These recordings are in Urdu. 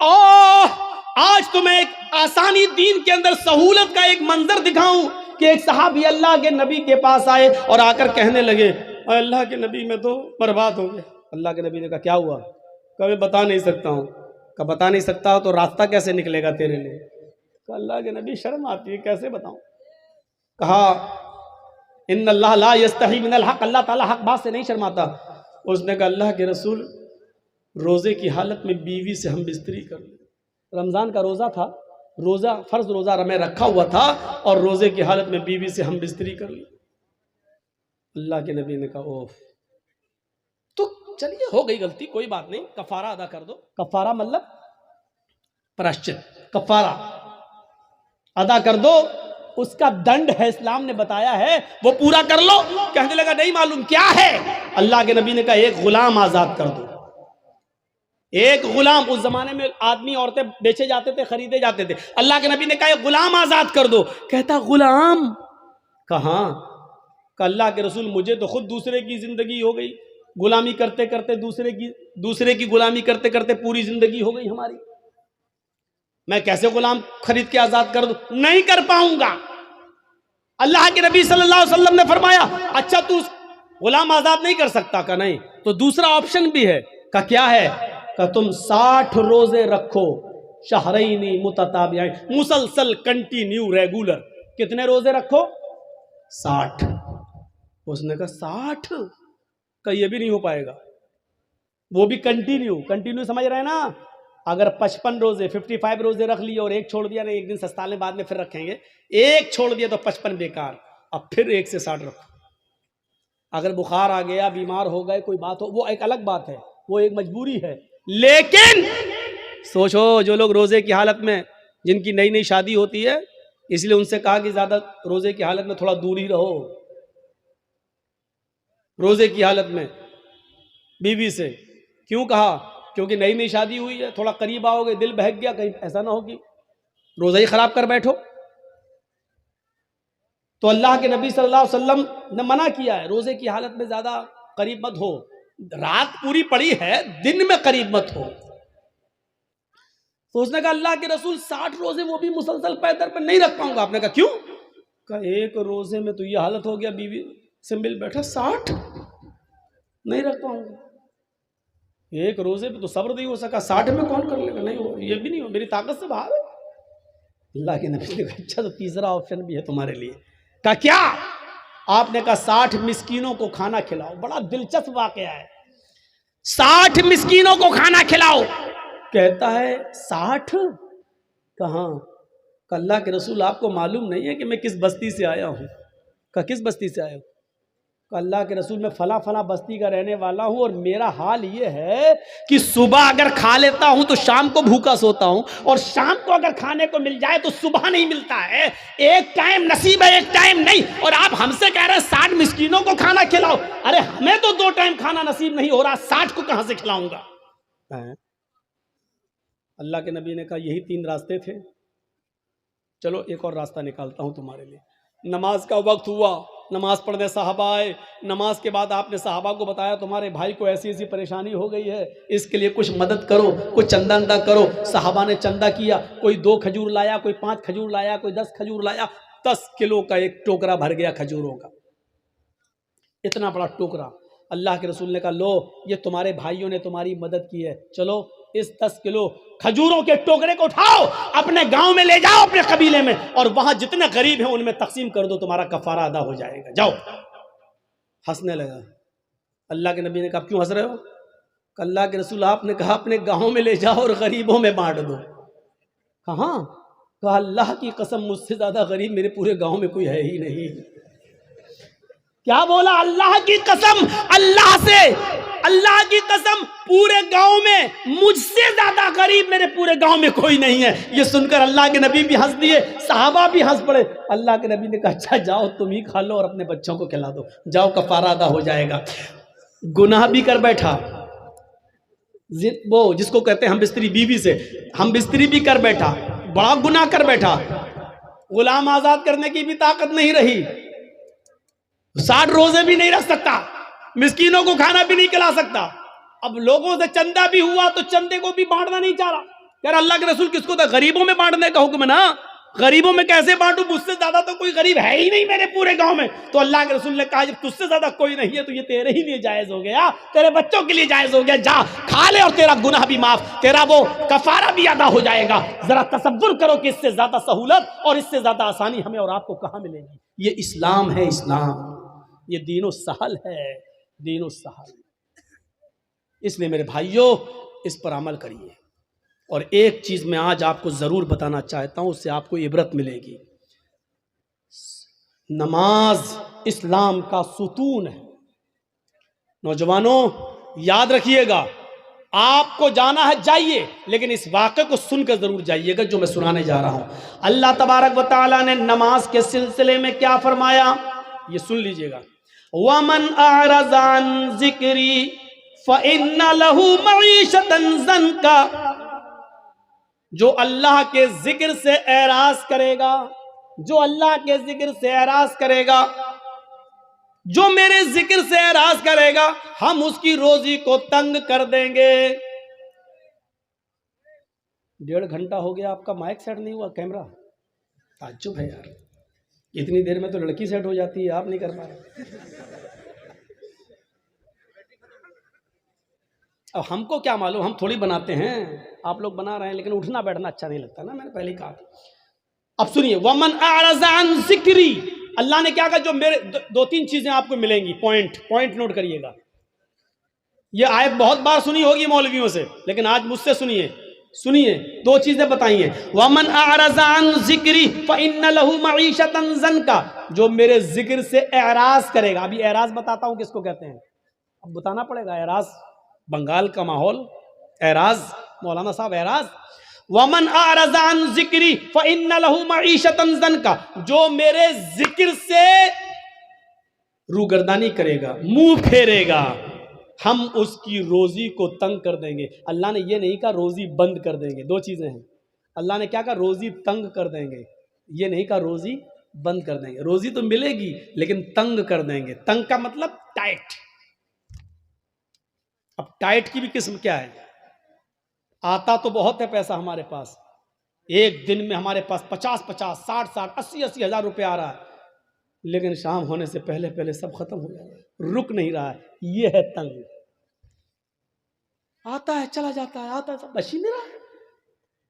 آج تمہیں ایک آسانی دین کے اندر سہولت کا ایک منظر دکھاؤں کہ ایک صحابی اللہ کے نبی کے پاس آئے اور آ کر کہنے لگے اے اللہ کے نبی میں تو برباد ہو گیا. اللہ کے نبی نے کہا کیا ہوا؟ کہ میں بتا نہیں سکتا ہوں. کہ بتا نہیں سکتا ہو تو راستہ کیسے نکلے گا تیرے لیے؟ کہ اللہ کے نبی شرم آتی ہے کیسے بتاؤں. کہا ان اللہ لا یستحی من الحق، اللہ تعالیٰ حق بات سے نہیں شرماتا. اس نے کہا اللہ کے رسول روزے کی حالت میں بیوی سے ہم بستری کر لیں. رمضان کا روزہ تھا، روزہ فرض روزہ میں رکھا ہوا تھا اور روزے کی حالت میں بیوی سے ہم بستری کر لیں. اللہ کے نبی نے کہا اوف، تو چلیے ہو گئی غلطی، کوئی بات نہیں، کفارہ ادا کر دو. کفارہ مطلب پراشچت، کفارہ ادا کر دو، اس کا دنڈ ہے، اسلام نے بتایا ہے، وہ پورا کر لو. کہنے لگا نہیں معلوم کیا ہے. اللہ کے نبی نے کہا ایک غلام آزاد کر دو. ایک غلام، اس زمانے میں آدمی عورتیں بیچے جاتے تھے، خریدے جاتے تھے. اللہ کے نبی نے کہا ایک غلام آزاد کر دو. کہتا غلام کہاں؟ کہ اللہ کے رسول مجھے تو خود دوسرے کی زندگی ہو گئی، غلامی کرتے کرتے دوسرے کی غلامی کرتے کرتے پوری زندگی ہو گئی ہماری. میں کیسے غلام خرید کے آزاد کر دوں؟ نہیں کر پاؤں گا. اللہ کے نبی صلی اللہ علیہ وسلم نے فرمایا اچھا تو غلام آزاد نہیں کر سکتا؟ کہ نہیں، تو دوسرا آپشن بھی ہے. کہ کیا ہے؟ کہ تم 60 روزے رکھو، شہرین متتابعین، مسلسل کنٹینیو ریگولر. کتنے روزے رکھو؟ 60. اس نے کہا 60؟ کہ یہ بھی نہیں ہو پائے گا. وہ بھی کنٹینیو سمجھ رہے ہیں نا؟ اگر 55 روزے 55 روزے رکھ لیے اور ایک چھوڑ دیا، نہیں ایک دن سستا لیں بعد میں پھر رکھیں گے، ایک چھوڑ دیا تو 55 بیکار. اب پھر 1 سے 60 رکھو. اگر بخار آ گیا، بیمار ہو گئے، کوئی بات ہو، وہ ایک الگ بات ہے، وہ ایک مجبوری ہے. لیکن سوچو جو لوگ روزے کی حالت میں، جن کی نئی نئی شادی ہوتی ہے، اس لیے ان سے کہا کہ زیادہ روزے کی حالت میں تھوڑا دور ہی رہو. روزے کی حالت میں بیوی سے کیوں کہا؟ کیونکہ نئی نئی شادی ہوئی ہے، تھوڑا قریب آؤ گے، دل بہک گیا، کہیں ایسا نہ ہو کہ روزہ ہی خراب کر بیٹھو. تو اللہ کے نبی صلی اللہ علیہ وسلم نے منع کیا ہے روزے کی حالت میں زیادہ قریب مت ہو. رات پوری پڑی ہے، دن میں قریب مت ہو. تو اس نے کہا اللہ کے رسول 60 روزے وہ بھی مسلسل پیدر پہ نہیں رکھ پاؤں گا. آپ نے کہا کیوں؟ کہا ایک روزے میں تو یہ حالت ہو گیا، بیوی سے مل بیٹھا، 60 نہیں رکھ پاؤں گا. ایک روزے پہ تو صبر نہیں ہو سکا، 60 میں کون کر لے گا؟ نہیں ہو، یہ بھی نہیں ہو، میری طاقت سے باہر ہے. اللہ کے نبی نے کہا اچھا تو تیسرا آپشن بھی ہے تمہارے لیے. کہا کیا؟ آپ نے کہا 60 مسکینوں کو کھانا کھلاؤ. بڑا دلچسپ واقعہ ہے. 60 مسکینوں کو کھانا کھلاؤ. کہتا ہے 60 کہاں؟ کہ اللہ کے رسول آپ کو معلوم نہیں ہے کہ میں کس بستی سے آیا ہوں؟ کہ کس بستی سے آیا ہوں؟ کہ اللہ کے رسول میں فلاں فلاں بستی کا رہنے والا ہوں، اور میرا حال یہ ہے کہ صبح اگر کھا لیتا ہوں تو شام کو بھوکا سوتا ہوں، اور شام کو اگر کھانے کو مل جائے تو صبح نہیں ملتا ہے. ایک ٹائم نصیب ہے، ایک ٹائم نہیں. اور آپ ہم سے کہہ رہے ہیں 60 مسکینوں کو کھانا کھلاؤ. ارے ہمیں تو 2 ٹائم کھانا نصیب نہیں ہو رہا، 60 کو کہاں سے کھلاؤں گا؟ اللہ کے نبی نے کہا یہی 3 راستے تھے، چلو ایک اور راستہ نکالتا ہوں تمہارے لیے. نماز کا وقت ہوا، نماز پڑھنے صحابہ آئے. نماز کے بعد آپ نے صحابہ کو بتایا تمہارے بھائی کو ایسی ایسی پریشانی ہو گئی ہے، اس کے لیے کچھ مدد کرو، کچھ چندہ اندہ کرو. صحابہ نے چندہ کیا، کوئی 2 کھجور لایا، کوئی 5 کھجور لایا، کوئی 10 کھجور لایا. 10 کلو کا ایک ٹوکرا بھر گیا کھجوروں کا، اتنا بڑا ٹوکرا. اللہ کے رسول نے کہا لو یہ تمہارے بھائیوں نے تمہاری مدد کی ہے، چلو اس 10 کلو کھجوروں کے ٹوکرے کو اٹھاؤ، اپنے گاؤں میں لے جاؤ، اپنے قبیلے میں، اور وہاں جتنے غریب ہیں ان میں تقسیم کر دو، تمہارا کفارہ ادا ہو جائے گا. جاؤ. ہنسنے لگا. اللہ کے نبی نے کہا کیوں ہنس رہے ہو؟ کہ اللہ کے رسول آپ نے کہا اپنے گاؤں میں لے جاؤ اور غریبوں میں بانٹ دو. کہاں؟ کہا اللہ کی قسم مجھ سے زیادہ غریب میرے پورے گاؤں میں کوئی ہے ہی نہیں. کیا بولا؟ اللہ کی قسم، اللہ سے، اللہ کی قسم پورے گاؤں میں مجھ سے زیادہ غریب میرے پورے گاؤں میں کوئی نہیں ہے. یہ سن کر اللہ کے نبی بھی ہنس دیے، صحابہ بھی ہنس پڑے. اللہ کے نبی نے کہا اچھا جاؤ تم ہی کھا لو اور اپنے بچوں کو کھلا دو، جاؤ کفارہ ادا ہو جائے گا. گناہ بھی کر بیٹھا، وہ جس کو کہتے ہیں ہم بستری، بیوی سے ہم بستری بھی کر بیٹھا، بڑا گناہ کر بیٹھا. غلام آزاد کرنے کی بھی طاقت نہیں رہی، 60 روزے بھی نہیں رکھ سکتا، مسکینوں کو کھانا بھی نہیں کھلا سکتا. اب لوگوں سے چندہ بھی ہوا تو چندے کو بھی بانٹنا نہیں چاہ رہا. یار اللہ کے رسول کس کو تھا؟ غریبوں میں بانٹنے کا حکم ہے نا. غریبوں میں کیسے بانٹوں؟ مجھ سے زیادہ تو کوئی غریب ہے ہی نہیں میرے پورے گاؤں میں. تو اللہ کے رسول نے کہا جب تجھ سے زیادہ کوئی نہیں ہے تو یہ تیرے ہی لیے جائز ہو گیا, تیرے بچوں کے لیے جائز ہو گیا, جا کھا لے اور تیرا گناہ بھی معاف, تیرا وہ کفارہ بھی ادا ہو جائے گا. ذرا تصور کرو کہ اس سے زیادہ سہولت اور اس سے زیادہ آسانی ہمیں اور آپ کو کہاں ملے گی. یہ اسلام ہے, اسلام, یہ دین و سہل ہے, دین و سہل. اس لیے میرے بھائیوں اس پر عمل کریے. اور ایک چیز میں آج آپ کو ضرور بتانا چاہتا ہوں, اس سے آپ کو عبرت ملے گی. نماز اسلام کا ستون ہے. نوجوانوں یاد رکھیے گا, آپ کو جانا ہے جائیے, لیکن اس واقعے کو سن کر ضرور جائیے گا جو میں سنانے جا رہا ہوں. اللہ تبارک و تعالیٰ نے نماز کے سلسلے میں کیا فرمایا, یہ سن لیجئے گا. وَمَنْ أَعْرَضَ عَنْ ذِكْرِي فَإِنَّ لَهُ مَعِيشَةً ضَنْكَ. جو اللہ کے ذکر سے اعراض کرے گا, جو اللہ کے ذکر سے اعراض کرے گا, جو میرے ذکر سے اعراض کرے گا, ہم اس کی روزی کو تنگ کر دیں گے. 1.5 گھنٹہ ہو گیا آپ کا مائک سیٹ نہیں ہوا, کیمرہ, تعجب ہے یار. اتنی دیر میں تو لڑکی سیٹ ہو جاتی ہے, آپ نہیں کر پا رہے. اب ہم کو کیا معلوم, ہم تھوڑی بناتے ہیں, آپ لوگ بنا رہے ہیں, لیکن اٹھنا بیٹھنا اچھا نہیں لگتا نا, میں نے پہلے ہی کہا تھا. اب سنیے, وَمَنْ أَعْرَضَ عَنْ ذِكْرِي, اللہ نے کیا کہا, جو میرے 2-3 چیزیں آپ کو ملیں گی, پوائنٹ نوٹ کریے گا. یہ آیت بہت بار سنی ہوگی مولویوں سے, لیکن آج مجھ سے سنیے. 2 چیزیں بتائی ہیں. وَمَنْ أَعْرَضَ عَنْ ذِكْرِي فَإِنَّ لَهُ مَعِيشَةً ضَنْكَ. جو میرے ذکر سے اعراض کرے گا. ابھی اعراض بتاتا ہوں کس کو کہتے ہیں, اب بتانا پڑے گا. اعراض بنگال کا ماحول, اعراض, مولانا صاحب اعراض. وَمَنْ أَعْرَضَ عَنْ ذِكْرِي فَإِنَّ لَهُ مَعِيشَةً ضَنْكَ. جو میرے ذکر سے روگردانی کرے گا, منہ پھیرے گا, ہم اس کی روزی کو تنگ کر دیں گے. اللہ نے یہ نہیں کہا روزی بند کر دیں گے, 2 چیزیں ہیں. اللہ نے کیا کہا, روزی تنگ کر دیں گے. یہ نہیں کہا روزی بند کر دیں گے. روزی تو ملے گی لیکن تنگ کر دیں گے. تنگ کا مطلب ٹائٹ. اب ٹائٹ کی بھی قسم کیا ہے, آتا تو بہت ہے پیسہ ہمارے پاس, ایک دن میں ہمارے پاس 50 60 80 ہزار روپے آ رہا ہے, لیکن شام ہونے سے پہلے سب ختم ہو جا رہا ہے, رک نہیں رہا ہے. یہ ہے تنگ. آتا ہے چلا جاتا ہے, آتا ہے سب بچ ہی نہیں رہا ہے.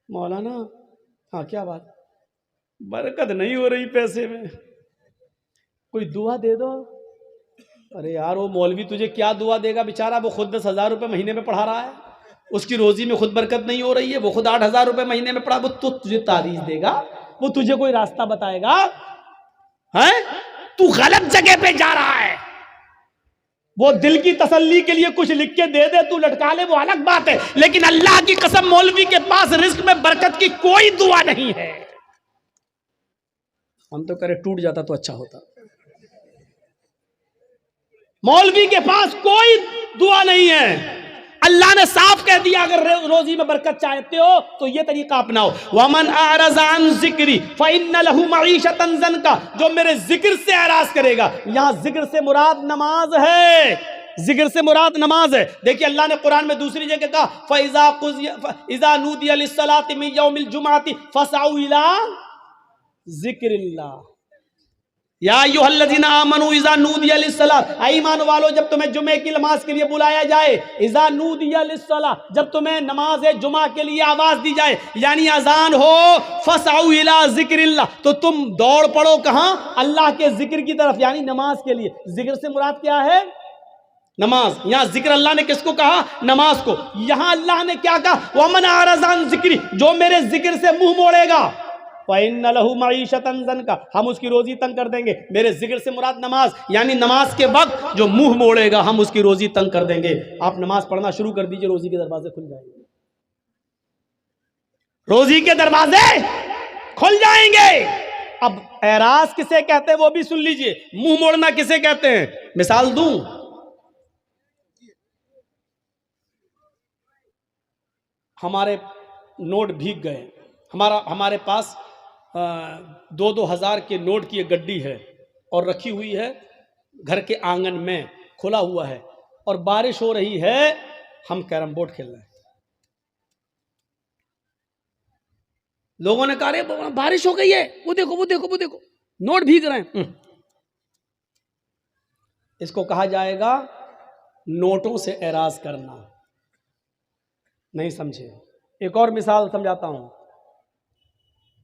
مولانا ہاں کیا بات, برکت نہیں ہو رہی پیسے میں, کوئی دعا دے دو. ارے یار وہ مولوی تجھے کیا دعا دے گا, بیچارہ وہ خود 10,000 روپے مہینے میں پڑھا رہا ہے, اس کی روزی میں خود برکت نہیں ہو رہی ہے. وہ خود 8,000 روپے مہینے میں پڑھا, وہ تو تجھے تعریف دے گا, وہ تجھے کوئی راستہ بتائے گا. تو غلط جگہ پہ جا رہا ہے. وہ دل کی تسلی کے لیے کچھ لکھ کے دے دے, تو لٹکا لے, وہ الگ بات ہے, لیکن اللہ کی قسم مولوی کے پاس رزق میں برکت کی کوئی دعا نہیں ہے. ہم تو کرے ٹوٹ جاتا تو اچھا ہوتا. مولوی کے پاس کوئی دعا نہیں ہے. اللہ نے صاف کہہ دیا اگر روزی میں برکت چاہتے ہو تو یہ طریقہ اپناؤ. وَمَنْ أَعْرَضَ عَنْ ذِكْرِي فَإِنَّ لَهُ مَعِيشَةً ضَنْكَ. جو میرے ذکر سے اعراض کرے گا, یہاں ذکر سے مراد نماز ہے, ذکر سے مراد نماز ہے. دیکھیے اللہ نے قرآن میں دوسری جگہ کہا فَإِذَا نُودِيَ لِلصَّلَاةِ مِنْ يَوْمِ الْجُمْعَةِ فَاسْعَوْا إِلَىٰ ذِكْرِ اللَّهِ. یا ایھا الذین آمنوا اذا نودی للصلاۃ, اے ایمان والو جب تمہیں جمعے کی نماز کے لیے بلایا جائے, اذا نودی للصلاۃ, جب تمہیں نماز جمعہ کے لیے آواز دی جائے, یعنی اذان ہو, فاسعوا الی ذکر اللہ, تو تم دوڑ پڑو کہاں, اللہ کے ذکر کی طرف, یعنی نماز کے لیے. ذکر سے مراد کیا ہے, نماز. یہاں ذکر اللہ نے کس کو کہا, نماز کو. یہاں اللہ نے کیا کہا, وَمَنْ أَعْرَضَ عَنْ ذِكْرِي, جو میرے ذکر سے منہ موڑے گا, فَإِنَّ لَهُ مَعِيشَةً ضَنْكَ, ہم اس کی روزی تنگ کر دیں گے. میرے ذکر سے مراد نماز, یعنی نماز کے وقت جو منہ موڑے گا ہم اس کی روزی تنگ کر دیں گے. آپ نماز پڑھنا شروع کر دیجئے, روزی کے دروازے کھل جائیں گے, روزی کے دروازے کھل جائیں گے. اب اعراض کسے کہتے ہیں وہ بھی سن لیجئے, منہ موڑنا کسے کہتے ہیں, مثال دوں. ہمارے نوٹ بھیگ گئے, ہمارے پاس 2,000 کے نوٹ کی ایک گڈی ہے اور رکھی ہوئی ہے گھر کے آنگن میں, کھلا ہوا ہے, اور بارش ہو رہی ہے, ہم کیرم بورڈ کھیل رہے ہیں. لوگوں نے کہا ارے بارش ہو گئی ہے، وہ دیکھو وہ دیکھو وہ دیکھو نوٹ بھیگ رہے ہیں. اس کو کہا جائے گا نوٹوں سے اعراض کرنا. نہیں سمجھے؟ ایک اور مثال سمجھاتا ہوں.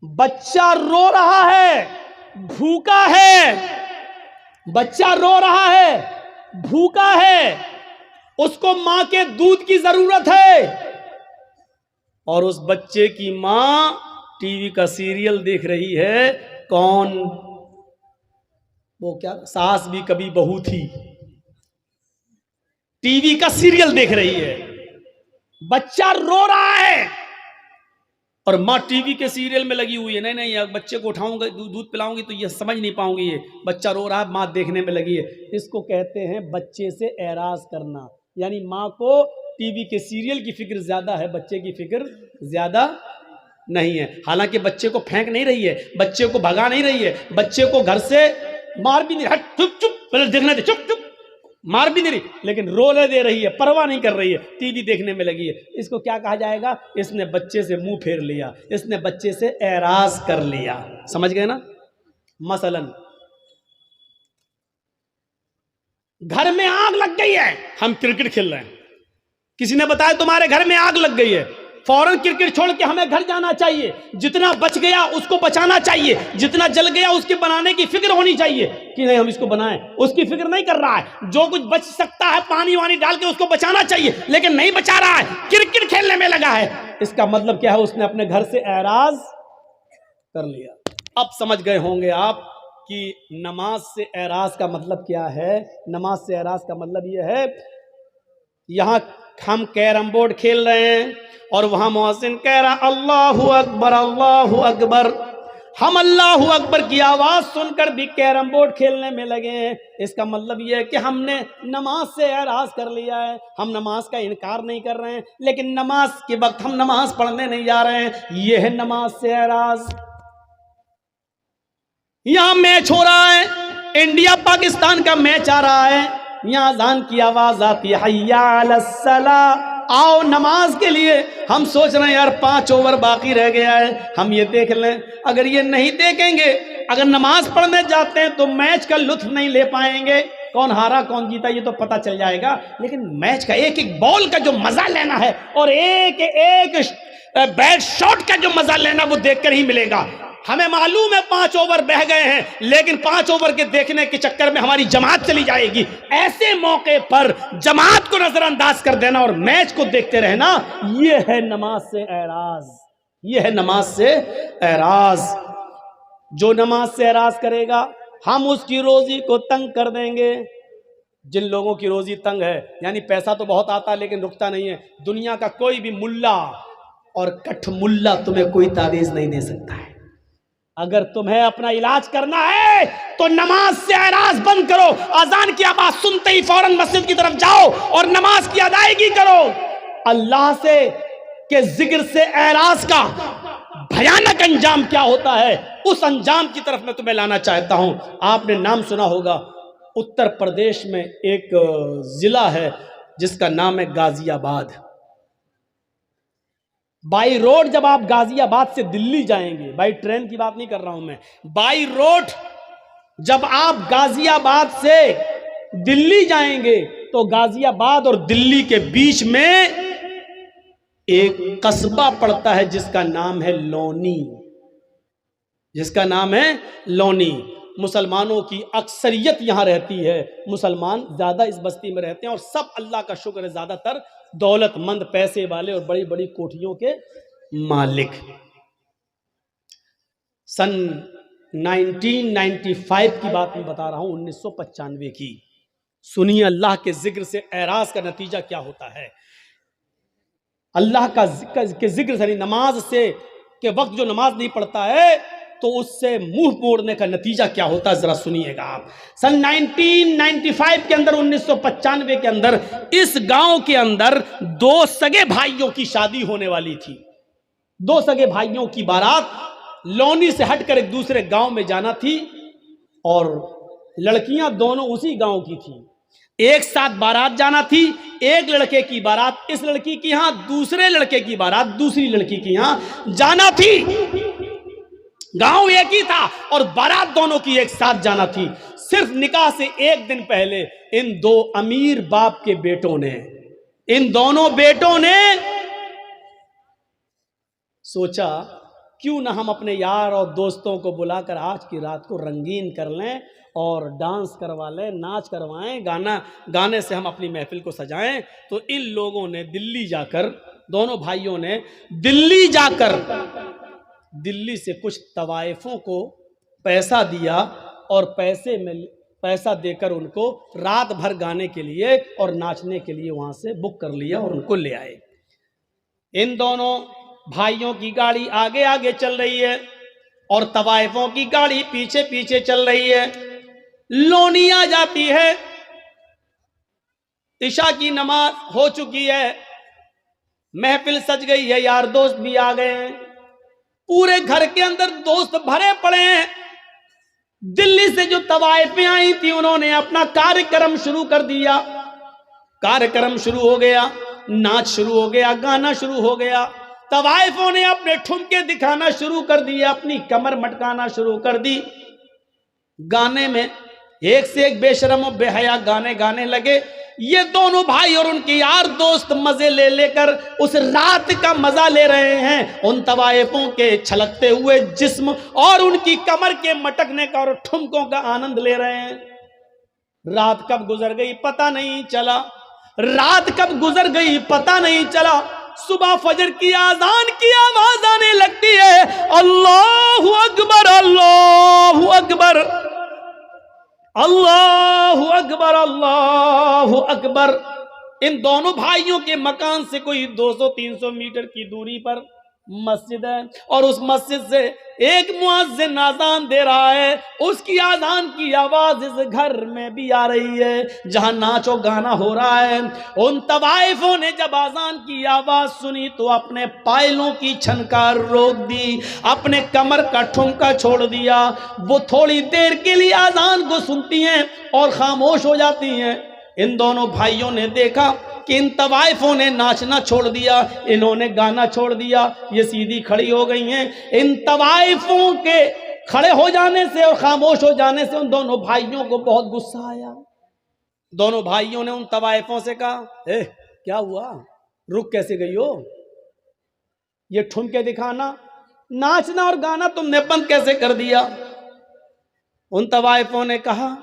بچہ رو رہا ہے، بھوکا ہے، بچہ رو رہا ہے، بھوکا ہے، اس کو ماں کے دودھ کی ضرورت ہے، اور اس بچے کی ماں ٹی وی کا سیریل دیکھ رہی ہے. کون؟ وہ کیا ساس بھی کبھی بہو تھی، ٹی وی کا سیریل دیکھ رہی ہے. بچہ رو رہا ہے اور ماں ٹی وی کے سیریل میں لگی ہوئی ہے. نہیں نہیں بچے کو اٹھاؤں گا، دودھ پلاؤں گی تو یہ سمجھ نہیں پاؤں گی، یہ بچہ رو رہا ہے، ماں دیکھنے میں لگی ہے. اس کو کہتے ہیں بچے سے اعراض کرنا. یعنی ماں کو ٹی وی کے سیریل کی فکر زیادہ ہے، بچے کی فکر زیادہ نہیں ہے. حالانکہ بچے کو پھینک نہیں رہی ہے، بچے کو بھگا نہیں رہی ہے، بچے کو گھر سے مار بھی نہیں، ہٹ چپ چپ پہلے دیکھنے دے، چپ چپ، مار بھی نہیں رہی، لیکن رونے دے رہی ہے، پرواہ نہیں کر رہی ہے، ٹی وی دیکھنے میں لگی ہے. اس کو کیا کہا جائے گا؟ اس نے بچے سے منہ پھیر لیا، اس نے بچے سے اعراض کر لیا. سمجھ گئے نا؟ مثلا گھر میں آگ لگ گئی ہے، ہم کرکٹ کھیل رہے ہیں، کسی نے بتایا تمہارے گھر میں آگ لگ گئی ہے، فوراً کرکٹ چھوڑ کے ہمیں گھر جانا چاہیے. جتنا بچ گیا اس کو بچانا چاہیے، جتنا جل گیا اس کے بنانے کی فکر ہونی چاہیے کہ نہیں ہم اس کو بنائیں. اس کی فکر نہیں کر رہا ہے. جو کچھ بچ سکتا ہے پانی وانی ڈال کے اس کو بچانا چاہیے، لیکن نہیں بچا رہا ہے، کرکٹ کھیلنے میں لگا ہے. اس کا مطلب کیا ہے؟ اس نے اپنے گھر سے اعراض کر لیا. اب سمجھ گئے ہوں گے آپ کہ نماز سے اعراض کا مطلب کیا ہے. نماز سے اعراض کا مطلب یہ ہے، یہاں ہم کیرم بورڈ کھیل رہے ہیں اور وہاں مؤذن کہہ رہا اللہ اکبر اللہ اکبر، ہم اللہ اکبر کی آواز سن کر بھی کیرم بورڈ کھیلنے میں لگے ہیں. اس کا مطلب یہ ہے کہ ہم نے نماز سے اعراض کر لیا ہے. ہم نماز کا انکار نہیں کر رہے ہیں، لیکن نماز کے وقت ہم نماز پڑھنے نہیں جا رہے ہیں. یہ ہے نماز سے اعراض. یہاں میچ ہو رہا ہے، انڈیا پاکستان کا میچ آ رہا ہے، یہاں اذان کی آواز آتی ہے حی علی الصلاۃ، آؤ نماز کے لیے. ہم سوچ رہے ہیں یار 5 اوور باقی رہ گیا ہے، ہم یہ دیکھ لیں. اگر یہ نہیں دیکھیں گے، اگر نماز پڑھنے جاتے ہیں تو میچ کا لطف نہیں لے پائیں گے. کون ہارا کون جیتا یہ تو پتہ چل جائے گا، لیکن میچ کا ایک ایک بال کا جو مزہ لینا ہے اور ایک ایک بیٹ شاٹ کا جو مزہ لینا وہ دیکھ کر ہی ملے گا. ہمیں معلوم ہے 5 اوور بہ گئے ہیں، لیکن 5 اوور کے دیکھنے کے چکر میں ہماری جماعت چلی جائے گی. ایسے موقع پر جماعت کو نظر انداز کر دینا اور میچ کو دیکھتے رہنا، یہ ہے نماز سے اعراض. یہ ہے نماز سے اعراض. جو نماز سے اعراض کرے گا ہم اس کی روزی کو تنگ کر دیں گے. جن لوگوں کی روزی تنگ ہے، یعنی پیسہ تو بہت آتا ہے لیکن رکتا نہیں ہے، دنیا کا کوئی بھی ملا اور کٹھ ملا تمہیں کوئی تعویذ نہیں دے سکتا ہے. اگر تمہیں اپنا علاج کرنا ہے تو نماز سے اعراض بند کرو. اذان کی آواز سنتے ہی فوراً مسجد کی طرف جاؤ اور نماز کی ادائیگی کرو. اللہ سے کے ذکر سے اعراض کا بھیانک انجام کیا ہوتا ہے، اس انجام کی طرف میں تمہیں لانا چاہتا ہوں. آپ نے نام سنا ہوگا، اتر پردیش میں ایک ضلع ہے جس کا نام ہے غازی آباد. بائی روڈ جب آپ غازی آباد سے دلی جائیں گے، بائی ٹرین کی بات نہیں کر رہا ہوں میں، بائی روڈ جب آپ غازی آباد سے دلی جائیں گے تو غازی آباد اور دلی کے بیچ میں ایک قصبہ پڑتا ہے جس کا نام ہے لونی. جس کا نام ہے لونی. مسلمانوں کی اکثریت یہاں رہتی ہے، مسلمان زیادہ اس بستی میں رہتے ہیں اور سب اللہ کا شکر ہے زیادہ تر دولت مند، پیسے والے اور بڑی بڑی کوٹھیوں کے مالک. سن 1995 کی بات میں بتا رہا ہوں، 1995 کی. سنیے اللہ کے ذکر سے اعراض کا نتیجہ کیا ہوتا ہے. اللہ کا ذکر سے، نماز سے کے وقت جو نماز نہیں پڑھتا ہے تو اس سے منہ موڑنے کا نتیجہ کیا ہوتا ہے ذرا سنیے گا آپ. سن 1995 کے اندر، 1995 کے اندر اس گاؤں کے اندر 2 سگے بھائیوں کی شادی ہونے والی تھی. 2 سگے بھائیوں کی بارات لونی سے ہٹ کر ایک دوسرے گاؤں میں جانا تھی اور لڑکیاں دونوں اسی گاؤں کی تھیں. ایک ساتھ بارات جانا تھی. ایک لڑکے کی بارات اس لڑکی کی یہاں، دوسرے لڑکے کی بارات دوسری لڑکی کی یہاں جانا تھی. گاؤں ایک ہی تھا اور بارات دونوں کی ایک ساتھ جانا تھی. صرف نکاح سے ایک دن پہلے ان دو امیر باپ کے بیٹوں نے، ان دونوں بیٹوں نے سوچا کیوں نہ ہم اپنے یار اور دوستوں کو بلا کر آج کی رات کو رنگین کر لیں اور ڈانس کروا لیں، ناچ کروائیں، گانے سے ہم اپنی محفل کو سجائیں. تو ان لوگوں نے دلی جا کر، دونوں بھائیوں نے دلی جا کر دلی سے کچھ طوائفوں کو پیسہ دیا اور پیسہ دے کر ان کو رات بھر گانے کے لیے اور ناچنے کے لیے وہاں سے بک کر لیا اور ان کو لے آئے. ان دونوں بھائیوں کی گاڑی آگے آگے چل رہی ہے اور طوائفوں کی گاڑی پیچھے پیچھے چل رہی ہے. لونی آ جاتی ہے، عشاء کی نماز ہو چکی ہے، محفل سج گئی ہے، یار دوست بھی آ گئے ہیں، پورے گھر کے اندر دوست بھرے پڑے ہیں. دلی سے جو طوائفیں آئی تھی انہوں نے اپنا کارکرم شروع کر دیا. کارکرم شروع ہو گیا، ناچ شروع ہو گیا، گانا شروع ہو گیا. طوائفوں نے اپنے ٹھمکے دکھانا شروع کر دیے، اپنی کمر مٹکانا شروع کر دی. گانے میں ایک سے ایک بے شرم و بے حیا گانے گانے لگے. یہ دونوں بھائی اور ان کے یار دوست مزے لے لے کر اس رات کا مزہ لے رہے ہیں، ان طوائفوں کے چھلکتے ہوئے جسم اور ان کی کمر کے مٹکنے کا اور ٹھمکوں کا آنند لے رہے ہیں. رات کب گزر گئی پتہ نہیں چلا، رات کب گزر گئی پتہ نہیں چلا. صبح فجر کی آذان کی آواز آنے لگتی ہے، اللہ اکبر اللہ اکبر اللہ اکبر اللہ اکبر. ان دونوں بھائیوں کے مکان سے کوئی 200-300 میٹر کی دوری پر مسجد ہے اور اس مسجد سے ایک مؤذن اذان دے رہا ہے. اس کی اذان کی آواز اس گھر میں بھی آ رہی ہے جہاں ناچ و گانا ہو رہا ہے. ان طوائفوں نے جب اذان کی آواز سنی تو اپنے پائلوں کی چھنکار روک دی، اپنے کمر کا ٹھمکا چھوڑ دیا. وہ تھوڑی دیر کے لیے اذان کو سنتی ہیں اور خاموش ہو جاتی ہیں. ان دونوں بھائیوں نے دیکھا کہ ان طوائفوں نے ناچنا چھوڑ دیا، انہوں نے گانا چھوڑ دیا، یہ سیدھی کھڑی ہو گئی ہیں. ان طوائفوں کے کھڑے ہو جانے سے اور خاموش ہو جانے سے ان دونوں بھائیوں کو بہت غصہ آیا. دونوں بھائیوں نے ان طوائفوں سے کہا، کیا ہوا، رک کیسے گئی ہو؟ یہ ٹھمکے دکھانا، ناچنا اور گانا تم نے بند کیسے کر دیا؟ ان طوائفوں نے کہا،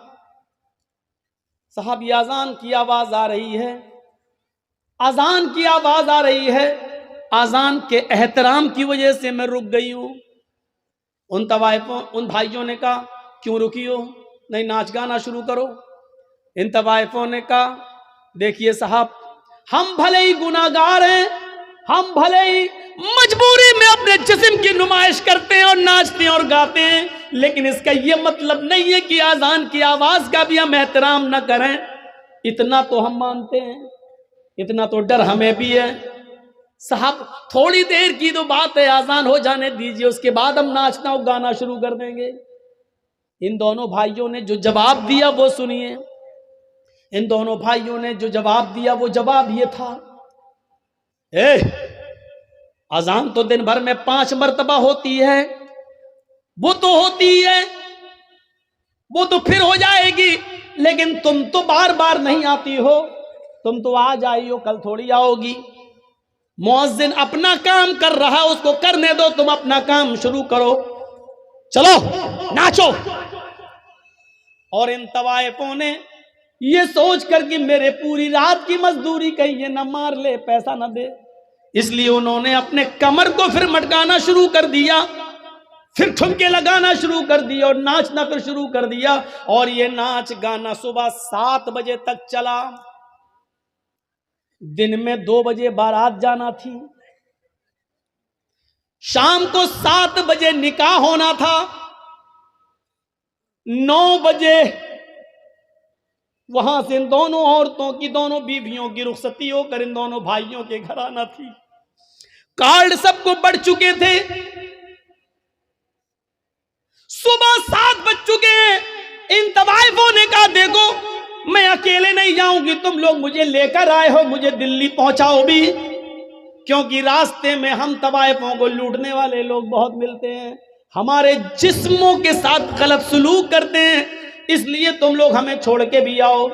صاحب یہ اذان کی آواز آ رہی ہے، اذان کی آواز آ رہی ہے، اذان کے احترام کی وجہ سے میں رک گئی ہوں. ان بھائیوں نے کہا، کیوں رکی ہو؟ نہیں ناچ گانا شروع کرو. ان طوائفوں نے کہا، دیکھیے صاحب ہم بھلے ہی گناہگار ہیں، ہم بھلے ہی مجبوری میں اپنے جسم کی نمائش کرتے ہیں اور ناچتے ہیں اور گاتے ہیں، لیکن اس کا یہ مطلب نہیں ہے کہ اذان کی آواز کا بھی ہم احترام نہ کریں. اتنا تو ہم مانتے ہیں، اتنا تو ڈر ہمیں بھی ہے. صاحب تھوڑی دیر کی تو بات ہے، اذان ہو جانے دیجئے، اس کے بعد ہم ناچنا اور گانا شروع کر دیں گے. ان دونوں بھائیوں نے جو جواب دیا وہ سنیے. ان دونوں بھائیوں نے جو جواب دیا وہ جواب یہ تھا، اذان تو دن بھر میں 5 مرتبہ ہوتی ہے، وہ تو ہوتی ہے، وہ تو پھر ہو جائے گی، لیکن تم تو بار بار نہیں آتی ہو، تم تو آج آئی ہو کل تھوڑی آؤ گی. مؤذن اپنا کام کر رہا، اس کو کرنے دو، تم اپنا کام شروع کرو، چلو ناچو. اور ان طوائفوں نے یہ سوچ کر کہ میرے پوری رات کی مزدوری کہیں یہ نہ مار لے، پیسہ نہ دے، اس لیے انہوں نے اپنے کمر کو پھر مٹکانا شروع کر دیا، پھر ٹھمکے لگانا شروع کر دیا اور ناچنا پھر شروع کر دیا. اور یہ ناچ گانا صبح 7 بجے تک چلا. دن میں 2 بجے بارات جانا تھی، شام کو 7 بجے نکاح ہونا تھا، 9 بجے وہاں سے ان دونوں عورتوں کی، دونوں بیویوں کی رخصتی ہو کر ان دونوں بھائیوں کے گھر آنا تھی. کارڈ سب کو بڑھ چکے تھے، صبح 7 بج چکے ہیں. ان طوائفوں نے کہا، دیکھو میں اکیلے نہیں جاؤں گی، تم لوگ مجھے لے کر آئے ہو، مجھے دلی پہنچاؤ بھی، کیونکہ راستے میں ہم طوائفوں کو لوٹنے والے لوگ بہت ملتے ہیں، ہمارے جسموں کے ساتھ غلط سلوک کرتے ہیں، اس لیے تم لوگ ہمیں چھوڑ کے بھی آؤ۔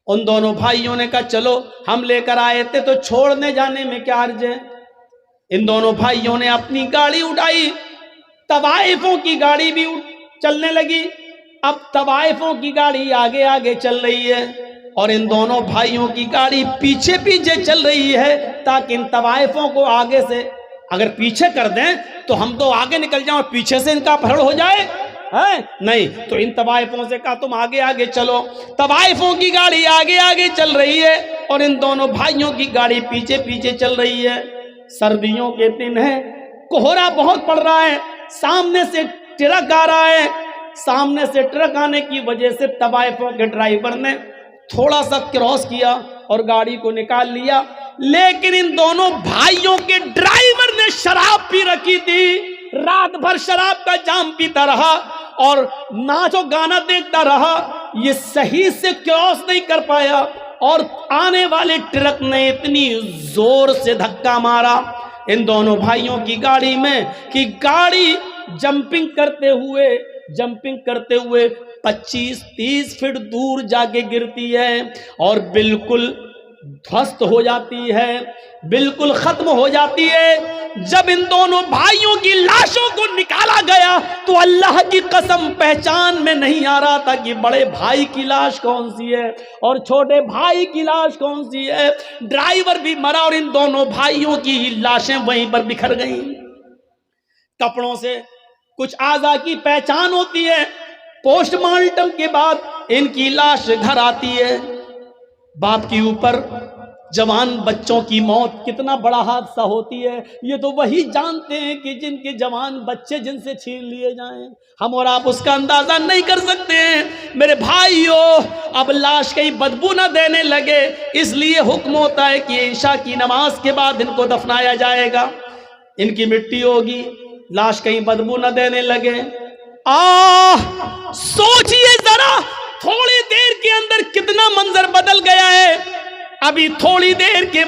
ان دونوں بھائیوں نے کہا چلو ہم لے کر آئے تھے تو چھوڑنے جانے میں کیا حرج ہے۔ ان دونوں بھائیوں نے اپنی گاڑی اٹھائی، طوائفوں کی گاڑی بھی چلنے لگی۔ اب طوائفوں کی گاڑی آگے آگے چل رہی ہے اور ان دونوں بھائیوں کی گاڑی پیچھے پیچھے چل رہی ہے، تاکہ ان طوائفوں کو آگے سے اگر پیچھے کر دیں تو ہم تو آگے نکل جائیں اور پیچھے سے ان کا اپہرن ہو جائے، نہیں تو ان طوائفوں سے کہا تم آگے آگے چلو۔ طوائفوں کی گاڑی آگے آگے چل رہی ہے اور ان دونوں بھائیوں کی گاڑی پیچھے پیچھے چل رہی ہے۔ سردیوں کے دن ہے، کوہرا بہت پڑ رہا ہے، سامنے سے ٹرک آ رہا ہے۔ سامنے سے ٹرک آنے کی وجہ سے طوائفوں کے ڈرائیور نے تھوڑا سا کراس کیا اور گاڑی کو نکال لیا، لیکن ان دونوں بھائیوں کے ڈرائیور نے شراب پی رکھی تھی، رات بھر شراب کا جام پیتا رہا اور ناچ و گانا دیکھتا رہا، یہ صحیح سے کراس نہیں کر پایا اور آنے والے ٹرک نے اتنی زور سے دھکا مارا ان دونوں بھائیوں کی گاڑی میں کہ گاڑی جمپنگ کرتے ہوئے 25-30 فٹ دور جا کے گرتی ہے اور بالکل دھوست ہو جاتی ہے، بالکل ختم ہو جاتی ہے۔ جب ان دونوں بھائیوں کی لاشوں کو نکالا گیا تو اللہ کی قسم پہچان میں نہیں آ رہا تھا کہ بڑے بھائی کی لاش کون سی ہے اور چھوٹے بھائی کی لاش کون سی ہے۔ ڈرائیور بھی مرا اور ان دونوں بھائیوں کی لاشیں وہیں پر بکھر گئیں۔ کپڑوں سے کچھ اعضاء کی پہچان ہوتی ہے، پوسٹ مارٹم کے بعد ان کی لاش گھر آتی ہے۔ باپ کے اوپر جوان بچوں کی موت کتنا بڑا حادثہ ہوتی ہے، یہ تو وہی جانتے ہیں کہ جن کے جوان بچے جن سے چھین لیے جائیں، ہم اور آپ اس کا اندازہ نہیں کر سکتے ہیں۔ میرے بھائیو، اب لاش کہیں بدبو نہ دینے لگے، اس لیے حکم ہوتا ہے کہ عشاء کی نماز کے بعد ان کو دفنایا جائے گا، ان کی مٹی ہوگی، لاش کہیں بدبو نہ دینے لگے۔ سوچئے ذرا تھوڑی دیر کے اندر کتنا منظر بدل گیا ہے۔ ابھی تھوڑی دیر کے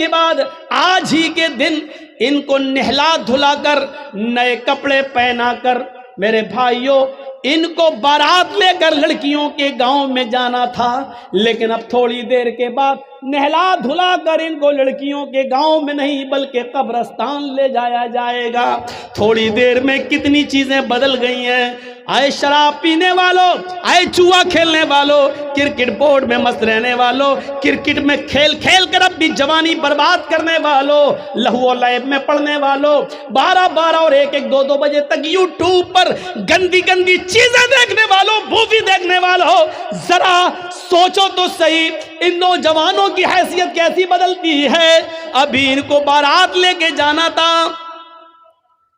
بعد آج ہی کے دن ان کو نہلا دھلا کر نئے کپڑے پہنا کر میرے بھائیوں ان کو بارات لے کر لڑکیوں کے گاؤں میں جانا تھا، لیکن اب تھوڑی دیر کے بعد نہلا دھلا کر ان کو لڑکیوں کے گاؤں میں نہیں بلکہ قبرستان لے جایا جائے گا۔ تھوڑی دیر میں کتنی چیزیں بدل گئی ہیں۔ اے شراب پینے والوں، اے جوا کھیلنے والوں، کرکٹ بورڈ میں مست رہنے والوں، کرکٹ میں کھیل کھیل کر اپنی جوانی برباد کرنے والوں، لہو و لعب میں پڑنے والوں، 12 اور 1 بجے تک یوٹیوب پر گندی گندی چیزیں دیکھنے والوں، مووی دیکھنے والوں، ذرا سوچو تو صحیح ان نوجوانوں کی حیثیت کیسی بدلتی ہے۔ ابھی ان کو بارات لے کے جانا تھا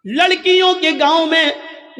لڑکیوں کے گاؤں میں،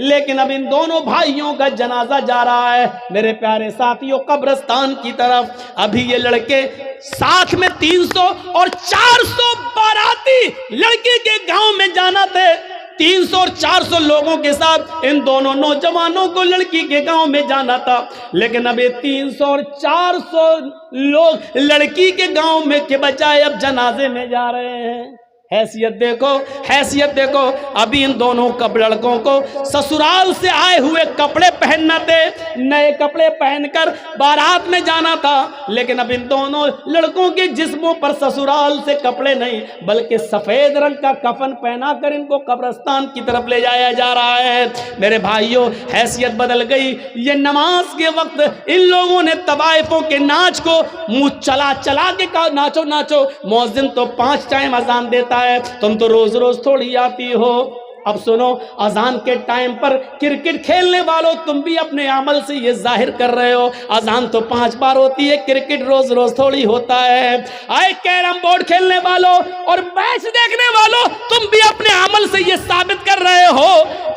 لیکن اب ان دونوں بھائیوں کا جنازہ جا رہا ہے میرے پیارے ساتھیوں قبرستان کی طرف۔ ابھی یہ لڑکے ساتھ میں 300 اور 400 باراتی لڑکے کے گاؤں میں جانا تھے، 300 اور 400 لوگوں کے ساتھ ان دونوں نوجوانوں کو لڑکی کے گاؤں میں جانا تھا، لیکن اب یہ 300 اور 400 لوگ لڑکی کے گاؤں میں کے بجائے اب جنازے میں جا رہے ہیں۔ حیثیت دیکھو، ابھی ان دونوں لڑکوں کو سسرال سے آئے ہوئے کپڑے پہننا تھے، نئے کپڑے پہن کر بارات میں جانا تھا، لیکن اب ان دونوں لڑکوں کے جسموں پر سسرال سے کپڑے نہیں بلکہ سفید رنگ کا کفن پہنا کر ان کو قبرستان کی طرف لے جایا جا رہا ہے۔ میرے بھائیوں، حیثیت بدل گئی۔ یہ نماز کے وقت ان لوگوں نے طوائفوں کے ناچ کو منہ چلا کے کہا ناچو ناچو، مؤذن تو 5 ٹائم اذان دیتا ہے، تم تو روز روز تھوڑی آتی ہو۔ اب سنو، اذان کے ٹائم پر کرکٹ کھیلنے والوں تم بھی اپنے عمل سے یہ ظاہر کر رہے ہو، اذان تو 5 بار ہوتی ہے، کرکٹ روز روز تھوڑی ہوتا ہے۔ اے کیرم بورڈ کھیلنے والوں اور میچ دیکھنے والوں تم بھی اپنے عمل سے یہ ثابت کر رہے ہو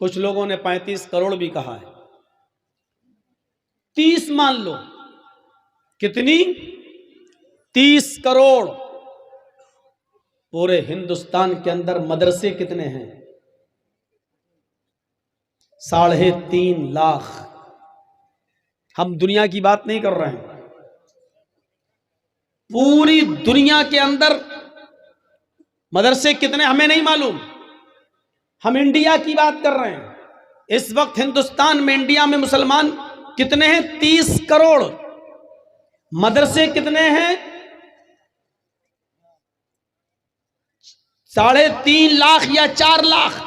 کچھ لوگوں نے 35 کروڑ بھی کہا ہے، 30 مان لو۔ کتنی؟ 30 کروڑ۔ پورے ہندوستان کے اندر مدرسے کتنے ہیں؟ 3.5 لاکھ۔ ہم دنیا کی بات نہیں کر رہے ہیں، پوری دنیا کے اندر مدرسے کتنے ہمیں نہیں معلوم، ہم انڈیا کی بات کر رہے ہیں۔ اس وقت ہندوستان میں، انڈیا میں مسلمان کتنے ہیں؟ 30 کروڑ۔ مدرسے کتنے ہیں؟ 3.5 لاکھ یا 4 لاکھ۔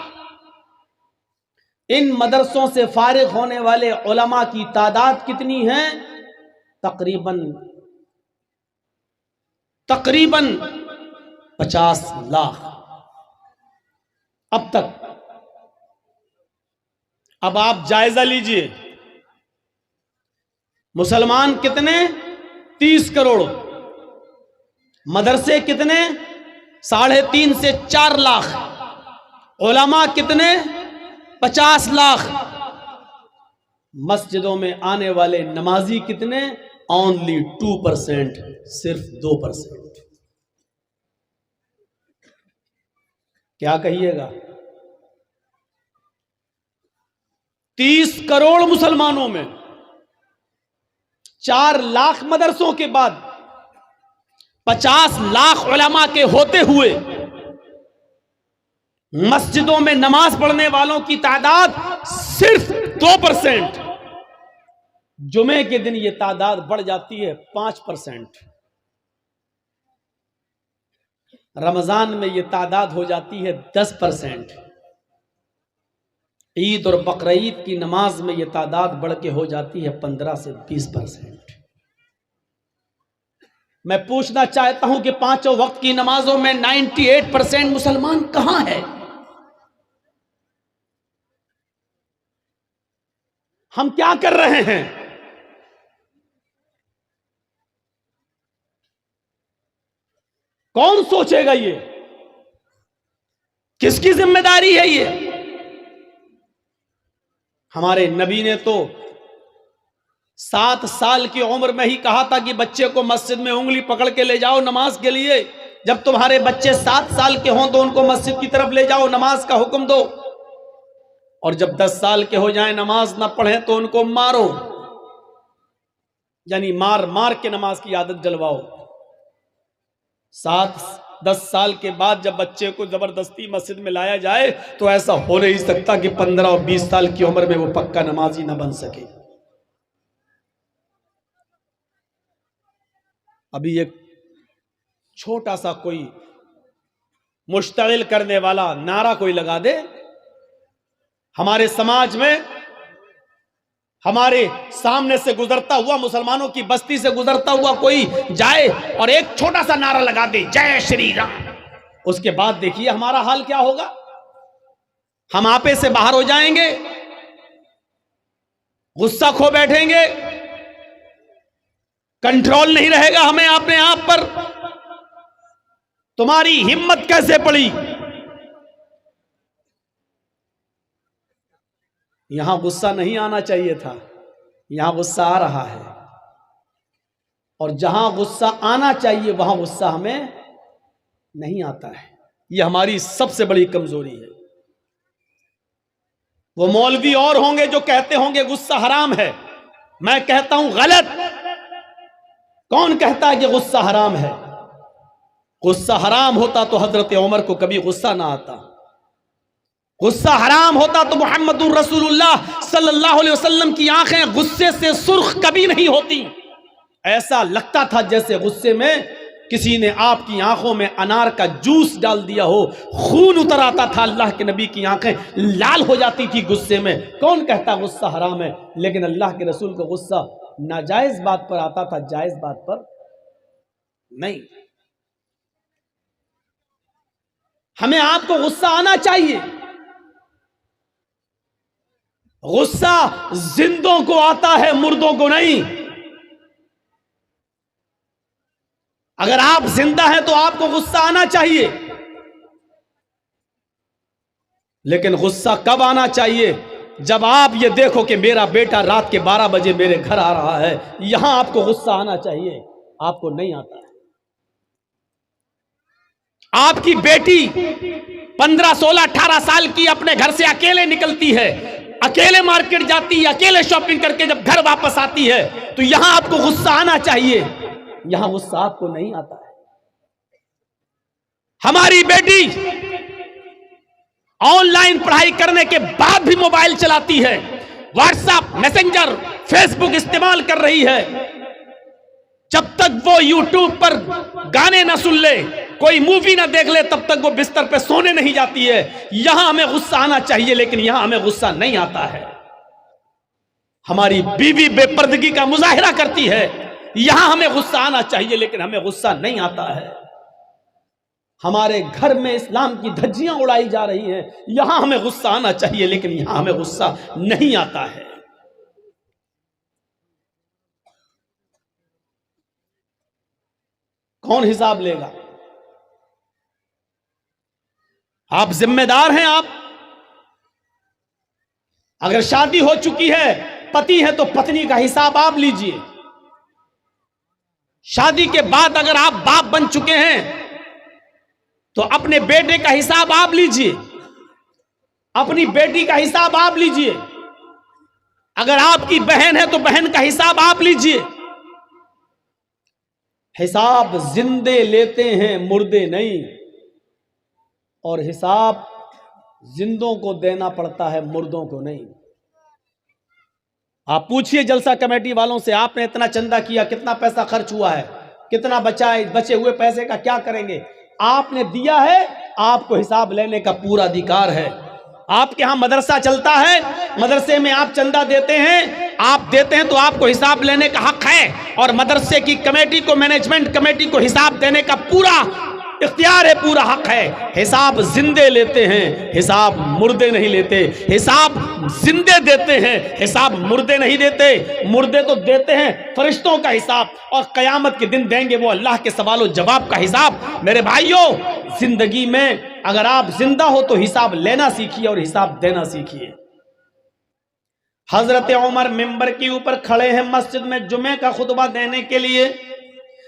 ان مدرسوں سے فارغ ہونے والے علماء کی تعداد کتنی ہے؟ تقریباً 50 لاکھ اب تک۔ اب آپ جائزہ لیجئے، مسلمان کتنے؟ 30 کروڑ۔ مدرسے کتنے؟ 3.5 سے 4 لاکھ۔ علماء کتنے؟ 50 لاکھ۔ مسجدوں میں آنے والے نمازی کتنے؟ only 2%، صرف 2%۔ کیا کہیے گا؟ 30 کروڑ مسلمانوں میں 4 لاکھ مدرسوں کے بعد 50 لاکھ علماء کے ہوتے ہوئے مسجدوں میں نماز پڑھنے والوں کی تعداد صرف 2%۔ جمعے کے دن یہ تعداد بڑھ جاتی ہے 5%۔ رمضان میں یہ تعداد ہو جاتی ہے 10%۔ عید اور بقرعید کی نماز میں یہ تعداد بڑھ کے ہو جاتی ہے 15 سے 20%۔ میں پوچھنا چاہتا ہوں کہ 5 وقت کی نمازوں میں 98% مسلمان کہاں ہے؟ ہم کیا کر رہے ہیں؟ کون سوچے گا؟ یہ کس کی ذمہ داری ہے؟ یہ ہمارے نبی نے تو 7 سال کی عمر میں ہی کہا تھا کہ بچے کو مسجد میں انگلی پکڑ کے لے جاؤ نماز کے لیے۔ جب تمہارے بچے 7 سال کے ہوں تو ان کو مسجد کی طرف لے جاؤ، نماز کا حکم دو، اور جب 10 سال کے ہو جائیں نماز نہ پڑھیں تو ان کو مارو، یعنی مار کے نماز کی عادت ڈلواؤ۔ 7-10 سال کے بعد جب بچے کو زبردستی مسجد میں لایا جائے تو ایسا ہو نہیں سکتا کہ 15 اور 20 سال کی عمر میں وہ پکا نمازی نہ بن سکے۔ ابھی ایک چھوٹا سا کوئی مشتعل کرنے والا نعرہ کوئی لگا دے، ہمارے سماج میں ہمارے سامنے سے گزرتا ہوا، مسلمانوں کی بستی سے گزرتا ہوا کوئی جائے اور ایک چھوٹا سا نعرہ لگا دے، جے شری رام، اس کے بعد دیکھیے ہمارا حال کیا ہوگا۔ ہم آپے سے باہر ہو جائیں گے، غصہ کھو بیٹھیں گے، کنٹرول نہیں رہے گا ہمیں اپنے آپ پر۔ تمہاری ہمت کیسے پڑی؟ یہاں غصہ نہیں آنا چاہیے تھا، یہاں غصہ آ رہا ہے، اور جہاں غصہ آنا چاہیے وہاں غصہ ہمیں نہیں آتا ہے۔ یہ ہماری سب سے بڑی کمزوری ہے۔ وہ مولوی اور ہوں گے جو کہتے ہوں گے غصہ حرام ہے، میں کہتا ہوں غلط۔ کون کہتا ہے کہ غصہ حرام ہے؟ غصہ حرام ہوتا تو حضرت عمر کو کبھی غصہ نہ آتا، غصہ حرام ہوتا تو محمد رسول اللہ صلی اللہ علیہ وسلم کی آنکھیں غصے سے سرخ کبھی نہیں ہوتی۔ ایسا لگتا تھا جیسے غصے میں کسی نے آپ کی آنکھوں میں انار کا جوس ڈال دیا ہو، خون اتر آتا تھا، اللہ کے نبی کی آنکھیں لال ہو جاتی تھی غصے میں۔ کون کہتا غصہ حرام ہے؟ لیکن اللہ کے رسول کو غصہ ناجائز بات پر آتا تھا، جائز بات پر نہیں۔ ہمیں آپ کو غصہ آنا چاہیے۔ غصہ زندوں کو آتا ہے، مردوں کو نہیں۔ اگر آپ زندہ ہیں تو آپ کو غصہ آنا چاہیے، لیکن غصہ کب آنا چاہیے؟ جب آپ یہ دیکھو کہ میرا بیٹا رات کے 12 بجے میرے گھر آ رہا ہے، یہاں آپ کو غصہ آنا چاہیے، آپ کو نہیں آتا ہے۔ آپ کی بیٹی 15 16 18 سال کی اپنے گھر سے اکیلے نکلتی ہے، اکیلے مارکیٹ جاتی ہے، اکیلے شاپنگ کر کے جب گھر واپس آتی ہے تو یہاں آپ کو غصہ آنا چاہیے، یہاں غصہ آپ کو نہیں آتا ہے۔ ہماری بیٹی آن لائن پڑھائی کرنے کے بعد بھی موبائل چلاتی ہے، واٹس ایپ، میسنجر، فیس بک استعمال کر رہی ہے۔ جب تک وہ یوٹیوب پر گانے نہ سن لے، کوئی مووی نہ دیکھ لے، تب تک وہ بستر پہ سونے نہیں جاتی ہے۔ یہاں ہمیں غصہ آنا چاہیے، لیکن یہاں ہمیں غصہ نہیں آتا ہے۔ ہماری بیوی بے پردگی کا مظاہرہ کرتی ہے، یہاں ہمیں غصہ آنا چاہیے، لیکن ہمیں غصہ نہیں آتا ہے۔ ہمارے گھر میں اسلام کی دھجیاں اڑائی جا رہی ہیں، یہاں ہمیں غصہ آنا چاہیے، لیکن یہاں ہمیں غصہ نہیں آتا ہے۔ کون حساب لے گا؟ آپ ذمہ دار ہیں۔ آپ اگر شادی ہو چکی ہے، پتی ہے، تو پتنی کا حساب آپ لیجئے۔ شادی کے بعد اگر آپ باپ بن چکے ہیں تو اپنے بیٹے کا حساب آپ لیجئے، اپنی بیٹی کا حساب آپ لیجئے۔ اگر آپ کی بہن ہے تو بہن کا حساب آپ لیجئے۔ حساب زندے لیتے ہیں، مردے نہیں، اور حساب زندوں کو دینا پڑتا ہے، مردوں کو نہیں۔ آپ پوچھئے جلسہ کمیٹی والوں سے، آپ نے اتنا چندہ کیا، کتنا پیسہ خرچ ہوا ہے، کتنا بچا ہے، بچے ہوئے پیسے کا کیا کریں گے؟ آپ نے دیا ہے، آپ کو حساب لینے کا پورا ادھیکار ہے۔ آپ کے ہاں مدرسہ چلتا ہے، مدرسے میں آپ چندہ دیتے ہیں، آپ دیتے ہیں تو آپ کو حساب لینے کا حق ہے، اور مدرسے کی کمیٹی کو، مینجمنٹ کمیٹی کو حساب دینے کا پورا اختیار ہے، پورا حق ہے۔ حساب زندے لیتے ہیں، حساب مردے نہیں لیتے۔ حساب زندے دیتے ہیں، حساب مردے نہیں دیتے۔ مردے تو دیتے ہیں فرشتوں کا حساب، اور قیامت کے دن دیں گے وہ اللہ کے سوال و جواب کا حساب۔ میرے بھائیوں، زندگی میں اگر آپ زندہ ہو تو حساب لینا سیکھیے اور حساب دینا سیکھیے۔ حضرت عمر ممبر کے اوپر کھڑے ہیں مسجد میں جمعے کا خطبہ دینے کے لیے،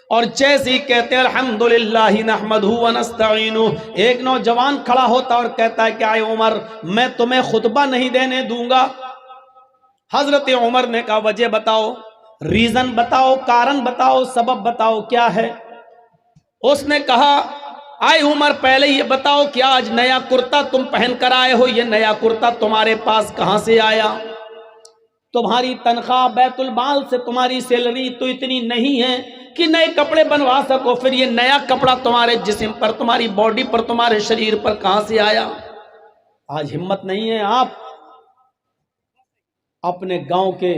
اور جیسے ہی کہتے ہیں الحمدللہ نحمدہ ونستعینہ، ایک نوجوان کھڑا ہوتا اور کہتا ہے کہ اے عمر، میں تمہیں خطبہ نہیں دینے دوں گا۔ حضرت عمر نے کہا وجہ بتاؤ، ریزن بتاؤ، کارن بتاؤ، سبب بتاؤ، کیا ہے؟ اس نے کہا اے عمر، پہلے یہ بتاؤ کہ آج نیا کرتا تم پہن کر آئے ہو، یہ نیا کرتا تمہارے پاس کہاں سے آیا؟ تمہاری تنخواہ بیت المال سے، تمہاری سیلری تو اتنی نہیں ہے کہ نئے کپڑے بنوا سکو، پھر یہ نیا کپڑا تمہارے جسم پر، تمہاری باڈی پر، تمہارے شریر پر کہاں سے آیا؟ آج ہمت نہیں ہے، آپ اپنے گاؤں کے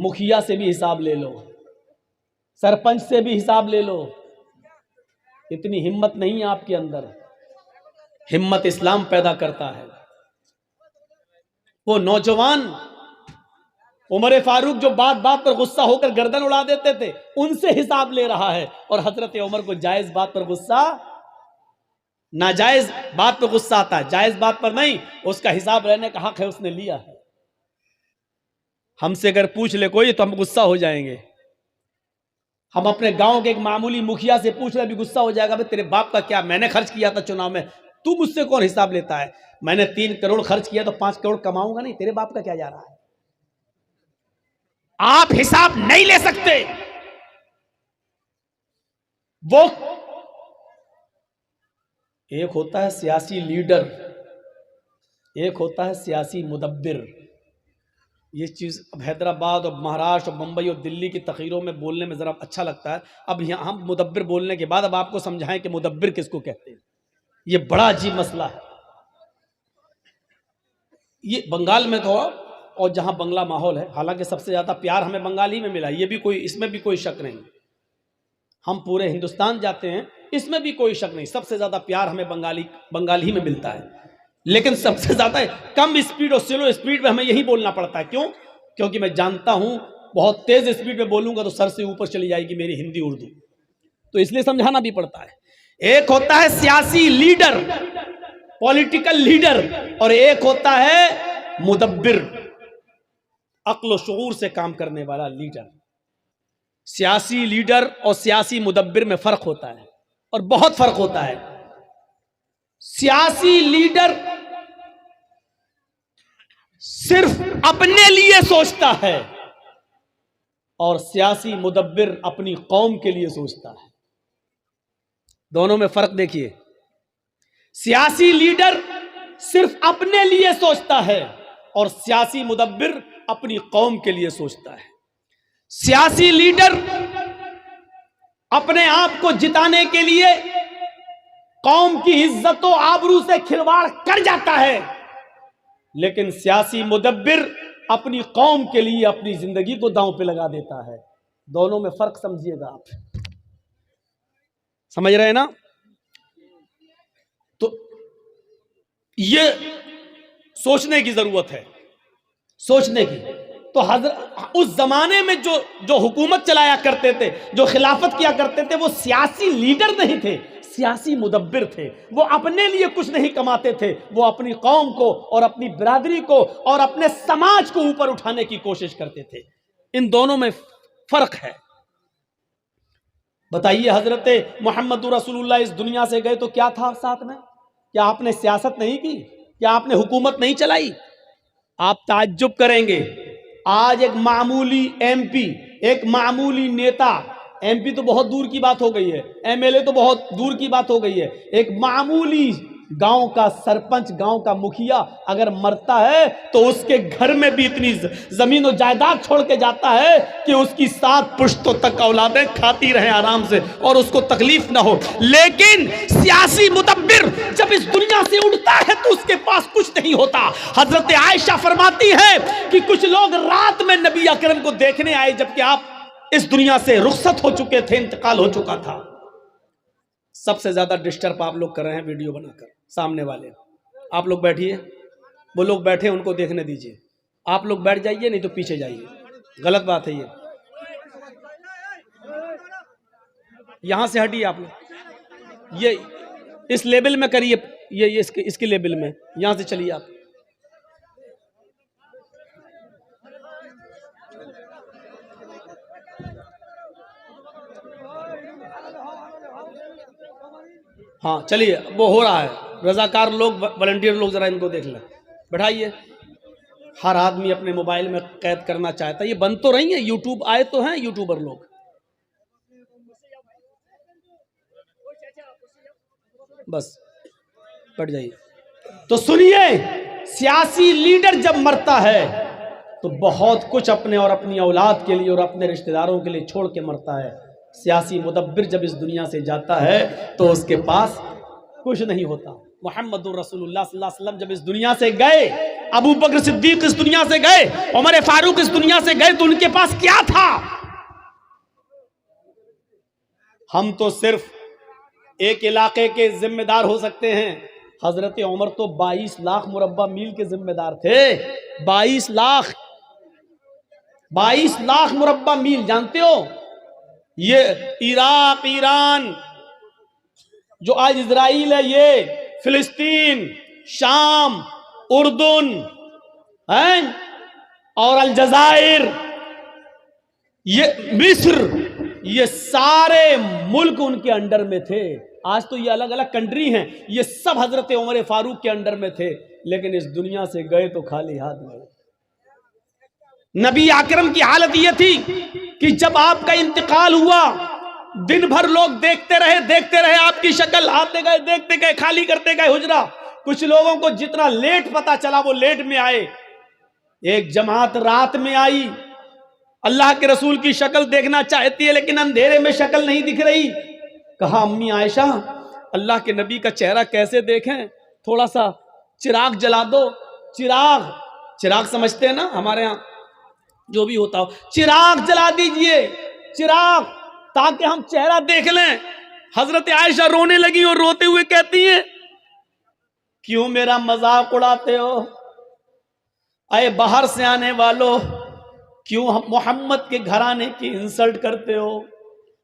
مکھیا سے بھی حساب لے لو، سرپنچ سے بھی حساب لے لو، اتنی ہمت نہیں ہے آپ کے اندر۔ ہمت اسلام پیدا کرتا ہے۔ وہ نوجوان عمر فاروق جو بات بات پر غصہ ہو کر گردن اڑا دیتے تھے، ان سے حساب لے رہا ہے، اور حضرت عمر کو جائز بات پر غصہ، ناجائز بات پر غصہ آتا ہے، جائز بات پر نہیں۔ اس کا حساب لینے کا حق ہے، اس نے لیا ہے۔ ہم سے اگر پوچھ لے کوئی تو ہم غصہ ہو جائیں گے۔ ہم اپنے گاؤں کے ایک معمولی مکھیا سے پوچھ لے بھی غصہ ہو جائے گا، تیرے باپ کا کیا، میں نے خرچ کیا تھا چناؤ میں، تو مجھ سے کون حساب لیتا ہے؟ میں نے 3 کروڑ خرچ کیا تو 5 کروڑ کماؤں گا نہیں، تیرے باپ کا کیا جا رہا ہے؟ آپ حساب نہیں لے سکتے۔ وہ ایک ہوتا ہے سیاسی لیڈر، ایک ہوتا ہے سیاسی مدبر۔ یہ چیز اب حیدرآباد اور مہاراشٹر اور ممبئی اور دلی کی تقریروں میں بولنے میں ذرا اچھا لگتا ہے۔ اب یہاں ہم مدبر بولنے کے بعد اب آپ کو سمجھائیں کہ مدبر کس کو کہتے ہیں۔ یہ بڑا عجیب مسئلہ ہے۔ یہ بنگال میں تو، اور جہاں بنگلہ ماحول ہے، حالانکہ سب سے زیادہ پیار ہمیں بنگالی میں ملا، یہ بھی کوئی، اس میں بھی کوئی شک نہیں۔ ہم پورے ہندوستان جاتے ہیں، اس میں بھی کوئی شک نہیں، سب سے زیادہ پیار ہمیں بنگالی میں ملتا ہے۔ لیکن سب سے زیادہ کم اسپیڈ اور سلو اسپیڈ میں ہمیں یہی بولنا پڑتا ہے۔ کیوں؟ کیونکہ میں جانتا ہوں بہت تیز اسپیڈ میں بولوں گا تو سر سے اوپر چلی جائے گی میری ہندی اردو، تو اس لیے سمجھانا بھی پڑتا ہے۔ ایک ہوتا ہے سیاسی لیڈر، پولیٹیکل لیڈر، اور ایک ہوتا ہے مدبر، عقل و شعور سے کام کرنے والا لیڈر۔ سیاسی لیڈر اور سیاسی مدبر میں فرق ہوتا ہے، اور بہت فرق ہوتا ہے۔ سیاسی لیڈر صرف اپنے لیے سوچتا ہے، اور سیاسی مدبر اپنی قوم کے لیے سوچتا ہے۔ دونوں میں فرق دیکھیے۔ سیاسی لیڈر صرف اپنے لیے سوچتا ہے، اور سیاسی مدبر اپنی قوم کے لیے سوچتا ہے۔ سیاسی لیڈر اپنے آپ کو جتانے کے لیے قوم کی عزت و آبرو سے کھلواڑ کر جاتا ہے، لیکن سیاسی مدبر اپنی قوم کے لیے اپنی زندگی کو داؤں پہ لگا دیتا ہے۔ دونوں میں فرق سمجھیے گا آپ، سمجھ رہے ہیں نا؟ تو یہ سوچنے کی ضرورت ہے، سوچنے کی۔ تو حضرت اس زمانے میں جو حکومت چلایا کرتے تھے، جو خلافت کیا کرتے تھے، وہ سیاسی لیڈر نہیں تھے، سیاسی مدبر تھے۔ وہ اپنے لیے کچھ نہیں کماتے تھے، وہ اپنی قوم کو اور اپنی برادری کو اور اپنے سماج کو اوپر اٹھانے کی کوشش کرتے تھے۔ ان دونوں میں فرق ہے۔ بتائیے، حضرت محمد رسول اللہ اس دنیا سے گئے تو کیا تھا ساتھ میں؟ کیا آپ نے سیاست نہیں کی؟ کیا آپ نے حکومت نہیں چلائی؟ آپ تعجب کریں گے، آج ایک معمولی ایم پی، ایک معمولی نیتا، ایم پی تو بہت دور کی بات ہو گئی ہے، ایم ایل اے تو بہت دور کی بات ہو گئی ہے، ایک معمولی گاؤں کا سرپنچ، گاؤں کا مکھیا اگر مرتا ہے تو اس کے گھر میں بھی اتنی زمین و جائیداد چھوڑ کے جاتا ہے کہ اس کی 7 پشتوں تک اولادیں کھاتی رہیں آرام سے اور اس کو تکلیف نہ ہو۔ لیکن سیاسی مدبر جب اس دنیا سے اڑتا ہے تو اس کے پاس کچھ نہیں ہوتا۔ حضرت عائشہ فرماتی ہے کہ کچھ لوگ رات میں نبی اکرم کو دیکھنے آئے جبکہ آپ اس دنیا سے رخصت ہو چکے تھے، انتقال ہو چکا تھا۔ سب سے زیادہ ڈسٹرب آپ لوگ کر رہے ہیں ویڈیو بنا کر، سامنے والے۔ آپ لوگ بیٹھیے، وہ لوگ بیٹھے ان کو دیکھنے دیجئے، آپ لوگ بیٹھ جائیے، نہیں تو پیچھے جائیے، غلط بات ہے یہ۔ یہاں سے ہٹیے آپ لوگ، یہ اس لیبل میں کریے، یہ اس کے لیبل میں، یہاں سے چلیے آپ۔ ہاں چلیے، وہ ہو رہا ہے، رضاکار لوگ، والنٹیئر لوگ ذرا ان کو دیکھ لیں، بٹھائیے۔ ہر آدمی اپنے موبائل میں قید کرنا چاہتا ہے، یہ بند تو رہی ہیں، یوٹیوب آئے تو ہیں یوٹیوبر لوگ۔ بس بیٹھ جائیے۔ تو سنیے، سیاسی لیڈر جب مرتا ہے تو بہت کچھ اپنے اور اپنی اولاد کے لیے اور اپنے رشتہ داروں کے لیے چھوڑ کے مرتا ہے۔ سیاسی مدبر جب اس دنیا سے جاتا ہے تو اس کے پاس کچھ نہیں ہوتا۔ محمد رسول اللہ صلی اللہ علیہ وسلم جب اس دنیا سے گئے، ابو بکر صدیق اس دنیا سے گئے، عمر فاروق اس دنیا سے گئے، تو ان کے پاس کیا تھا؟ ہم تو صرف ایک علاقے کے ذمہ دار ہو سکتے ہیں، حضرت عمر تو 22 لاکھ مربع میل کے ذمہ دار تھے۔ 22 لاکھ مربع میل، جانتے ہو؟ یہ عراق، ایران، جو آج اسرائیل ہے، یہ فلسطین، شام، اردن اور الجزائر، یہ مصر، یہ سارے ملک ان کے انڈر میں تھے۔ آج تو یہ الگ الگ کنٹری ہیں، یہ سب حضرت عمر فاروق کے انڈر میں تھے، لیکن اس دنیا سے گئے تو خالی ہاتھ گئے۔ نبی اکرم کی حالت یہ تھی کہ جب آپ کا انتقال ہوا، دن بھر لوگ دیکھتے رہے آپ کی شکل، آتے گئے، دیکھتے گئے، خالی کرتے گئے حجرہ۔ کچھ لوگوں کو جتنا لیٹ پتا چلا وہ لیٹ میں آئے، ایک جماعت رات میں آئی، اللہ کے رسول کی شکل دیکھنا چاہتی ہے لیکن اندھیرے میں شکل نہیں دکھ رہی۔ کہا امی عائشہ، اللہ کے نبی کا چہرہ کیسے دیکھیں، تھوڑا سا چراغ جلا دو۔ چراغ سمجھتے ہیں نا ہمارے ہاں جو بھی ہوتا ہو، چراغ جلا دیجئے، چراغ، تاکہ ہم چہرہ دیکھ لیں۔ حضرت عائشہ رونے لگی اور روتے ہوئے کہتی ہیں، کیوں میرا مذاق اڑاتے ہو اے باہر سے آنے والو؟ کیوں محمد کے گھرانے کی انسلٹ کرتے ہو؟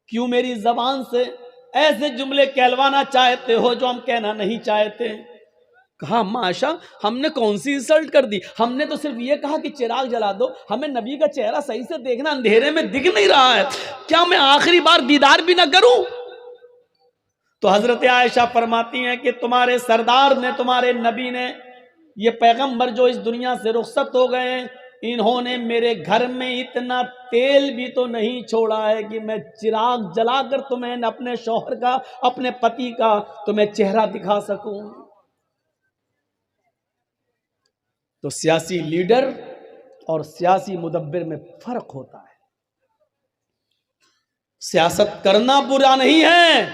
کیوں میری زبان سے ایسے جملے کہلوانا چاہتے ہو جو ہم کہنا نہیں چاہتے؟ کہا اما عائشہ ہم نے کون سی انسلٹ کر دی؟ ہم نے تو صرف یہ کہا کہ چراغ جلا دو، ہمیں نبی کا چہرہ صحیح سے دیکھنا، اندھیرے میں دکھ نہیں رہا ہے، کیا میں آخری بار دیدار بھی نہ کروں؟ تو حضرت عائشہ فرماتی ہیں کہ تمہارے سردار نے، تمہارے نبی نے، یہ پیغمبر جو اس دنیا سے رخصت ہو گئے ہیں، انہوں نے میرے گھر میں اتنا تیل بھی تو نہیں چھوڑا ہے کہ میں چراغ جلا کر تمہیں اپنے شوہر کا، اپنے پتی کا تمہیں چہرہ دکھا سکوں۔ تو سیاسی لیڈر اور سیاسی مدبر میں فرق ہوتا ہے۔ سیاست کرنا برا نہیں ہے،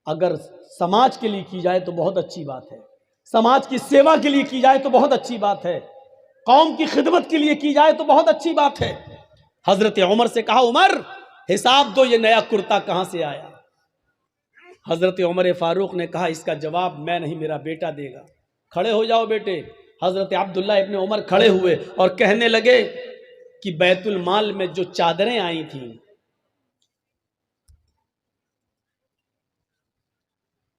اگر سماج کے لیے کی جائے تو بہت اچھی بات ہے، سماج کی سیوا کے لیے کی جائے تو بہت اچھی بات ہے، قوم کی خدمت کے لیے کی جائے تو بہت اچھی بات ہے۔ حضرت عمر سے کہا عمر حساب دو، یہ نیا کرتا کہاں سے آیا؟ حضرت عمر فاروق نے کہا اس کا جواب میں نہیں، میرا بیٹا دے گا۔ کھڑے ہو جاؤ بیٹے۔ حضرت عبداللہ ابن عمر کھڑے ہوئے اور کہنے لگے کہ بیت المال میں جو چادریں آئی تھیں،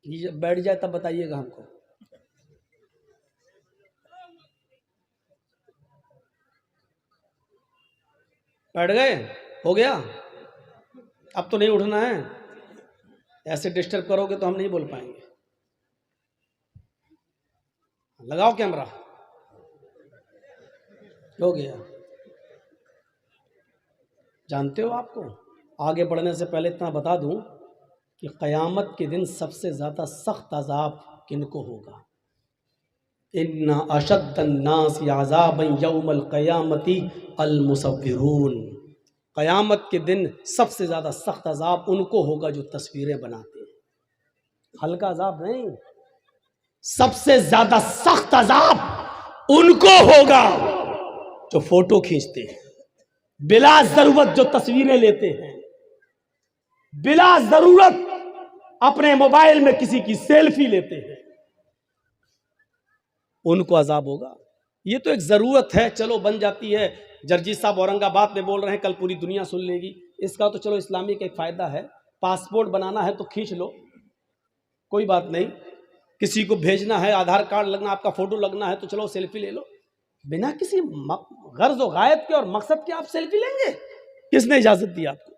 یہ بیٹھ جائے تب بتائیے گا ہم کو۔ بیٹھ گئے؟ ہو گیا؟ اب تو نہیں اٹھنا ہے، ایسے ڈسٹرب کرو گے تو ہم نہیں بول پائیں گے۔ لگاؤ کیمرہ۔ ہو گیا؟ جانتے ہو آپ کو، آگے بڑھنے سے پہلے اتنا بتا دوں کہ قیامت کے دن سب سے زیادہ سخت عذاب کن کو ہوگا؟ ان اشد الناس عذابا یوم القیامت المصورون۔ قیامت کے دن سب سے زیادہ سخت عذاب ان کو ہوگا جو تصویریں بناتے ہیں، ہلکا عذاب نہیں، سب سے زیادہ سخت عذاب ان کو ہوگا جو فوٹو کھینچتے ہیں، بلا ضرورت جو تصویریں لیتے ہیں، بلا ضرورت اپنے موبائل میں کسی کی سیلفی لیتے ہیں، ان کو عذاب ہوگا۔ یہ تو ایک ضرورت ہے، چلو بن جاتی ہے۔ جرجیت صاحب اورنگ آباد میں بول رہے ہیں، کل پوری دنیا سن لے گی، اس کا تو چلو اسلامی کا ایک فائدہ ہے، پاسپورٹ بنانا ہے تو کھینچ لو، کوئی بات نہیں، کسی کو بھیجنا ہے، آدھار کارڈ لگنا، آپ کا فوٹو لگنا ہے تو چلو سیلفی لے لو، بنا کسی غرض و غائب کے اور مقصد کے آپ سیلفی لیں گے؟ کس نے اجازت دی آپ کو؟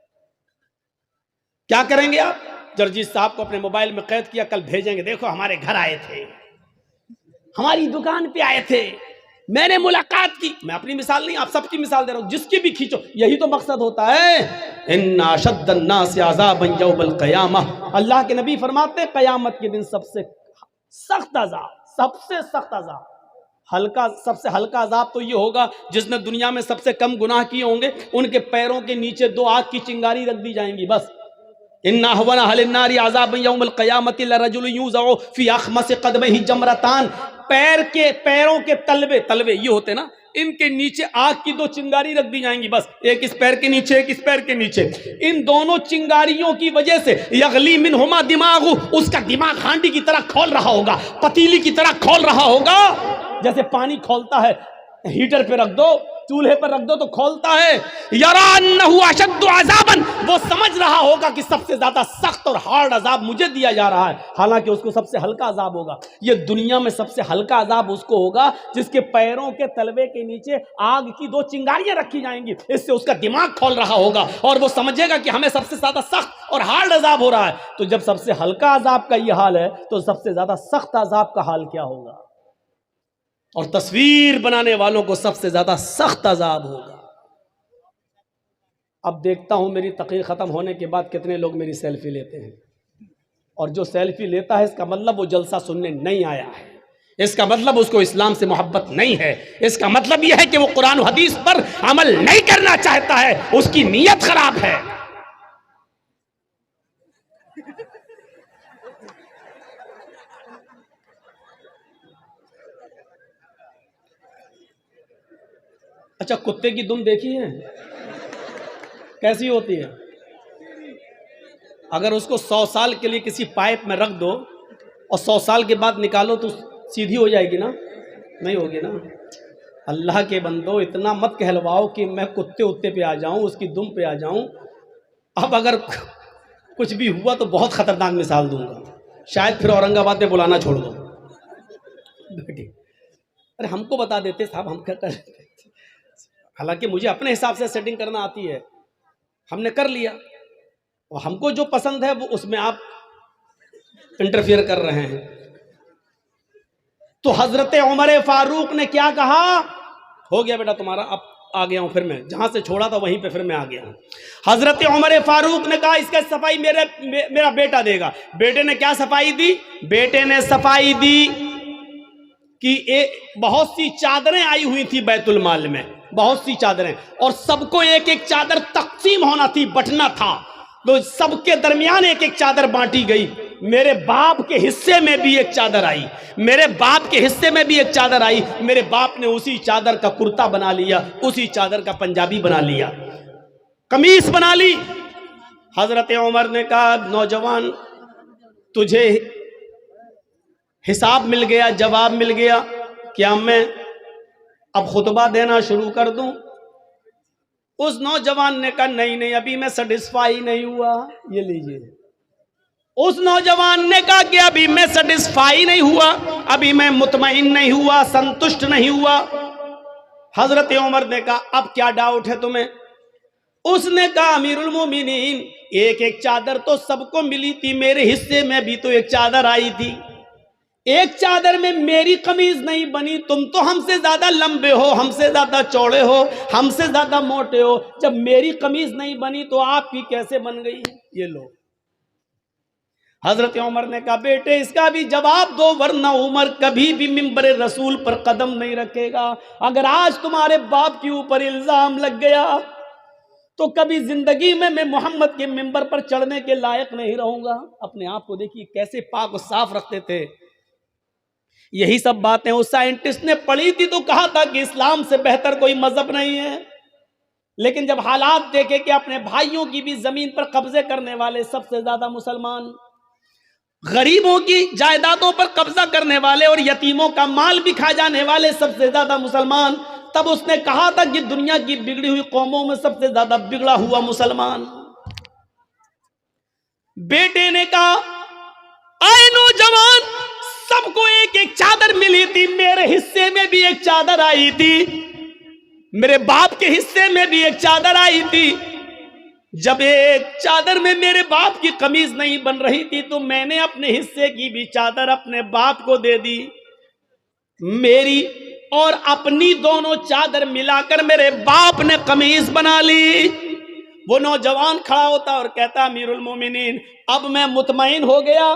کیا کریں گے آپ؟ جرجیت صاحب کو اپنے موبائل میں قید کیا، کل بھیجیں گے، دیکھو ہمارے گھر آئے تھے، ہماری دکان پہ آئے تھے، میں نے ملاقات کی۔ میں اپنی مثال نہیں، آپ سب کی مثال دے رہا ہوں، جس کی بھی کھینچو، یہی تو مقصد ہوتا ہے۔ ان اشد الناس عذابا یوم القیامہ، اللہ کے نبی فرماتے ہیں قیامت کے دن سب سے سخت عذاب، سب سے سخت عذاب، سب سے ہلکا عذاب تو یہ ہوگا جس نے دنیا میں سب سے کم گناہ کیے ہوں گے، ان کے پیروں کے نیچے 2 آگ کی چنگاری رکھ دی جائیں گی، بس۔ ان اهون اهل النار عذابا یوم القیامت لرجل یوضع فی اخمص قدمه جمرتان، پیروں کے تلوے یہ ہوتے نا، ان کے نیچے آگ کی 2 چنگاری رکھ دی جائیں گی، بس، ایک اس پیر کے نیچے، ایک اس پیر کے نیچے۔ ان دونوں چنگاریوں کی وجہ سے یغلی منہما دماغ، اس کا دماغ ہانڈی کی طرح کھول رہا ہوگا، پتیلی کی طرح کھول رہا ہوگا، جیسے پانی کھولتا ہے، ہیٹر پہ رکھ دو، چولہے پر رکھ دو تو کھولتا ہے۔ یرا انہ اشد عذابا، وہ سمجھ رہا ہوگا کہ سب سے زیادہ سخت اور ہارڈ عذاب مجھے دیا جا رہا ہے، حالانکہ اس کو سب سے ہلکا عذاب ہوگا۔ یہ دنیا میں سب سے ہلکا عذاب اس کو ہوگا جس کے پیروں کے تلوے کے نیچے آگ کی 2 چنگاریاں رکھی جائیں گی، اس سے اس کا دماغ کھول رہا ہوگا اور وہ سمجھے گا کہ ہمیں سب سے زیادہ سخت اور ہارڈ عذاب ہو رہا ہے۔ تو جب سب سے ہلکا عذاب کا یہ حال ہے تو سب سے زیادہ سخت عذاب کا حال کیا ہوگا؟ اور تصویر بنانے والوں کو سب سے زیادہ سخت عذاب ہوگا۔ اب دیکھتا ہوں میری تقریر ختم ہونے کے بعد کتنے لوگ میری سیلفی لیتے ہیں، اور جو سیلفی لیتا ہے اس کا مطلب وہ جلسہ سننے نہیں آیا ہے، اس کا مطلب اس کو اسلام سے محبت نہیں ہے، اس کا مطلب یہ ہے کہ وہ قرآن و حدیث پر عمل نہیں کرنا چاہتا ہے، اس کی نیت خراب ہے۔ اچھا، کتے کی دم دیکھی ہے کیسی ہوتی ہے؟ اگر اس کو 100 سال کے لیے کسی پائپ میں رکھ دو اور 100 سال کے بعد نکالو تو سیدھی ہو جائے گی نا؟ نہیں ہوگی نا۔ اللہ کے بندو، اتنا مت کہلواؤ کہ میں کتے پہ آ جاؤں، اس کی دم پہ آ جاؤں۔ اب اگر کچھ بھی ہوا تو بہت خطرناک مثال دوں گا، شاید پھر اورنگ آباد میں بلانا چھوڑ دو. بیٹی ارے ہم کو بتا دیتے صاحب, ہم کیا کریں. حالانکہ مجھے اپنے حساب سے سیٹنگ کرنا آتی ہے, ہم نے کر لیا, اور ہم کو جو پسند ہے وہ اس میں آپ انٹرفیئر کر رہے ہیں. تو حضرت عمر فاروق نے کیا کہا, ہو گیا بیٹا تمہارا, اب آ گیا ہوں, پھر میں جہاں سے چھوڑا تھا وہیں پہ پھر میں آ گیا ہوں. حضرت عمر فاروق نے کہا اس کا صفائی میرا بیٹا دے گا. بیٹے نے کیا صفائی دی؟ بیٹے نے صفائی دی کہ بہت سی چادریں آئی ہوئی تھی بیت المال میں, بہت سی چادریں, اور سب کو ایک ایک چادر تقسیم ہونا تھی, بٹنا تھا, تو سب کے درمیان ایک ایک چادر بانٹی گئی. میرے باپ کے حصے میں بھی ایک چادر آئی, میرے باپ کے حصے میں بھی ایک چادر آئی. میرے باپ نے اسی چادر کا کرتا بنا لیا, اسی چادر کا پنجابی بنا لیا, قمیص بنا لی. حضرت عمر نے کہا نوجوان تجھے حساب مل گیا, جواب مل گیا, کیا میں اب خطبہ دینا شروع کر دوں؟ اس نوجوان نے کہا نہیں ابھی میں سیٹسفائی نہیں ہوا. یہ لیجئے, اس نوجوان نے کہا کہ ابھی میں سیٹسفائی نہیں ہوا, ابھی میں مطمئن نہیں ہوا, سنتشٹ نہیں ہوا. حضرت عمر نے کہا اب کیا ڈاؤٹ ہے تمہیں؟ اس نے کہا امیر المومنین ایک ایک چادر تو سب کو ملی تھی, میرے حصے میں بھی تو ایک چادر آئی تھی, ایک چادر میں میری قمیض نہیں بنی. تم تو ہم سے زیادہ لمبے ہو, ہم سے زیادہ چوڑے ہو, ہم سے زیادہ موٹے ہو, جب میری قمیض نہیں بنی تو آپ کی کیسے بن گئی؟ یہ لو. حضرت عمر نے کہا بیٹے اس کا بھی جواب دو, ورنہ عمر کبھی بھی منبر رسول پر قدم نہیں رکھے گا. اگر آج تمہارے باپ کے اوپر الزام لگ گیا تو کبھی زندگی میں محمد کے منبر پر چڑھنے کے لائق نہیں رہوں گا. اپنے آپ کو دیکھیے کیسے پاک و صاف رکھتے تھے. یہی سب باتیں اس سائنٹسٹ نے پڑھی تھی تو کہا تھا کہ اسلام سے بہتر کوئی مذہب نہیں ہے, لیکن جب حالات دیکھے کہ اپنے بھائیوں کی بھی زمین پر قبضے کرنے والے سب سے زیادہ مسلمان, غریبوں کی جائیدادوں پر قبضہ کرنے والے اور یتیموں کا مال بھی کھا جانے والے سب سے زیادہ مسلمان, تب اس نے کہا تھا کہ دنیا کی بگڑی ہوئی قوموں میں سب سے زیادہ بگڑا ہوا مسلمان. بیٹے نے کہا اے نوجوان سب کو ایک ایک چادر ملی تھی, میرے حصے میں بھی ایک چادر آئی تھی, میرے باپ کے حصے میں بھی ایک چادر آئی تھی. جب ایک چادر میں میرے باپ کی قمیض نہیں بن رہی تھی تو میں نے اپنے حصے کی بھی چادر اپنے باپ کو دے دی. میری اور اپنی دونوں چادر ملا کر میرے باپ نے قمیض بنا لی. وہ نوجوان کھڑا ہوتا اور کہتا امیر المومنین اب میں مطمئن ہو گیا,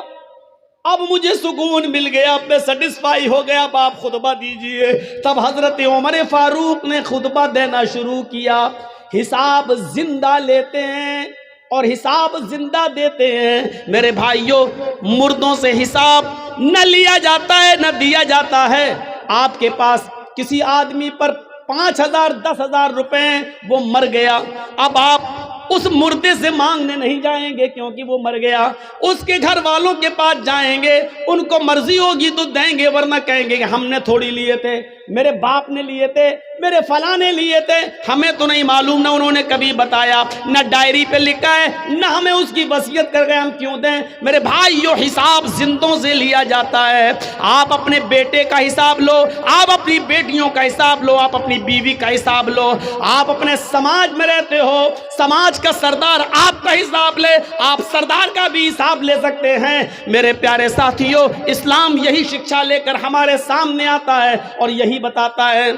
اب مجھے سکون مل گیا, اب میں سیٹسفائی ہو گیا, اب آپ خطبہ دیجئے. تب حضرت عمر فاروق نے خطبہ دینا شروع کیا. حساب زندہ لیتے ہیں اور حساب زندہ دیتے ہیں. میرے بھائیوں مردوں سے حساب نہ لیا جاتا ہے نہ دیا جاتا ہے. آپ کے پاس کسی آدمی پر 5,000 10,000 روپے وہ مر گیا, اب آپ اس مردے سے مانگنے نہیں جائیں گے کیونکہ وہ مر گیا, اس کے گھر والوں کے پاس جائیں گے, ان کو مرضی ہوگی تو دیں گے, ورنہ کہیں گے کہ ہم نے تھوڑی لیے تھے, میرے باپ نے لیے تھے, میرے فلاں نے لیے تھے, ہمیں تو نہیں معلوم, نہ انہوں نے کبھی بتایا, نہ ڈائری پہ لکھا ہے, نہ ہمیں اس کی وصیت کر گئے, ہم کیوں دیں؟ میرے بھائیو حساب زندوں سے لیا جاتا ہے. آپ اپنے بیٹے کا حساب لو, آپ اپنی بیٹیوں کا حساب لو, آپ اپنی بیوی کا حساب لو, آپ اپنے سماج میں رہتے ہو, سماج کا سردار آپ کا حساب لے, آپ سردار کا بھی حساب لے سکتے ہیں. میرے پیارے ساتھیو اسلام یہی شکشا لے کر ہمارے سامنے آتا ہے اور یہی بتاتا ہے,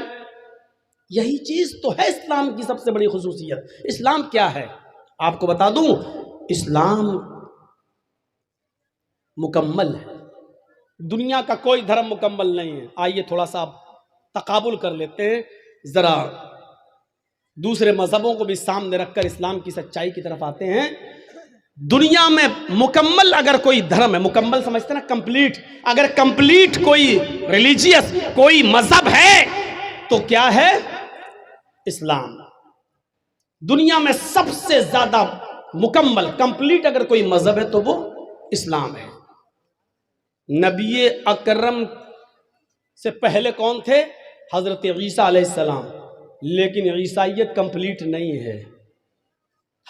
یہی چیز تو ہے اسلام کی سب سے بڑی خصوصیت. اسلام کیا ہے آپ کو بتا دوں, اسلام مکمل ہے, دنیا کا کوئی دھرم مکمل نہیں ہے. آئیے تھوڑا سا تقابل کر لیتے ہیں, ذرا دوسرے مذہبوں کو بھی سامنے رکھ کر اسلام کی سچائی کی طرف آتے ہیں. دنیا میں مکمل اگر کوئی دھرم ہے, مکمل سمجھتے نا کمپلیٹ, اگر کمپلیٹ کوئی ریلیجیس کوئی مذہب ہے تو کیا ہے؟ اسلام. دنیا میں سب سے زیادہ مکمل کمپلیٹ اگر کوئی مذہب ہے تو وہ اسلام ہے. نبی اکرم سے پہلے کون تھے؟ حضرت عیسیٰ علیہ السلام, لیکن عیسائیت کمپلیٹ نہیں ہے.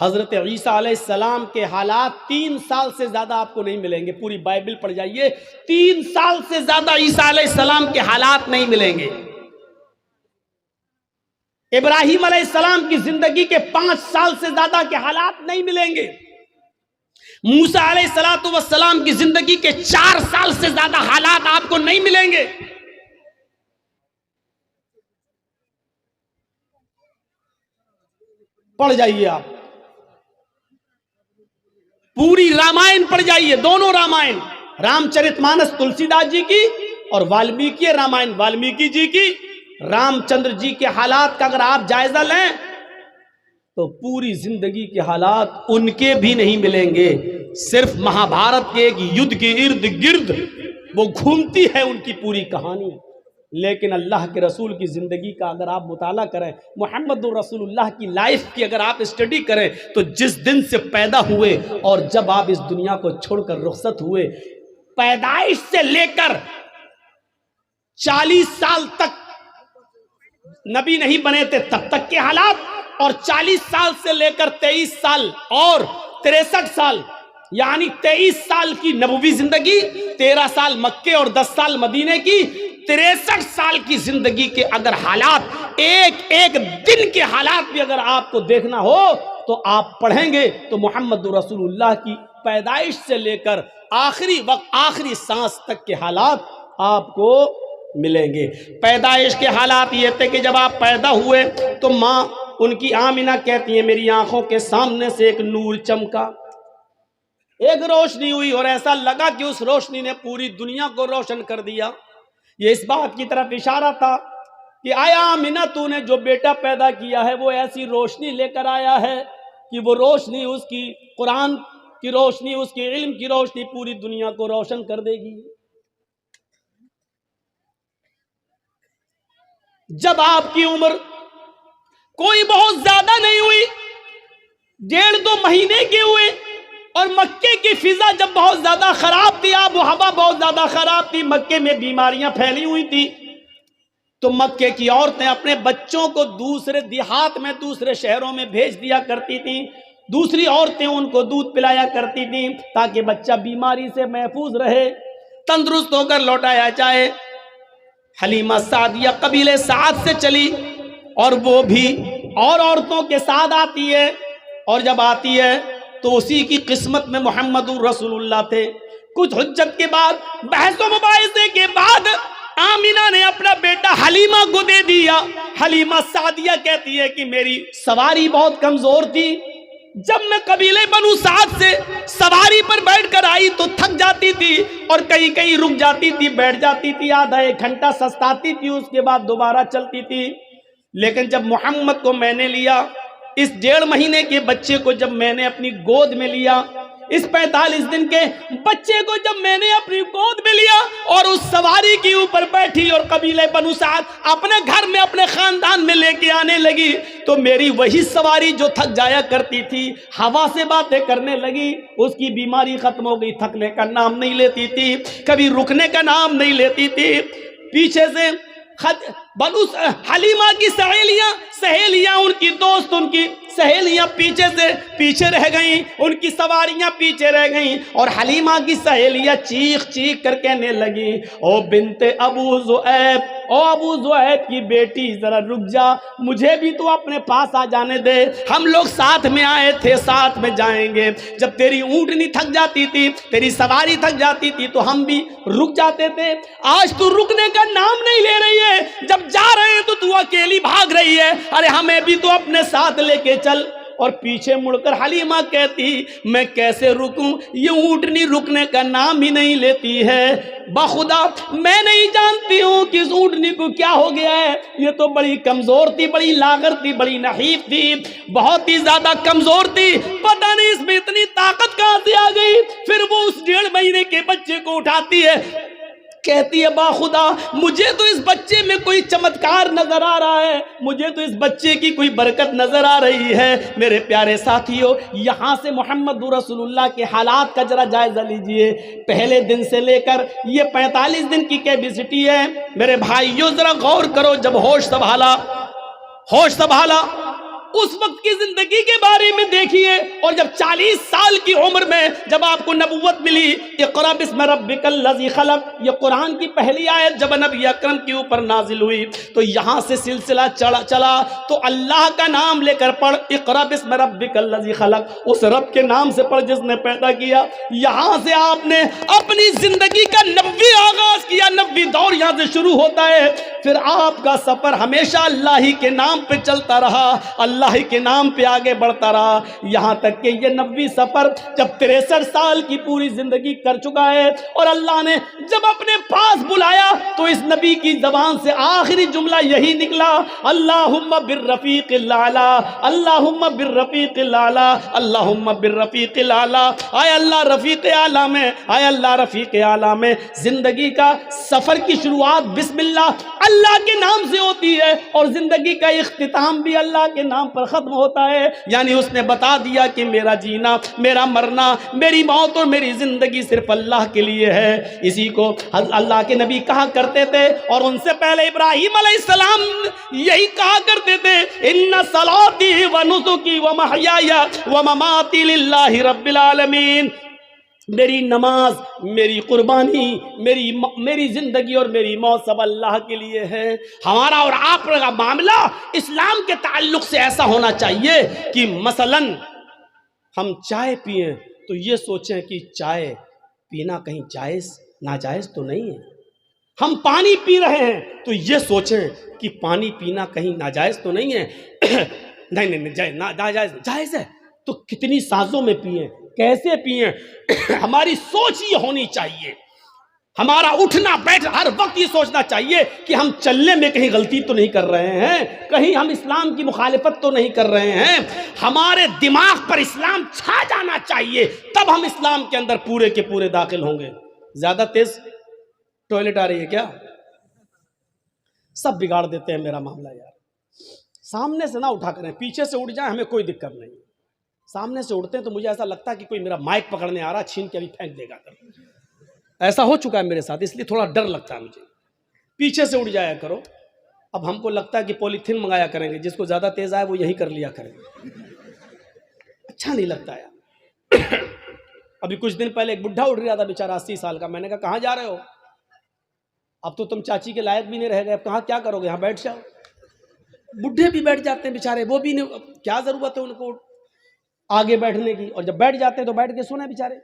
حضرت عیسیٰ علیہ السلام کے حالات 3 سال سے زیادہ آپ کو نہیں ملیں گے. پوری بائبل پڑھ جائیے, 3 سال سے زیادہ عیسیٰ علیہ السلام کے حالات نہیں ملیں گے. ابراہیم علیہ السلام کی زندگی کے 5 سال سے زیادہ کے حالات نہیں ملیں گے. موسیٰ علیہ السلام کی زندگی کے 4 سال سے زیادہ حالات آپ کو نہیں ملیں گے. پڑھ جائیے آپ, پوری رامائن پڑھ جائیے, دونوں رامائن, رام چرت مانس تلسی داس جی کی اور والمیکی رامائن والمیکی جی کی. رام چندر جی کے حالات کا اگر آپ جائزہ لیں تو پوری زندگی کے حالات ان کے بھی نہیں ملیں گے. صرف مہا بھارت کے ایک یدھ کے ارد گرد وہ گھومتی ہے ان کی پوری کہانی. لیکن اللہ کے رسول کی زندگی کا اگر آپ مطالعہ کریں, محمد رسول اللہ کی لائف کی اگر آپ اسٹڈی کریں, تو جس دن سے پیدا ہوئے اور جب آپ اس دنیا کو چھوڑ کر رخصت ہوئے, پیدائش سے لے کر 40 سال تک نبی نہیں بنے تھے تب تک کے حالات, اور 40 سال سے لے کر 23 سال اور 63 سال یعنی 23 سال کی نبوی زندگی, 13 سال مکے اور 10 سال مدینے کی, 63 سال کی زندگی کے اگر حالات, ایک ایک دن کے حالات بھی اگر آپ کو دیکھنا ہو تو آپ پڑھیں گے تو محمد رسول اللہ کی پیدائش سے لے کر آخری وقت, آخری سانس تک کے حالات آپ کو ملیں گے. پیدائش کے حالات یہ تھے کہ جب آپ پیدا ہوئے تو ماں ان کی آمینہ کہتی ہیں میری آنکھوں کے سامنے سے ایک نور چمکا, ایک روشنی ہوئی اور ایسا لگا کہ اس روشنی نے پوری دنیا کو روشن کر دیا. یہ اس بات کی طرف اشارہ تھا کہ آیا آمینہ تو نے جو بیٹا پیدا کیا ہے وہ ایسی روشنی لے کر آیا ہے کہ وہ روشنی, اس کی قرآن کی روشنی, اس کی علم کی روشنی پوری دنیا کو روشن کر دے گی. جب آپ کی عمر کوئی بہت زیادہ نہیں ہوئی, 1.5-2 مہینے کے ہوئے, اور مکے کی فضا جب بہت زیادہ خراب تھی, آب و ہوا بہت زیادہ خراب تھی, مکے میں بیماریاں پھیلی ہوئی تھی, تو مکے کی عورتیں اپنے بچوں کو دوسرے دیہات میں, دوسرے شہروں میں بھیج دیا کرتی تھیں. دوسری عورتیں ان کو دودھ پلایا کرتی تھیں تاکہ بچہ بیماری سے محفوظ رہے, تندرست ہو کر لوٹایا جائے. حلیمہ سعدیہ قبیلے سعد سے چلی اور وہ بھی اور عورتوں کے ساتھ آتی ہے, اور جب آتی ہے تو اسی کی قسمت میں محمد رسول اللہ تھے. کچھ حجت کے بعد, بحث و مباحثے کے بعد آمینہ نے اپنا بیٹا حلیمہ کو دے دیا. حلیمہ سعدیہ کہتی ہے کہ میری سواری بہت کمزور تھی, جب میں قبیلے بنو سعد سے سواری پر بیٹھ کر آئی تو تھک جاتی تھی اور کہیں کہیں رک جاتی تھی, بیٹھ جاتی تھی, آدھا 1 گھنٹہ سستاتی تھی, اس کے بعد دوبارہ چلتی تھی. لیکن جب محمد کو میں نے لیا, اس 1.5 مہینے کے بچے کو جب میں نے اپنی گود میں لیا, اس 45 دن کے بچے کو جب میں نے اپنی گود میں لیا اور اس سواری کے اوپر بیٹھی اور قبیلے بنو سعد اپنے گھر میں, اپنے خاندان میں لے کے آنے لگی, تو میری وہی سواری جو تھک جایا کرتی تھی ہوا سے باتیں کرنے لگی, اس کی بیماری ختم ہو گئی, تھکنے کا نام نہیں لیتی تھی, کبھی رکنے کا نام نہیں لیتی تھی. پیچھے سے حلیمہ کی سہیلیاں ان کی دوست, ان کی سہیلیاں پیچھے سے پیچھے رہ گئیں, ان کی سواریاں پیچھے رہ گئیں, اور حلیمہ کی سہیلیاں چیخ چیخ کر کہنے لگی او بنت ابو زؤیب, او ابو زؤیب کی بیٹی ذرا رک جا, مجھے بھی تو اپنے پاس آ جانے دے, ہم لوگ ساتھ میں آئے تھے, ساتھ میں جائیں گے. جب تیری اونٹنی تھک جاتی تھی, تیری سواری تھک جاتی تھی تو ہم بھی رک جاتے تھے, آج تو رکنے کا نام نہیں لے رہی ہے, جب جا رہے ہیں تو اکیلی بھاگ رہی ہے, ارے ہمیں بھی تو اپنے ساتھ لے کے چل. اور پیچھے مڑ کر حلیمہ کہتی میں کیسے رکوں, یہ اونٹنی رکنے کا نام ہی نہیں لیتی ہے, بخدا میں نہیں جانتی ہوں کہ اس اونٹنی کو کیا ہو گیا ہے, یہ تو بڑی کمزور تھی, بڑی لاغر تھی, بڑی نحیف تھی, بہت ہی زیادہ کمزور تھی, پتہ نہیں اس میں اتنی طاقت کہاں سے آ گئی. پھر وہ اس 1.5 مہینے کے بچے کو اٹھاتی ہے, کہتی ہے با خدا مجھے تو اس بچے میں کوئی چمتکار نظر آ رہا ہے, مجھے تو اس بچے کی کوئی برکت نظر آ رہی ہے. میرے پیارے ساتھیوں, یہاں سے محمد رسول اللہ کے حالات کا ذرا جائزہ لیجئے. پہلے دن سے لے کر یہ 45 دن کی کیپیسٹی ہے. میرے بھائیوں ذرا غور کرو, جب ہوش سنبھالا اس وقت کی زندگی کے بارے میں دیکھیے، اور جب 40 سال کی عمر میں جب آپ کو نبوت ملی، اقرأ بسم ربک الذی خلق، یہ قرآن کی پہلی آیت جب نبی اکرم کے اوپر نازل ہوئی تو یہاں سے سلسلہ چلا تو اللہ کا نام لے کر پڑھ، اقرأ بسم ربک الذی خلق، اس رب کے نام سے پڑھ جس نے پیدا کیا۔ یہاں سے آپ نے اپنی زندگی کا 90 آغاز کیا، 90 دور یہاں سے شروع ہوتا ہے۔ پھر آپ کا سفر ہمیشہ اللہ ہی کے نام پہ چلتا رہا، اللہ ہی کے نام پہ آگے بڑھتا رہا، یہاں تک کہ یہ 90 سفر جب 63 سال کی پوری زندگی کر چکا ہے، اور اللہ نے جب اپنے پاس بلایا تو اس نبی کی زبان سے آخری جملہ یہی نکلا، اللہم بالرفیق الاعلی، اللہم بالرفیق الاعلی، اللہم بالرفیق الاعلی۔ آئے اللہ رفیق اعلیٰ میں، آئے اللہ رفیق اعلیٰ میں۔ زندگی کا سفر کی شروعات بسم اللہ کے نام سے ہوتی ہے، اور زندگی کا اختتام بھی اللہ کے نام پر ختم ہوتا ہے۔ یعنی اس نے بتا دیا کہ میرا جینا، میرا مرنا، میری موت اور میری زندگی صرف اللہ کے لیے ہے۔ اسی کو اللہ کے نبی کہا کرتے تھے، اور ان سے پہلے ابراہیم علیہ السلام یہی کہا کرتے تھے، ان صلاتی و نسکی و محیای و مماتی للہ رب العالمین۔ میری نماز، میری قربانی، میری زندگی اور میری موت سب اللہ کے لیے ہے۔ ہمارا اور آپ کا معاملہ اسلام کے تعلق سے ایسا ہونا چاہیے کہ مثلا ہم چائے پئیں تو یہ سوچیں کہ چائے پینا کہیں جائز ناجائز تو نہیں ہے۔ ہم پانی پی رہے ہیں تو یہ سوچیں کہ پانی پینا کہیں ناجائز تو نہیں ہے۔ نہیں ناجائز جائز ہے تو کتنی سازوں میں پئیں، کیسے پئیں، ہماری سوچ یہ ہونی چاہیے۔ ہمارا اٹھنا بیٹھ ہر وقت یہ سوچنا چاہیے کہ ہم چلنے میں کہیں غلطی تو نہیں کر رہے ہیں، کہیں ہم اسلام کی مخالفت تو نہیں کر رہے ہیں۔ ہمارے دماغ پر اسلام چھا جانا چاہیے، تب ہم اسلام کے اندر پورے کے پورے داخل ہوں گے۔ زیادہ تیز ٹوائلٹ آ رہی ہے کیا؟ سب بگاڑ دیتے ہیں میرا معاملہ یار۔ سامنے سے نہ اٹھا کریں، پیچھے سے اٹھ جائیں، ہمیں کوئی دقت نہیں۔ سامنے سے اڑتے ہیں تو مجھے ایسا لگتا ہے کہ کوئی میرا مائک پکڑنے آ رہا، چھین کے ابھی پھینک دے گا۔ ایسا ہو چکا ہے میرے ساتھ، اس لیے تھوڑا ڈر لگتا ہے مجھے۔ پیچھے سے اڑ جایا کرو۔ اب ہم کو لگتا ہے کہ پولیتھین منگایا کریں گے، جس کو زیادہ تیز آئے وہ یہی کر لیا کریں گے، اچھا نہیں لگتا یار۔ ابھی کچھ دن پہلے ایک بڈھا اڑ رہا تھا بیچارہ 80 سال کا، میں نے کہا کہاں جا رہے ہو؟ اب تو تم چاچی کے لائق بھی نہیں رہ گئے، اب کہاں کیا کرو گے، یہاں بیٹھ جاؤ۔ بڈھے بھی بیٹھ جاتے ہیں بیچارے، وہ بھی نہیں، کیا ضرورت ہے ان کو آگے بیٹھنے کی، اور جب بیٹھ جاتے ہیں تو بیٹھ کے سونا بیچارے۔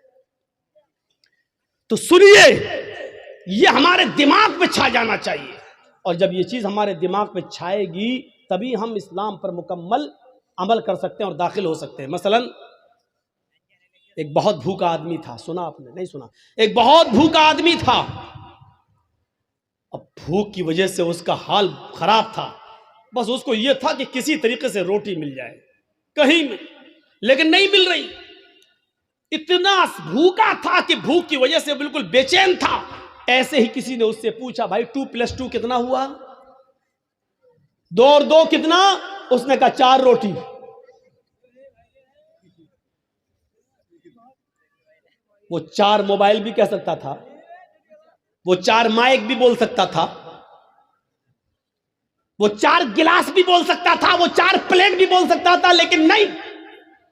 تو سنیے، یہ ہمارے دماغ پہ چھا جانا چاہیے، اور جب یہ چیز ہمارے دماغ پہ چھائے گی تبھی ہم اسلام پر مکمل عمل کر سکتے ہیں اور داخل ہو سکتے ہیں۔ مثلا ایک بہت بھوکا آدمی تھا، سنا آپ نے؟ نہیں سنا؟ ایک بہت بھوکا آدمی تھا، اب بھوک کی وجہ سے اس کا حال خراب تھا، بس اس کو یہ تھا کہ کسی طریقے سے روٹی مل جائے کہیں میں، لیکن نہیں مل رہی۔ اتنا بھوکا تھا کہ بھوک کی وجہ سے بالکل بے چین تھا۔ ایسے ہی کسی نے اس سے پوچھا، بھائی 2+2 کتنا ہوا؟ 2 اور 2 کتنا؟ اس نے کہا 4 روٹی۔ وہ 4 موبائل بھی کہہ سکتا تھا، وہ 4 مائک بھی بول سکتا تھا، وہ 4 گلاس بھی بول سکتا تھا، وہ 4 پلیٹ بھی بول سکتا تھا، لیکن نہیں۔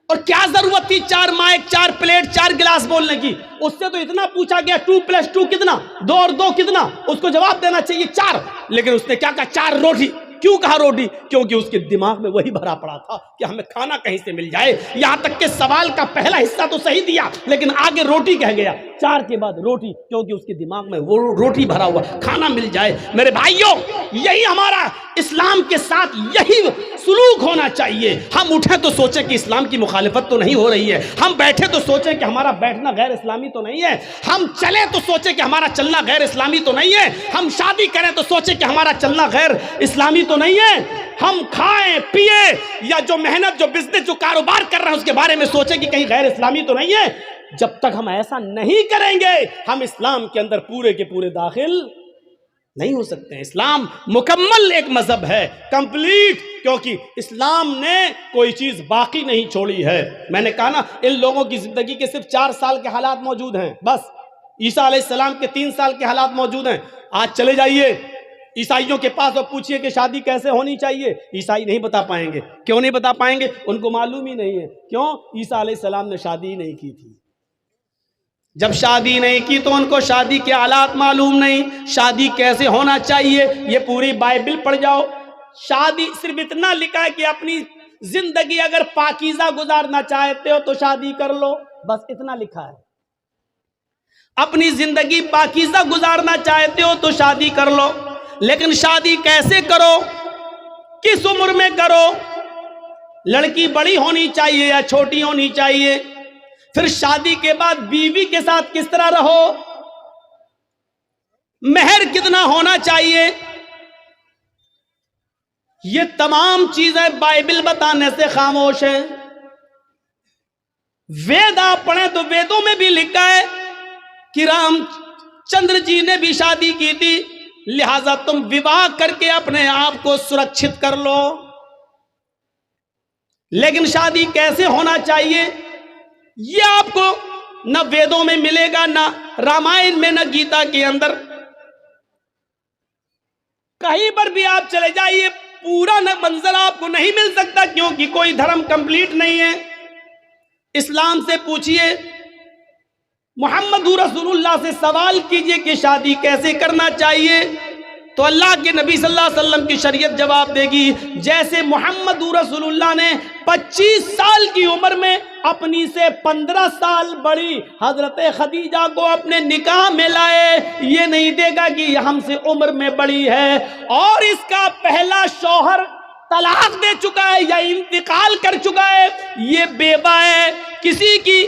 اور کیا ضرورت تھی 4 مائک، 4 پلیٹ، 4 گلاس بولنے کی؟ اس سے تو اتنا پوچھا گیا 2+2 کتنا، 2 اور 2 کتنا؟ اس کو جواب دینا چاہیے 4، لیکن اس نے کیا کہا 4 روٹی۔ کیوں کہا روٹی؟ کیونکہ اس کے دماغ میں وہی بھرا پڑا تھا کہ ہمیں کھانا کہیں سے مل جائے۔ یہاں تک کہ سوال کا پہلا حصہ تو صحیح دیا، لیکن آگے روٹی کہہ گیا، 4 کے بعد روٹی، کیونکہ اس کے دماغ میں وہ روٹی بھرا ہوا، کھانا مل جائے۔ میرے بھائیوں، یہی ہمارا اسلام کے ساتھ یہی سلوک ہونا چاہیے۔ ہم اٹھیں تو سوچیں کہ اسلام کی مخالفت تو نہیں ہو رہی ہے، ہم بیٹھے تو سوچیں کہ ہمارا بیٹھنا غیر اسلامی تو نہیں ہے، ہم چلیں تو سوچیں کہ ہمارا چلنا غیر اسلامی تو نہیں ہے، ہم شادی کریں تو سوچیں کہ ہمارا چلنا غیر اسلامی تو نہیں ہے، ہم کھائیں پیئیں یا جو محنت، جو بزنس، جو کاروبار کر رہے ہیں اس کے بارے میں سوچیں کہ کہیں غیر اسلامی تو نہیں ہے۔ جب تک ہم ایسا نہیں کریں گے ہم اسلام کے اندر پورے کے پورے داخل نہیں ہو سکتے ہیں۔ اسلام مکمل ایک مذہب ہے، کمپلیٹ، کیونکہ اسلام نے کوئی چیز باقی نہیں چھوڑی ہے۔ میں نے کہا نا، ان لوگوں کی زندگی کے صرف 4 سال کے حالات موجود ہیں، بس۔ عیسیٰ علیہ السلام کے 3 سال کے حالات موجود ہیں۔ آج چلے جائیے عیسائیوں کے پاس اور پوچھئے کہ شادی کیسے ہونی چاہیے، عیسائی نہیں بتا پائیں گے۔ کیوں نہیں بتا پائیں گے؟ ان کو معلوم ہی نہیں ہے۔ کیوں؟ عیسیٰ علیہ السلام نے شادی ہی نہیں کی تھی۔ جب شادی نہیں کی تو ان کو شادی کے حالات معلوم نہیں، شادی کیسے ہونا چاہیے۔ یہ پوری بائبل پڑھ جاؤ، شادی صرف اتنا لکھا ہے کہ اپنی زندگی اگر پاکیزہ گزارنا چاہتے ہو تو شادی کر لو، بس اتنا لکھا ہے۔ اپنی زندگی پاکیزہ گزارنا چاہتے ہو تو شادی کر لو، لیکن شادی کیسے کرو، کس عمر میں کرو، لڑکی بڑی ہونی چاہیے یا چھوٹی ہونی چاہیے، پھر شادی کے بعد بیوی کے ساتھ کس طرح رہو، مہر کتنا ہونا چاہیے، یہ تمام چیزیں بائبل بتانے سے خاموش ہے۔ وید آپ پڑھیں تو ویدوں میں بھی لکھا ہے کہ رام چندر جی نے بھی شادی کی تھی، لہذا تم وواہ کر کے اپنے آپ کو سرکشت کر لو۔ لیکن شادی کیسے ہونا چاہیے یہ آپ کو نہ ویدوں میں ملے گا، نہ رامائن میں، نہ گیتا کے اندر، کہیں پر بھی آپ چلے جائیے پورا منظر آپ کو نہیں مل سکتا، کیونکہ کوئی دھرم کمپلیٹ نہیں ہے۔ اسلام سے پوچھئے، محمد رسول اللہ سے سوال کیجئے کہ شادی کیسے کرنا چاہیے، تو اللہ کے نبی صلی اللہ علیہ وسلم کی شریعت جواب دے گی جیسے محمد رسول اللہ نے 25 سال کی عمر میں اپنی سے 15 سال بڑی حضرت خدیجہ کو اپنے نکاح میں لائے، یہ نہیں دے گا کہ یہ ہم سے عمر میں بڑی ہے اور اس کا پہلا شوہر طلاق دے چکا ہے یا انتقال کر چکا ہے، یہ بیوہ ہے، کسی کی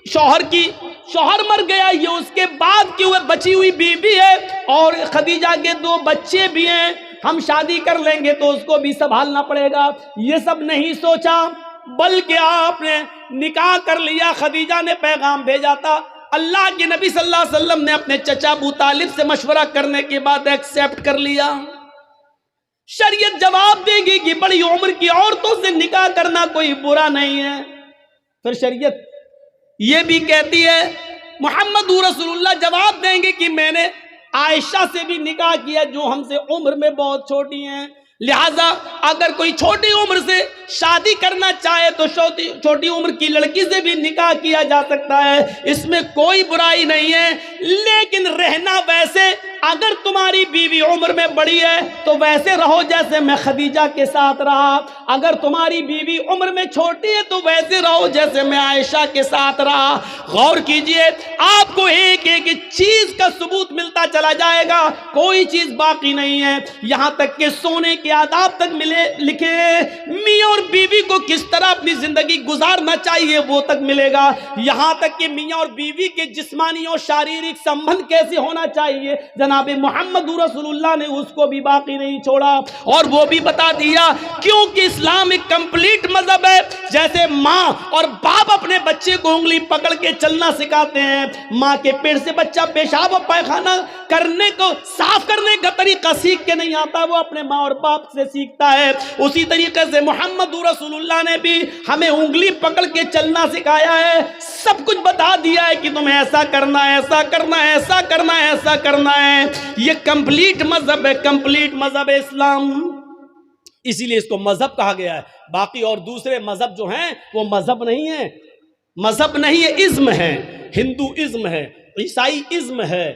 شوہر مر گیا، یہ اس کے بعد کی بچی ہوئی بیوی ہے اور خدیجہ کے 2 بچے بھی ہیں، ہم شادی کر لیں گے تو اس کو بھی سنبھالنا پڑے گا۔ یہ سب نہیں سوچا، بلکہ آپ نے نکاح کر لیا۔ خدیجہ نے پیغام بھیجا تھا، اللہ کے نبی صلی اللہ علیہ وسلم نے اپنے چچا ابو طالب سے مشورہ کرنے کے بعد ایکسیپٹ کر لیا۔ شریعت جواب دے گی کہ بڑی عمر کی عورتوں سے نکاح کرنا کوئی برا نہیں ہے۔ پھر شریعت یہ بھی کہتی ہے، محمد رسول اللہ جواب دیں گے کہ میں نے عائشہ سے بھی نکاح کیا جو ہم سے عمر میں بہت چھوٹی ہیں، لہٰذا اگر کوئی چھوٹی عمر سے شادی کرنا چاہے تو چھوٹی عمر کی لڑکی سے بھی نکاح کیا جا سکتا ہے، اس میں کوئی برائی نہیں ہے۔ لیکن رہنا ویسے، اگر تمہاری بیوی عمر میں بڑی ہے تو ویسے رہو جیسے میں خدیجہ کے ساتھ رہا، اگر تمہاری بیوی عمر میں چھوٹی ہے تو ویسے رہو جیسے میں عائشہ کے ساتھ رہا۔ غور کیجئے، آپ کو ایک ایک چیز کا ثبوت ملتا چلا جائے گا، کوئی چیز باقی نہیں ہے، یہاں تک کہ سونے کے آداب تک لکھے، میاں اور بیوی کو کس طرح اپنی زندگی گزارنا چاہیے وہ تک ملے گا، یہاں تک کہ میاں اور بیوی کے جسمانی اور شاریرک سمبند کیسے ہونا چاہیے جناب محمد رسول اللہ نے اس کو بھی باقی نہیں چھوڑا، اور وہ بھی بتا دیا، کیونکہ اسلام ایک کمپلیٹ مذہب ہے۔ جیسے ماں اور باپ اپنے بچے کو انگلی پکڑ کے چلنا سکھاتے ہیں، ماں کے پیٹ سے بچہ پیشاب اور پائخانہ کرنے کو صاف کرنے کا طریقہ سیکھ کے نہیں آتا، وہ اپنے ماں اور باپ سے سیکھتا ہے، اسی طریقے سے محمد رسول اللہ نے بھی ہمیں انگلی پکڑ کے چلنا سکھایا ہے، سب کچھ بتا دیا ہے کہ تمہیں ایسا کرنا ہے، ایسا کرنا ہے، ایسا کرنا ہے، ایسا کرنا ہے۔ یہ کمپلیٹ مذہب ہے، کمپلیٹ مذہب ہے اسلام، اسی لیے اس کو مذہب کہا گیا ہے۔ باقی اور دوسرے مذہب جو ہیں وہ مذہب نہیں ہے، مذہب نہیں ہے، ازم ہے۔ ہندو ازم ہے، عیسائی ازم ہے،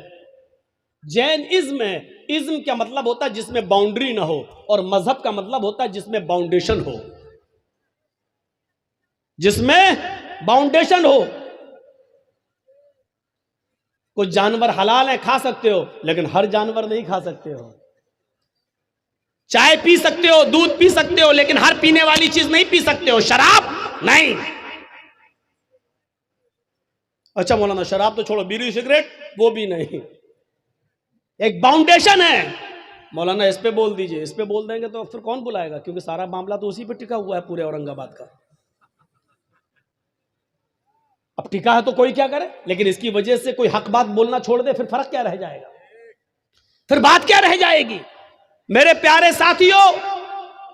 جین ازم ہے۔ ازم کا مطلب ہوتا ہے جس میں باؤنڈری نہ ہو، اور مذہب کا مطلب ہوتا ہے جس میں باؤنڈیشن ہو، جس میں باؤنڈیشن ہو۔ کچھ جانور حلال ہیں، کھا سکتے ہو، لیکن ہر جانور نہیں کھا سکتے ہو۔ چائے پی سکتے ہو، دودھ پی سکتے ہو، لیکن ہر پینے والی چیز نہیں پی سکتے ہو، شراب نہیں۔ اچھا مولانا شراب تو چھوڑو، بیڑی سگریٹ وہ بھی نہیں، ایک باؤنڈیشن ہے۔ مولانا اس پہ بول دیجئے، اس پہ بول دیں گے تو پھر کون بلائے گا، کیونکہ سارا معاملہ تو اسی پہ ٹکا ہوا ہے پورے اورنگ آباد کا۔ اب ٹکا ہے تو کوئی کیا کرے، لیکن اس کی وجہ سے کوئی حق بات بولنا چھوڑ دے، پھر فرق کیا رہ جائے گا، پھر بات کیا رہ جائے گی۔ میرے پیارے ساتھیوں،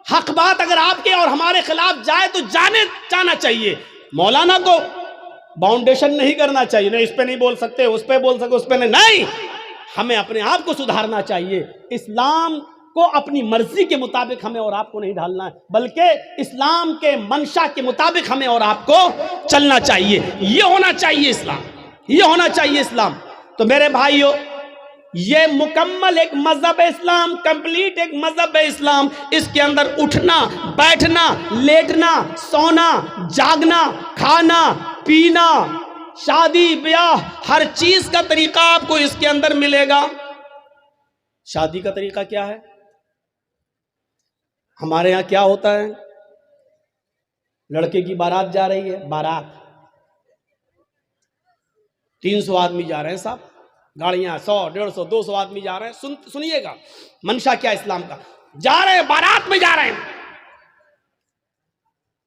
حق بات اگر آپ کے اور ہمارے خلاف جائے تو جانا چاہیے۔ مولانا کو باؤنڈیشن نہیں کرنا چاہیے، نہیں اس پہ نہیں بول سکتے، اس پہ بول سکتے، اس پہ نہیں، ہمیں اپنے آپ کو سدھارنا چاہیے. اسلام کو اپنی مرضی کے مطابق ہمیں اور آپ کو نہیں ڈھالنا ہے، بلکہ اسلام کے منشا کے مطابق ہمیں اور آپ کو چلنا چاہیے. یہ ہونا چاہیے اسلام، یہ ہونا چاہیے اسلام. تو میرے بھائیو، یہ مکمل ایک مذہب ہے اسلام، کمپلیٹ ایک مذہب ہے اسلام. اس کے اندر اٹھنا، بیٹھنا، لیٹنا، سونا، جاگنا، کھانا، پینا، شادی بیاہ، ہر چیز کا طریقہ آپ کو اس کے اندر ملے گا. شادی کا طریقہ کیا ہے؟ ہمارے یہاں کیا ہوتا ہے؟ لڑکے کی بارات جا رہی ہے، بارات 300 آدمی جا رہے ہیں صاحب، گاڑیاں 100 150 200 آدمی جا رہے ہیں. سنیے گا منشا کیا اسلام کا. جا رہے ہیں بارات میں، جا رہے ہیں.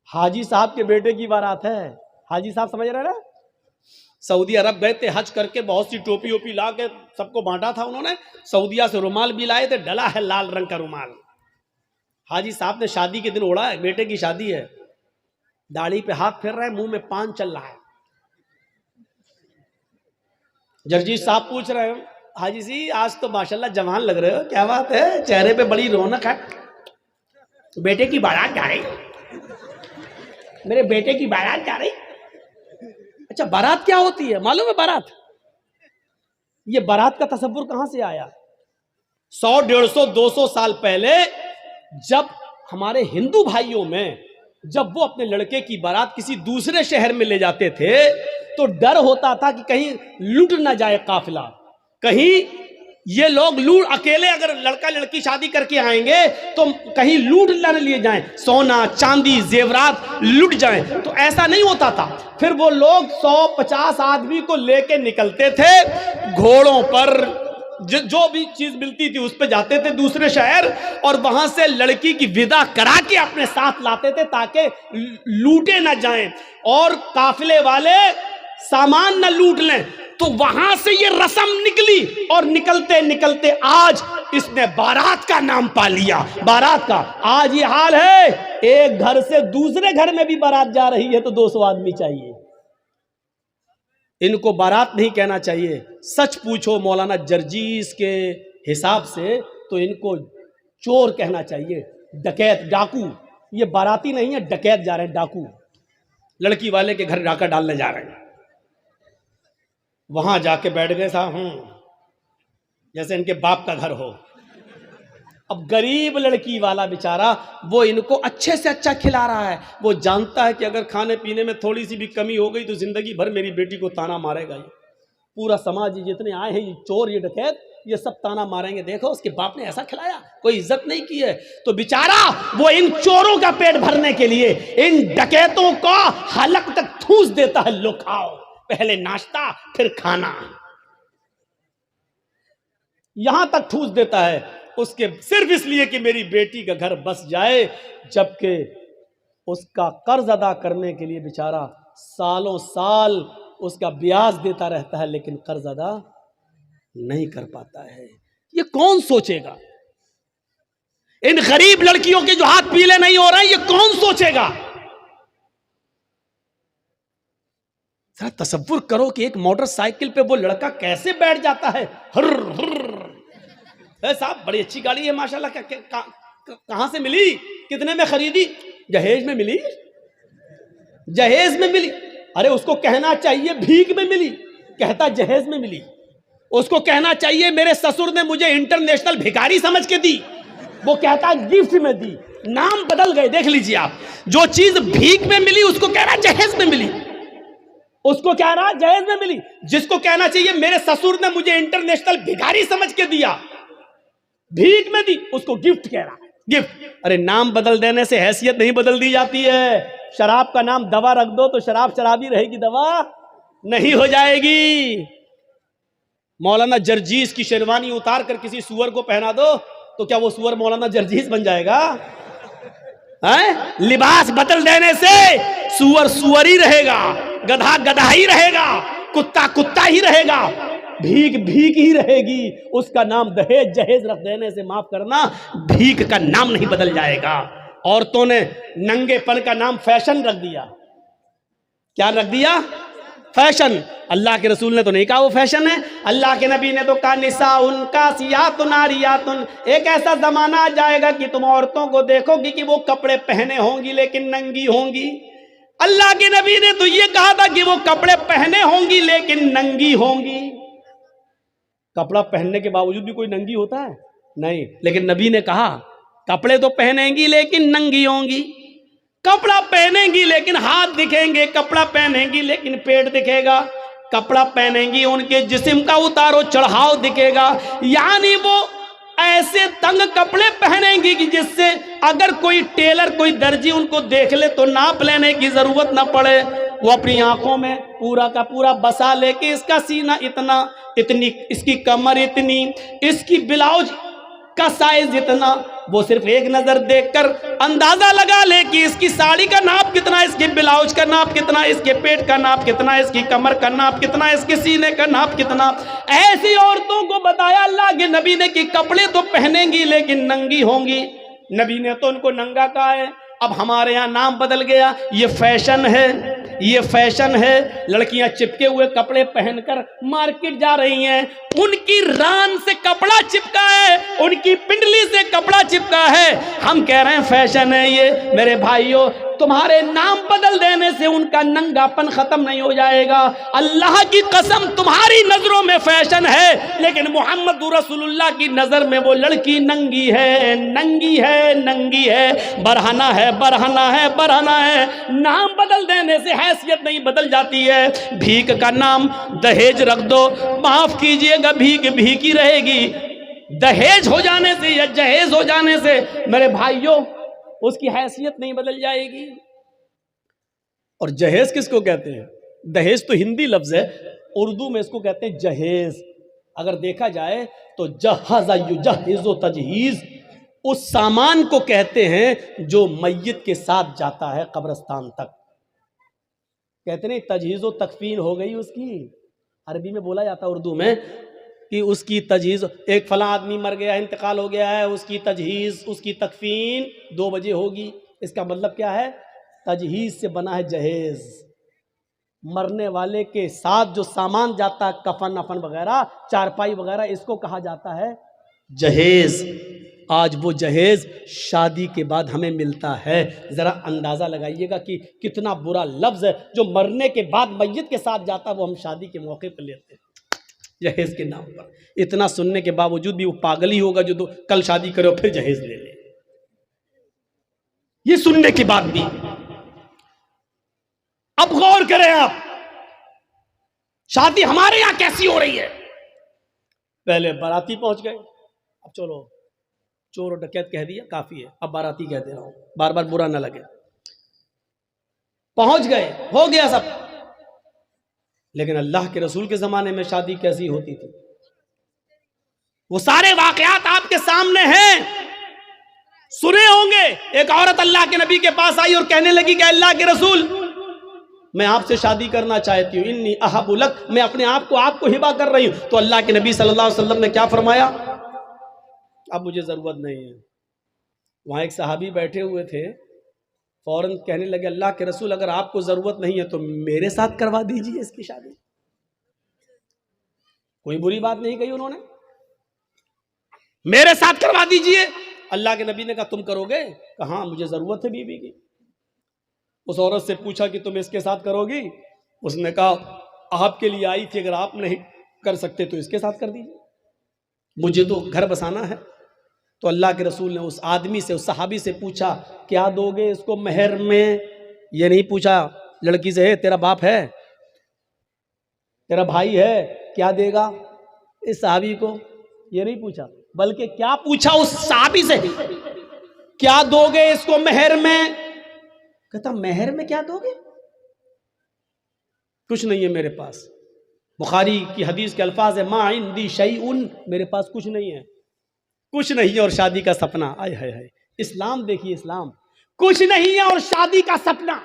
حاجی صاحب کے بیٹے کی بارات ہے. حاجی صاحب سمجھ رہے ہیں نا؟ سعودی عرب گئے تھے حج کر کے، بہت سی ٹوپی ووپی لا کے سب کو بانٹا تھا انہوں نے. سعودیہ سے رومال بھی لائے تھے، ڈلا ہے لال رنگ کا رومال. حاجی صاحب نے شادی کے دن اوڑھا ہے، بیٹے کی شادی ہے، داڑھی پہ ہاتھ پھیر رہے ہیں، منہ میں پان چل رہا ہے. جرجیت صاحب پوچھ رہے ہیں حاجی جی آج تو ماشاءاللہ جوان لگ رہے ہو، کیا بات ہے، چہرے پہ بڑی رونق ہے. بیٹے کی بارات جا رہی، میرے بیٹے کی بارات جا رہی. اچھا بارات کیا ہوتی ہے معلوم ہے؟ بارات، یہ بارات کا تصور کہاں سے آیا؟ 100 150 200 سال پہلے جب ہمارے ہندو بھائیوں میں جب وہ اپنے لڑکے کی بارات کسی دوسرے شہر میں لے جاتے تھے تو ڈر ہوتا تھا کہ کہیں لوٹ نہ جائے قافلہ، کہیں یہ لوگ لوٹ، اکیلے اگر لڑکا لڑکی شادی کر کے آئیں گے تو کہیں لوٹ نہ لیے جائیں، سونا چاندی زیورات لٹ جائیں. تو ایسا نہیں ہوتا تھا. پھر وہ لوگ 100-50 آدمی کو لے کے نکلتے تھے گھوڑوں پر، جو بھی چیز ملتی تھی اس پہ جاتے تھے دوسرے شہر، اور وہاں سے لڑکی کی ودا کرا کے اپنے ساتھ لاتے تھے تاکہ لوٹے نہ جائیں اور قافلے والے سامان نہ لوٹ لیں. تو وہاں سے یہ رسم نکلی اور نکلتے نکلتے آج اس نے بارات کا نام پا لیا. بارات کا آج یہ حال ہے، ایک گھر سے دوسرے گھر میں بھی بارات جا رہی ہے تو 200 آدمی چاہیے. ان کو بارات نہیں کہنا چاہیے. سچ پوچھو مولانا جرجیس کے حساب سے تو ان کو چور کہنا چاہیے، ڈکیت، ڈاکو. یہ باراتی نہیں ہے، ڈکیت جا رہے ہیں، ڈاکو. لڑکی والے کے گھر ڈاکہ ڈالنے جا رہے ہیں. وہاں جا کے بیٹھ گئے صاحب، جیسے ان کے باپ کا گھر ہو. اب غریب لڑکی والا بیچارہ وہ ان کو اچھے سے اچھا کھلا رہا ہے. وہ جانتا ہے کہ اگر کھانے پینے میں تھوڑی سی بھی کمی ہو گئی تو زندگی بھر میری بیٹی کو تانا مارے گا. یہ پورا سماج جتنے آئے ہیں، یہ چور، یہ ڈکیت، یہ سب تانا ماریں گے، دیکھو اس کے باپ نے ایسا کھلایا، کوئی عزت نہیں کی ہے. تو بیچارہ وہ ان چوروں کا پیٹ بھرنے کے لیے ان ڈکیتوں کا حلق تک ٹھوس دیتا ہے، لو کھاؤ، پہلے ناشتہ پھر کھانا، یہاں تک ٹھوس دیتا ہے اس کے صرف اس لیے کہ میری بیٹی کا گھر بس جائے. جبکہ اس کا قرض ادا کرنے کے لیے بیچارہ سالوں سال اس کا بیاج دیتا رہتا ہے لیکن قرض ادا نہیں کر پاتا ہے. یہ کون سوچے گا؟ ان غریب لڑکیوں کے جو ہاتھ پیلے نہیں ہو رہے ہیں، یہ کون سوچے گا؟ ذرا تصور کرو کہ ایک موٹر سائیکل پہ وہ لڑکا کیسے بیٹھ جاتا ہے. ہر صاحب بڑی اچھی گاڑی ہے ماشاءاللہ، کہاں سے ملی، کتنے میں خریدی؟ جہیز میں ملی، جہیز میں ملی. ارے اس کو کہنا چاہیے بھیک میں ملی، کہتا جہیز میں ملی. اس کو کہنا چاہیے میرے سسر نے مجھے انٹرنیشنل بھکاری سمجھ کے دی، وہ کہتا گفٹ میں دی. نام بدل گئے. دیکھ لیجئے آپ، جو چیز بھیک میں ملی اس کو کہہ رہا جہیز میں ملی، اس کو کہہ رہا جہیز میں ملی. جس کو کہنا چاہیے میرے سسر نے مجھے انٹرنیشنل بھکاری سمجھ کے دیا، بھیک میں دی، اس کو گفٹ کہہ رہا، گفٹ. ارے نام بدل دینے سے حیثیت نہیں بدل دی جاتی ہے. شراب کا نام دوا رکھ دو تو شراب شرابی رہے گی، دوا نہیں ہو جائے گی. مولانا جرجیس کی شیروانی اتار کر کسی سور کو پہنا دو تو کیا وہ سور مولانا جرجیس بن جائے گا؟ لباس بدل دینے سے سور سور ہی رہے گا، گدھا گدھا ہی رہے گا، کتا کتا ہی رہے گا، بھیک بھیک ہی رہے گی. اس کا نام دہیج جہیز رکھ دینے سے معاف کرنا، بھیک کا نام نہیں بدل جائے گا. عورتوں نے ننگے پن کا نام فیشن رکھ دیا. کیا رکھ دیا؟ فیشن، اللہ کے رسول نے تو نہیں کہا وہ فیشن ہے، اللہ کے نبی نے تو کہا نساء کاسیات عاریات، ایک ایسا زمانہ آ جائے گا کہ تم عورتوں کو دیکھو گی کہ وہ کپڑے پہنے ہوں گی لیکن ننگی ہوں گی۔ اللہ کے نبی نے تو یہ کہا تھا کہ وہ کپڑے پہنے ہوں گی لیکن ننگی ہوں گی۔ کپڑا پہننے کے باوجود بھی کوئی ننگی ہوتا ہے؟ نہیں، لیکن نبی نے کہا کپڑے تو پہنیں گی لیکن ننگی ہوں گی، کپڑا پہنیں گی لیکن ہاتھ دکھیں گے، کپڑا پہنیں گی لیکن پیٹ دکھے گا، کپڑا پہنیں گی ان کے جسم کا اتار و چڑھاؤ دکھے گا، یعنی وہ ایسے تنگ کپڑے پہنیں گی کہ جس سے اگر کوئی ٹیلر کوئی درجی ان کو دیکھ لے تو ناپ لینے کی ضرورت نہ پڑے، وہ اپنی آنکھوں میں پورا کا پورا بسا لے کہ اس کا سینہ اتنا، اتنی اس کی کمر اتنی، اس کی بلاؤز کا سائز اتنا، وہ صرف ایک نظر دیکھ کر اندازہ لگا لے کہ اس کی ساڑی کا ناپ کتنا، اس کے بلاؤز کا ناپ کتنا، اس کے پیٹ کا ناپ کتنا، اس کی کمر کا ناپ کتنا، اس کے سینے کا ناپ کتنا۔ ایسی عورتوں کو بتایا اللہ کے نبی نے کہ کپڑے تو پہنیں گی لیکن ننگی ہوں گی۔ نبی نے تو ان کو ننگا کہا ہے۔ اب ہمارے یہاں نام بدل گیا، یہ فیشن ہے، یہ فیشن ہے۔ لڑکیاں چپکے ہوئے کپڑے پہن کر مارکیٹ جا رہی ہیں، ان کی ران سے کپڑا چپکا ہے، ان کی پنڈلی سے کپڑا چپکا ہے، ہم کہہ رہے ہیں فیشن ہے یہ۔ میرے بھائیوں، تمہارے نام بدل دینے سے ان کا ننگا پن ختم نہیں ہو جائے گا۔ اللہ کی قسم تمہاری نظروں میں فیشن ہے لیکن محمد رسول اللہ کی نظر میں وہ لڑکی ننگی ہے، ننگی ہے، ننگی ہے، برہنہ ہے، برہنہ ہے، برہنہ ہے۔ نام بدل دینے سے حیثیت نہیں بدل جاتی ہے۔ بھیک کا نام دہیج رکھ دو، معاف کیجئے گا بھیک بھیک ہی رہے گی۔ دہیج ہو جانے سے یا جہیز ہو جانے سے میرے بھائیوں اس کی حیثیت نہیں بدل جائے گی۔ اور جہیز کس کو کہتے ہیں؟ دہیج تو ہندی لفظ ہے، اردو میں اس کو کہتے ہیں جہیز۔ اگر دیکھا جائے تو جہز یجہز و تجہیز اس سامان کو کہتے ہیں جو میت کے ساتھ جاتا ہے قبرستان تک۔ کہتے ہیں تجہیز و تکفین ہو گئی اس کی، عربی میں بولا جاتا ہے اردو میں کہ اس کی تجہیز، ایک فلاں آدمی مر گیا، انتقال ہو گیا ہے، اس کی تجہیز، اس کی تکفین 2 بجے ہوگی۔ اس کا مطلب کیا ہے؟ تجہیز سے بنا ہے جہیز، مرنے والے کے ساتھ جو سامان جاتا ہے، کفن افن وغیرہ، چارپائی وغیرہ، اس کو کہا جاتا ہے جہیز۔ آج وہ جہیز شادی کے بعد ہمیں ملتا ہے۔ ذرا اندازہ لگائیے گا کہ کتنا برا لفظ ہے، جو مرنے کے بعد میت کے ساتھ جاتا ہے وہ ہم شادی کے موقع پہ لیتے ہیں جہیز کے نام پر۔ اتنا سننے کے باوجود بھی وہ پاگل ہی ہوگا جو کل شادی کرے اور پھر جہیز لے لے۔ یہ سننے کے بعد بھی اب غور کریں آپ، شادی ہمارے یہاں کیسی ہو رہی ہے؟ پہلے باراتی پہنچ گئے، اب چلو چور و ڈکیت کہہ دیا کافی ہے، اب باراتی کہہ دے رہا ہوں، بار بار برا نہ لگے۔ پہنچ گئے، ہو گیا سب۔ لیکن اللہ کے رسول کے زمانے میں شادی کیسی ہوتی تھی؟ وہ سارے واقعات آپ کے سامنے ہیں، سنے ہوں گے۔ ایک عورت اللہ کے نبی کے پاس آئی اور کہنے لگی کہ اللہ کے رسول، میں آپ سے شادی کرنا چاہتی ہوں، انی احب لک، میں اپنے آپ کو ہبہ کر رہی ہوں۔ تو اللہ کے نبی صلی اللہ علیہ وسلم نے کیا فرمایا؟ اب مجھے ضرورت نہیں ہے۔ وہاں ایک صحابی بیٹھے ہوئے تھے، فوراً کہنے لگے اللہ کے رسول اگر آپ کو ضرورت نہیں ہے تو میرے ساتھ کروا دیجیے اس کی شادی۔ کوئی بری بات نہیں کہی انہوں نے، میرے ساتھ کروا دیجیے۔ اللہ کے نبی نے کہا تم کرو گے؟ کہا ہاں مجھے ضرورت ہے بیوی کی۔ اس عورت سے پوچھا کہ تم اس کے ساتھ کرو گی؟ اس نے کہا آپ کے لیے آئی تھی، اگر آپ نہیں کر سکتے تو اس کے ساتھ کر دیجیے، مجھے تو گھر بسانا ہے۔ تو اللہ کے رسول نے اس آدمی سے، اس صحابی سے پوچھا کیا دو گے اس کو مہر میں؟ یہ نہیں پوچھا لڑکی سے ہے تیرا باپ ہے، تیرا بھائی ہے، کیا دے گا اس صحابی کو؟ یہ نہیں پوچھا، بلکہ کیا پوچھا اس صحابی سے، کیا دو گے اس کو مہر میں؟ کہتا مہر میں کیا دو گے؟ کچھ نہیں ہے میرے پاس۔ بخاری کی حدیث کے الفاظ ہے ما عندی شیء، میرے پاس کچھ نہیں ہے، کچھ نہیں ہے اور شادی کا سپنا۔ آئے ہائے ہائے، اسلام دیکھیے، اسلام کچھ نہیں ہے اور شادی کا سپنا،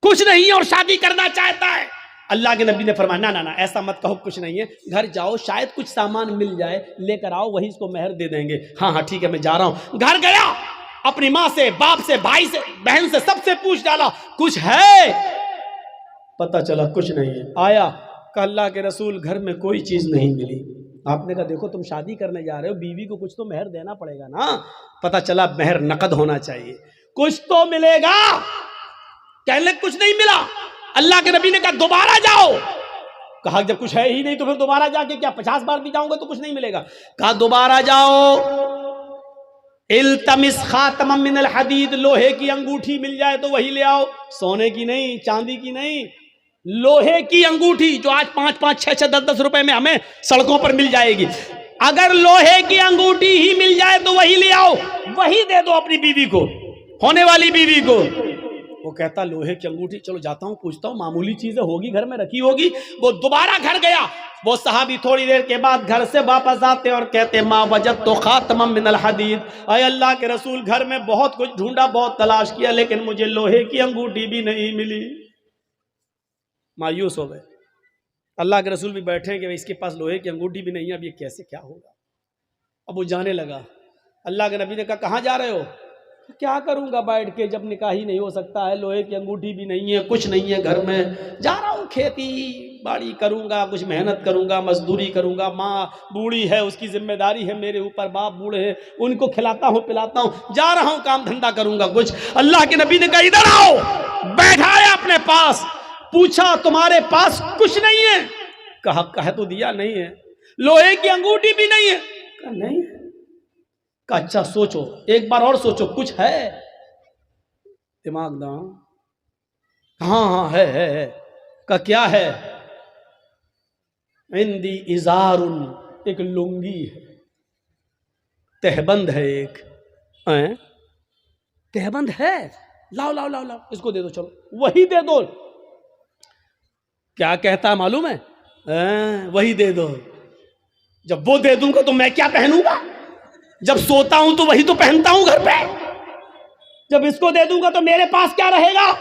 کچھ نہیں ہے اور شادی کرنا چاہتا ہے۔ اللہ کے نبی نے فرمایا نہ ایسا مت کہو، کچھ نہیں ہے، گھر جاؤ شاید کچھ سامان مل جائے، لے کر آؤ، وہی اس کو مہر دے دیں گے۔ ہاں ٹھیک ہے میں جا رہا ہوں۔ گھر گیا، اپنی ماں سے، باپ سے، بھائی سے، بہن سے، سب سے پوچھ ڈالا کچھ ہے؟ پتہ چلا کچھ نہیں ہے. آیا کہ اللہ کے رسول گھر میں کوئی چیز نہیں ملی. آپ نے کہا دیکھو تم شادی کرنے جا رہے ہو, بیوی کو کچھ تو مہر دینا پڑے گا نا. پتہ چلا مہر نقد ہونا چاہیے, کچھ تو ملے گا. کہنے کچھ نہیں ملا. اللہ کے نبی نے کہا دوبارہ جاؤ. کہا جب کچھ ہے ہی نہیں تو پھر دوبارہ جا کے کیا 50 بار بھی جاؤں گا تو کچھ نہیں ملے گا. کہا دوبارہ جاؤ. التمس خاتما من الحدید, لوہے کی انگوٹھی مل جائے تو وہی لے آؤ, سونے کی نہیں, چاندی کی نہیں, لوہے کی انگوٹھی جو آج 5-5, 6-6, 10-10 روپے میں ہمیں سڑکوں پر مل جائے گی. اگر لوہے کی انگوٹھی ہی مل جائے تو وہی لے آؤ, وہی دے دو اپنی بیوی کو, ہونے والی بیوی کو. وہ کہتا لوہے کی انگوٹھی, چلو جاتا ہوں پوچھتا ہوں, معمولی چیزیں ہوگی گھر میں رکھی ہوگی. وہ دوبارہ گھر گیا. وہ صحابی تھوڑی دیر کے بعد گھر سے واپس آتے اور کہتے ما وجدت خاتما من الحدید, اے اللہ کے رسول گھر میں بہت کچھ ڈھونڈا, بہت تلاش کیا, لیکن مجھے لوہے کی انگوٹھی بھی نہیں ملی. مایوس ہو گئے. اللہ کے رسول بھی بیٹھے کہ اس کے پاس لوہے کی انگوٹھی بھی نہیں ہے, اب یہ کیسے کیا ہوگا. اب وہ جانے لگا. اللہ کے نبی نے کہا کہاں جا رہے ہو؟ کیا کروں گا بیٹھ کے, جب نکاح ہی نہیں ہو سکتا ہے, لوہے کی انگوٹھی بھی نہیں ہے, کچھ نہیں ہے گھر میں, جا رہا ہوں کھیتی باڑی کروں گا, کچھ محنت کروں گا, مزدوری کروں گا. ماں بوڑھی ہے, اس کی ذمہ داری ہے میرے اوپر, باپ بوڑھے ہیں, ان کو کھلاتا ہوں پلاتا ہوں, جا رہا ہوں کام دھندا کروں گا کچھ. اللہ کے نبی نے کہا ادھر آؤ. بیٹھایا اپنے پاس, پوچھا تمہارے پاس کچھ نہیں ہے؟ کہا تو دیا نہیں ہے. لوہے کی انگوٹھی بھی نہیں ہے؟ کہا نہیں. کہا اچھا سوچو, ایک بار اور سوچو, کچھ ہے؟ دماغ داں. ہاں ہے. کہا کیا ہے؟ عندی ازار, ایک لنگی ہے, تہبند ہے, ایک تہبند ہے, لاؤ لاؤ لاؤ لاؤ, اس کو دے دو, چلو وہی دے دو. کیا کہتا ہے معلوم ہے؟ وہی دے دو. جب وہ دے دوں گا تو میں کیا پہنوں گا؟ جب سوتا ہوں تو وہی تو پہنتا ہوں گھر پہ, جب اس کو دے دوں گا تو میرے پاس کیا رہے گا؟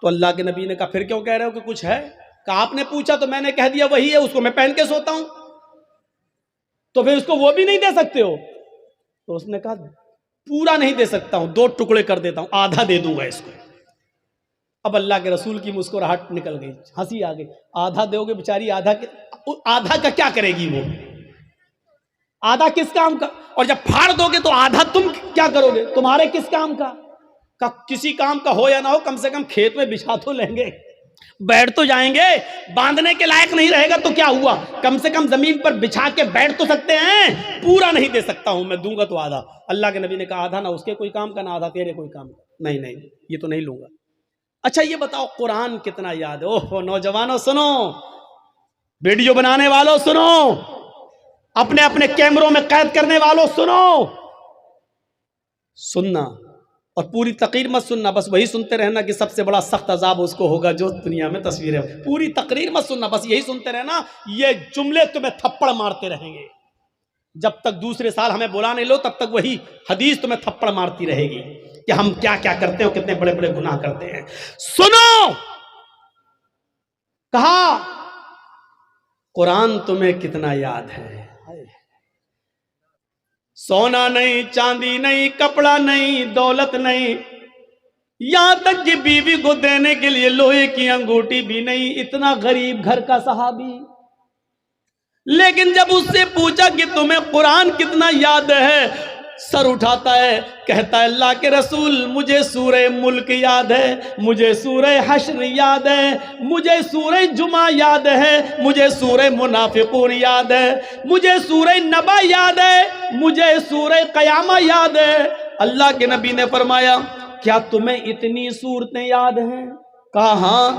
تو اللہ کے نبی نے کہا پھر کیوں کہہ رہے ہو کہ کچھ ہے؟ کہا آپ نے پوچھا تو میں نے کہہ دیا وہی ہے, اس کو میں پہن کے سوتا ہوں, تو پھر اس کو وہ بھی نہیں دے سکتے ہو؟ تو اس نے کہا پورا نہیں دے سکتا ہوں, 2 ٹکڑے کر دیتا ہوں, آدھا دے دوں گا اس کو. اب اللہ کے رسول کی مسکراہٹ نکل گئی, ہنسی آ گئی. آدھا دو گے بیچاری, آدھا کا کیا کرے گی وہ؟ آدھا کس کام کا؟ اور جب پھاڑ دو گے تو آدھا تم کیا کرو گے؟ تمہارے کس کام کا؟ کسی کام کا ہو یا نہ ہو, کم سے کم کھیت میں بچھا تو لیں گے, بیٹھ تو جائیں گے. باندھنے کے لائق نہیں رہے گا تو کیا ہوا, کم سے کم زمین پر بچھا کے بیٹھ تو سکتے ہیں. پورا نہیں دے سکتا ہوں میں, دوں گا تو آدھا. اللہ کے نبی نے کہا آدھا نہ اس کے کوئی کام کا, نہ آدھا تیرے کوئی کام کا. نہیں یہ تو نہیں لوں گا. اچھا یہ بتاؤ قرآن کتنا یاد ہے؟ اوہ نوجوانوں سنو, ویڈیو بنانے والوں سنو, اپنے اپنے کیمروں میں قید کرنے والوں سنو, سننا اور پوری تقریر مت سننا, بس وہی سنتے رہنا کہ سب سے بڑا سخت عذاب اس کو ہوگا جو دنیا میں تصویریں. پوری تقریر مت سننا, بس یہی سنتے رہنا. یہ جملے تمہیں تھپڑ مارتے رہیں گے جب تک دوسرے سال ہمیں بلا نہیں لو, تب تک وہی حدیث تمہیں تھپڑ مارتی رہے گی کہ ہم کیا کیا کرتے ہیں, کتنے بڑے بڑے گناہ کرتے ہیں. سنو, کہا قرآن تمہیں کتنا یاد ہے. سونا نہیں, چاندی نہیں, کپڑا نہیں, دولت نہیں, یہاں تک کہ بیوی کو دینے کے لیے لوہے کی انگوٹھی بھی نہیں. اتنا غریب گھر کا صحابی, لیکن جب اس سے پوچھا کہ تمہیں قرآن کتنا یاد ہے, سر اٹھاتا ہے, کہتا ہے اللہ کے رسول مجھے سورہ ملک یاد ہے, مجھے سورہ حشر یاد ہے, مجھے سورہ جمعہ یاد ہے, مجھے سورہ منافقون یاد ہے, مجھے سورہ نبا یاد ہے, مجھے سورہ قیامہ یاد ہے. اللہ کے نبی نے فرمایا کیا تمہیں اتنی صورتیں یاد ہیں؟ کہا ہاں.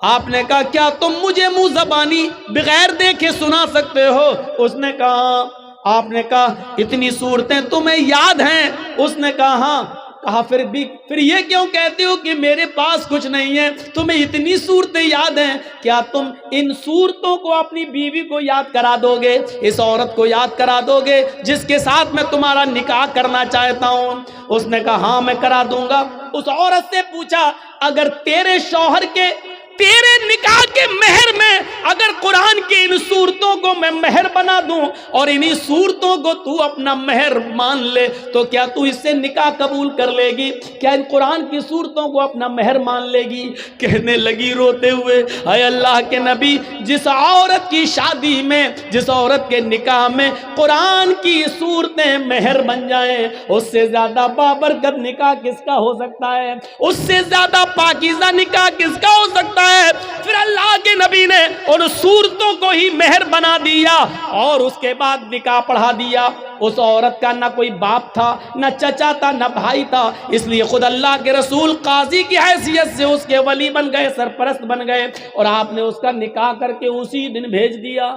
آپ نے کہا کیا تم مجھے منہ زبانی بغیر دیکھے سنا سکتے ہو؟ اس نے کہا. آپ نے کہا اتنی صورتیں تمہیں یاد ہیں؟ اس نے کہا ہاں. کہا پھر یہ کیوں کہتے ہو کہ میرے پاس کچھ نہیں ہے؟ تمہیں اتنی صورتیں یاد ہیں, کیا تم ان صورتوں کو اپنی بیوی کو یاد کرا دو گے, اس عورت کو یاد کرا دو گے جس کے ساتھ میں تمہارا نکاح کرنا چاہتا ہوں؟ اس نے کہا ہاں میں کرا دوں گا. اس عورت سے پوچھا اگر تیرے شوہر کے تیرے نکاح کے مہر میں اگر قرآن کی ان صورتوں کو میں مہر بنا دوں اور انہی صورتوں کو تو اپنا مہر مان لے تو کیا تو اس سے نکاح قبول کر لے گی؟ کیا ان قرآن کی صورتوں کو اپنا مہر مان لے گی؟ کہنے لگی روتے ہوئے، اے اللہ کے نبی، جس عورت کی شادی میں، جس عورت کے نکاح میں قرآن کی صورتیں مہر بن جائیں، اس سے زیادہ بابرکت نکاح کس کا ہو سکتا ہے؟ اس سے زیادہ پاکیزہ نکاح کس کا ہو سکتا ہے؟ پھر اللہ کے نبی نے ان صورتوں کو ہی مہر بنا دیا اور اس کے بعد نکاح پڑھا دیا۔ اس عورت کا نہ کوئی باپ تھا، نہ چچا تھا، نہ بھائی تھا، اس لیے خود اللہ کے رسول قاضی کی حیثیت سے اس کے ولی بن گئے، سرپرست بن گئے، اور آپ نے اس کا نکاح کر کے اسی دن بھیج دیا۔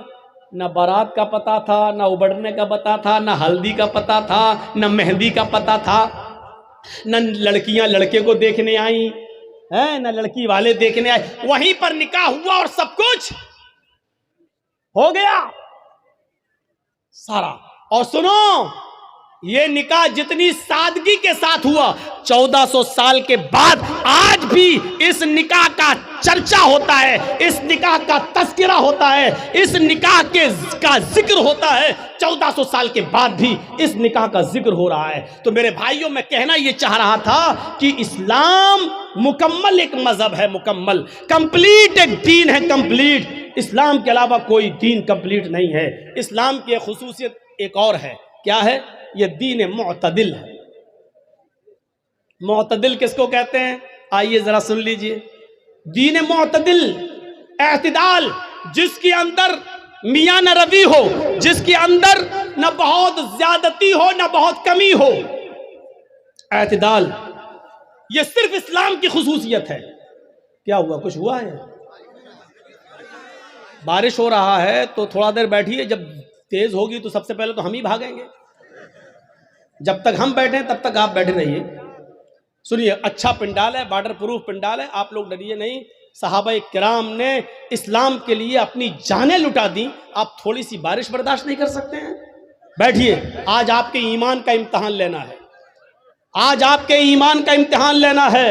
نہ بارات کا پتہ تھا، نہ ابڑنے کا پتہ تھا، نہ ہلدی کا پتہ تھا، نہ مہندی کا پتہ تھا، نہ لڑکیاں لڑکے کو دیکھنے آئیں، نہ لڑکی والے دیکھنے آئے، وہیں پر نکاح ہوا اور سب کچھ ہو گیا سارا۔ اور سنو، یہ نکاح جتنی سادگی کے ساتھ ہوا، 1400 سال کے بعد آج بھی اس نکاح کا چرچا ہوتا ہے، اس نکاح کا تذکرہ ہوتا ہے، اس نکاح کا ذکر ہوتا ہے، 1400 سال کے بعد بھی اس نکاح کا ذکر ہو رہا ہے۔ تو میرے بھائیوں، میں کہنا یہ چاہ رہا تھا کہ اسلام مکمل ایک مذہب ہے، مکمل، کمپلیٹ ایک دین ہے، کمپلیٹ۔ اسلام کے علاوہ کوئی دین کمپلیٹ نہیں ہے۔ اسلام کی ایک خصوصیت ایک اور ہے، کیا ہے؟ یہ دین معتدل ہے۔ معتدل کس کو کہتے ہیں؟ آئیے ذرا سن لیجئے۔ دین معتدل، اعتدال، جس کے اندر میاں نہ روی ہو، جس کے اندر نہ بہت زیادتی ہو نہ بہت کمی ہو، اعتدال، یہ صرف اسلام کی خصوصیت ہے۔ کیا ہوا؟ کچھ ہوا ہے؟ بارش ہو رہا ہے تو تھوڑا دیر بیٹھیے، جب تیز ہوگی تو سب سے پہلے تو ہم ہی بھاگیں گے۔ جب تک ہم بیٹھیں تب تک آپ بیٹھے رہیے۔ سنیے، اچھا پنڈال ہے، واٹر پروف پنڈال ہے، آپ لوگ ڈریے نہیں۔ صحابہ کرام نے اسلام کے لیے اپنی جانیں لٹا دیں، آپ تھوڑی سی بارش برداشت نہیں کر سکتے ہیں؟ بیٹھیے، آج آپ کے ایمان کا امتحان لینا ہے، آج آپ کے ایمان کا امتحان لینا ہے۔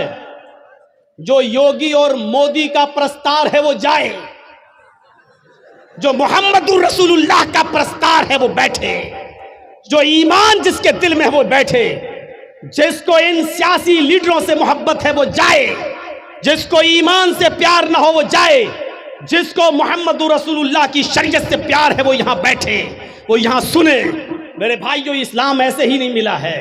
جو یوگی اور مودی کا پرستار ہے وہ جائے، جو محمد رسول اللہ کا پرستار ہے وہ بیٹھے، جو ایمان جس کے دل میں ہے وہ بیٹھے، جس کو ان سیاسی لیڈروں سے محبت ہے وہ جائے، جس کو ایمان سے پیار نہ ہو وہ جائے، جس کو محمد رسول اللہ کی شریعت سے پیار ہے وہ یہاں بیٹھے، وہ یہاں سنے۔ میرے بھائیو، اسلام ایسے ہی نہیں ملا ہے،